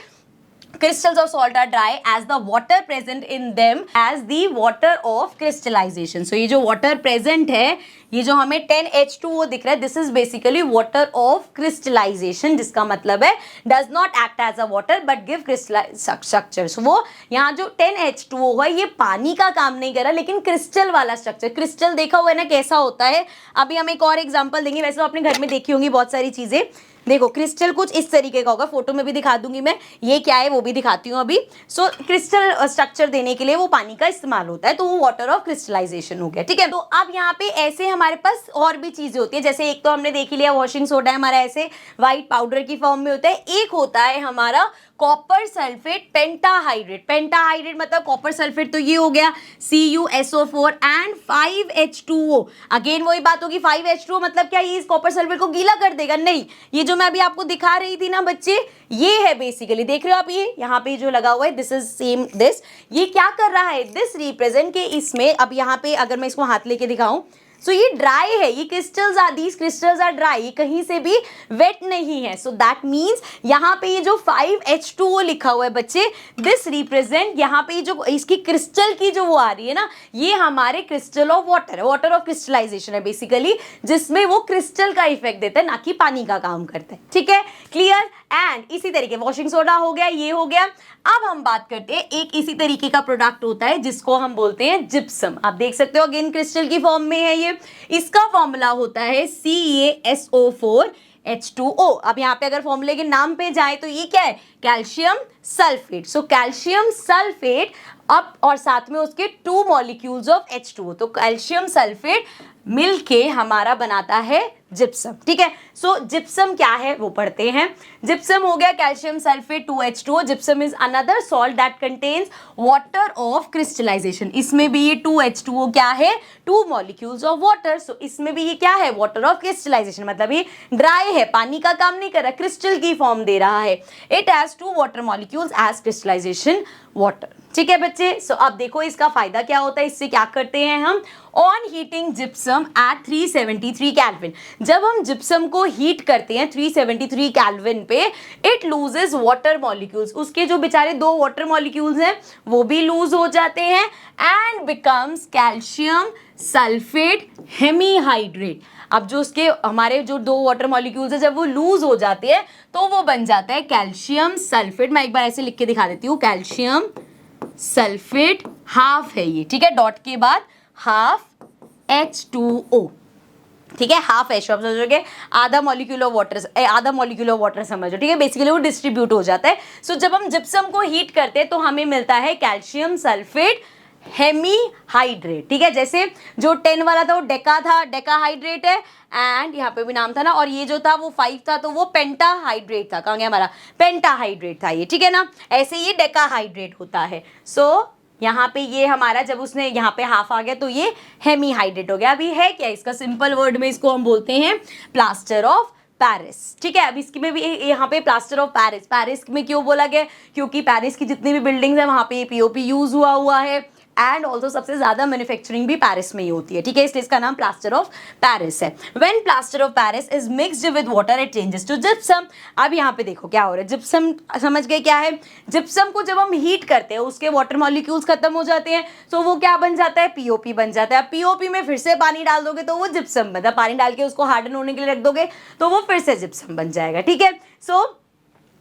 Crystals of salt are dry as the water present in them as the water of crystallization. So ये जो water present है, ये जो हमें 10H2O दिख रहा है, this is basically water of crystallization, जिसका मतलब है does not act as a water but give crystallized structure. So वो यहाँ जो 10H2O है, ये पानी का काम नहीं कर रहा, लेकिन क्रिस्टल वाला स्ट्रक्चर। क्रिस्टल देखा हुआ है ना कैसा होता है? अभी हम एक और एग्जाम्पल देंगे। वैसे तो अपने घर में देखी होंगी बहुत सारी चीजें। देखो, क्रिस्टल कुछ इस तरीके का होगा, फोटो में भी दिखा दूंगी मैं, ये क्या है वो भी दिखाती हूँ अभी। सो क्रिस्टल स्ट्रक्चर देने के लिए वो पानी का इस्तेमाल होता है, तो वो वाटर ऑफ क्रिस्टलाइजेशन हो गया। ठीक है, तो अब यहाँ पे ऐसे हमारे पास और भी चीजें होती है। जैसे एक तो हमने देख लिया वॉशिंग सोडा हमारा ऐसे व्हाइट पाउडर की फॉर्म में होता है। एक होता है हमारा कॉपर सल्फेट पेंटाहाइड्रेट। पेंटाहाइड्रेट मतलब कॉपर सल्फेट, तो ये हो गया CuSO4 एंड 5H2O। अगेन वही बात होगी, 5H2O मतलब क्या, ये इस कॉपर सल्फेट को गीला कर देगा? नहीं, ये जो मैं अभी आपको दिखा रही थी ना बच्चे, ये है बेसिकली, देख रहे हो आप, ये यहाँ पे जो लगा हुआ है, दिस इज सेम दिस। ये क्या कर रहा है? दिस रिप्रेजेंट के इसमें, अब यहाँ पे अगर मैं इसको हाथ लेके दिखाऊं, सो ये ड्राई है, ये crystals are, these crystals are dry, ये कहीं से भी वेट नहीं है। सो दैट मीन्स यहाँ पे ये जो 5H2O लिखा हुआ है बच्चे, दिस रिप्रेजेंट, यहाँ पे जो इसकी क्रिस्टल की जो वो आ रही है ना, ये हमारे क्रिस्टल ऑफ वाटर है, वाटर ऑफ क्रिस्टलाइजेशन है बेसिकली, जिसमें वो क्रिस्टल का इफेक्ट देता है, ना कि पानी का काम करता है। ठीक है, क्लियर? एंड इसी तरीके वॉशिंग सोडा हो गया, ये हो गया। अब हम बात करते हैं, एक इसी तरीके का प्रोडक्ट होता है जिसको हम बोलते हैं जिप्सम। आप देख सकते हो अगेन क्रिस्टल की फॉर्म में है ये। इसका फॉर्मूला होता है CaSO4H2O। अब यहाँ पे अगर फॉर्मूले के नाम पे जाए तो ये क्या है? Calcium sulphate. So calcium sulphate अब और साथ में उसके 2 मॉलिक्यूल्स ऑफ H2O, तो कैल्शियम सल्फेट मिलके हमारा बनाता है जिप्सम। ठीक है, सो जिप्सम क्या है वो पढ़ते हैं। जिप्सम हो गया calcium sulphate 2H2O। Gypsum is another salt that contains water of crystallisation. इसमें भी ये 2H2O क्या है? 2 मॉलिक्यूल्स ऑफ वाटर। सो इसमें भी ये क्या है? वाटर ऑफ क्रिस्टलाइजेशन, मतलब ये ड्राई है, पानी का काम नहीं कर रहा, क्रिस्टल की फॉर्म दे रहा है। It has 2 water molecules as crystallisation water. ठीक है बच्चे, सो अब देखो इसका फायदा क्या होता है, इससे क्या करते हैं हम? On heating gypsum at 373 kelvin, जब हम जिप्सम को हीट करते हैं 373 केल्विन पे, इट लूजेस वाटर मॉलिक्यूल्स, उसके जो बेचारे 2 वाटर मॉलिक्यूल्स हैं वो भी लूज हो जाते हैं, and becomes calcium sulphate hemihydrate. अब जो उसके हमारे जो 2 वाटर मॉलिक्यूल्स है, जब वो लूज हो जाते हैं तो वो बन जाता है कैल्शियम सल्फेट। मैं एक बार ऐसे लिख के दिखा देती हूँ, कैल्शियम सल्फेट हाफ है ये। ठीक है, डॉट के बाद हाफ H2O। ठीक है, हाफ H2O आप समझोगे, आधा मॉलिक्यूल ऑफ वाटर, आधा मॉलिक्यूल ऑफ वाटर समझो। ठीक है, बेसिकली वो डिस्ट्रीब्यूट हो जाता है। सो जब हम जिप्सम को हीट करते हैं तो हमें मिलता है कैल्शियम सल्फेट हेमीहाइड्रेट। ठीक है, जैसे जो 10 वाला था वो डेका था, डेकाहाइड्रेट है, एंड यहाँ पे भी नाम था ना, और ये जो था वो 5 था तो वो पेंटाहाइड्रेट था। कहाँ गया हमारा? पेंटाहाइड्रेट था ये। ठीक है ना, ऐसे ये डेकाहाइड्रेट होता है। सो यहाँ पे ये हमारा जब उसने यहाँ पे हाफ आ गया तो ये हेमीहाइड्रेट हो गया। अभी है क्या इसका सिंपल वर्ड में, इसको हम बोलते हैं प्लास्टर ऑफ पेरिस। ठीक है, अब इसकी में भी यहाँ पे प्लास्टर ऑफ पेरिस, पेरिस में क्यों बोला गया? क्योंकि पेरिस की जितनी भी बिल्डिंग्स है वहाँ पे POP यूज हुआ है, एंड ऑल्सो सबसे ज्यादा मैन्युफैक्चरिंग भी पेरिस में ही होती है। ठीक है, इसलिए इसका नाम प्लास्टर ऑफ पेरिस है। When plaster of Paris is mixed with water it changes to gypsum. अब यहाँ पे देखो क्या हो रहा है, जिप्सम समझ गए क्या है? जिप्सम को जब हम हीट करते हैं उसके वाटर मॉलिक्यूल्स खत्म हो जाते हैं, तो वो क्या बन जाता है? POP बन जाता है। अब POP में फिर से पानी डाल दोगे तो वो जिप्सम बनता है, पानी डाल के उसको हार्डन होने के लिए रख दोगे तो वो फिर से जिप्सम बन जाएगा। ठीक है, सो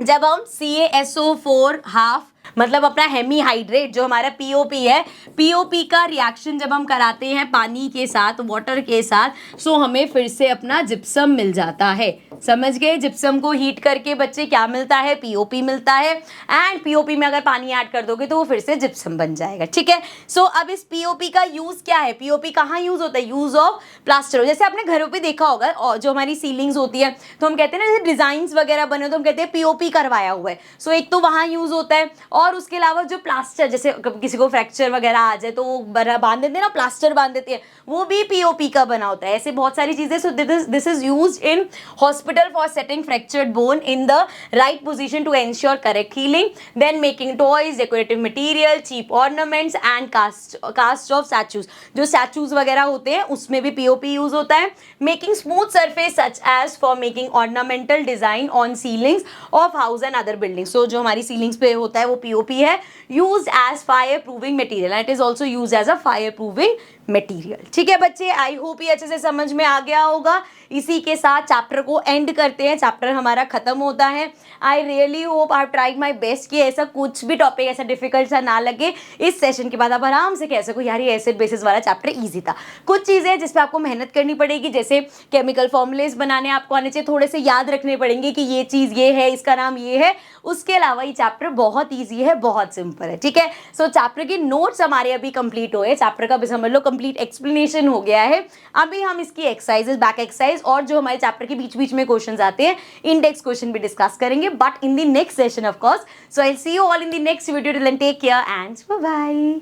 जब हम CaSO4 हाफ मतलब अपना हेमीहाइड्रेट जो हमारा POP है, POP का रिएक्शन जब हम कराते हैं पानी के साथ, वाटर के साथ, सो हमें फिर से अपना जिप्सम मिल जाता है। समझ गए? जिप्सम को हीट करके बच्चे क्या मिलता है? पीओपी मिलता है, एंड पीओपी में अगर पानी ऐड कर दोगे तो वो फिर से जिप्सम बन जाएगा, ठीक है। सो अब इस पीओपी का यूज क्या है? पीओपी कहाँ यूज होता है? Use of plaster. जैसे आपने घरों पे देखा होगा, और जो हमारी सीलिंग्स होती है तो हम कहते हैं ना, जैसे डिजाइन्स वगैरह बने तो हम कहते हैं पीओपी करवाया हुआ है। सो एक तो वहां यूज होता है, और उसके अलावा जो प्लास्टर, जैसे किसी को फ्रैक्चर वगैरह आ जाए तो वो बांध देते हैं ना, प्लास्टर बांध देते हैं, वो भी पीओपी का बना होता है। ऐसे बहुत सारी चीजें। So this is used in hospital for setting fractured bone in the right position to ensure correct healing, then making toys, decorative material, cheap ornaments and cast of statues. जो स्टैचूज वगैरह होते हैं उसमें भी पीओपी यूज होता है। Making smooth surface such as for making ornamental design on ceilings of house and other buildings. So जो हमारी सीलिंग्स पे होता है वो पीओपी है, used as fire proofing material, and it is also used as a fire proofing material. ठीक है बच्चे, आई होप ये अच्छे से समझ में आ गया होगा। इसी के साथ चैप्टर को एंड करते हैं, चैप्टर हमारा खत्म होता है। I really hope I have tried my best कि ऐसा कुछ भी टॉपिक ऐसा डिफिकल्ट सा ना लगे। इस सेशन के बाद आप आराम से कह सको यार ये एसिड बेसिस वाला चैप्टर इजी था। कुछ चीजें जिस पे आपको मेहनत करनी पड़ेगी, जैसे केमिकल फॉर्मुलेस बनाने आपको आने चाहिए, थोड़े से याद रखने पड़ेंगे कि ये चीज ये है, इसका नाम ये है। उसके अलावा ये चैप्टर बहुत ईजी है, बहुत सिंपल है, ठीक है। सो चैप्टर के नोट्स हमारे अभी कंप्लीट हुए, चैप्टर का भी समझ लो कंप्लीट एक्सप्लेनेशन हो गया है। अभी हम इसकी एक्सरसाइजेस, बैक एक्सरसाइज और जो हमारे चैप्टर के बीच बीच में क्वेश्चंस आते हैं, इंडेक्स क्वेश्चन भी डिस्कस करेंगे, but in the next session of course. So I will see you all in the next video. Till then take care and bye bye.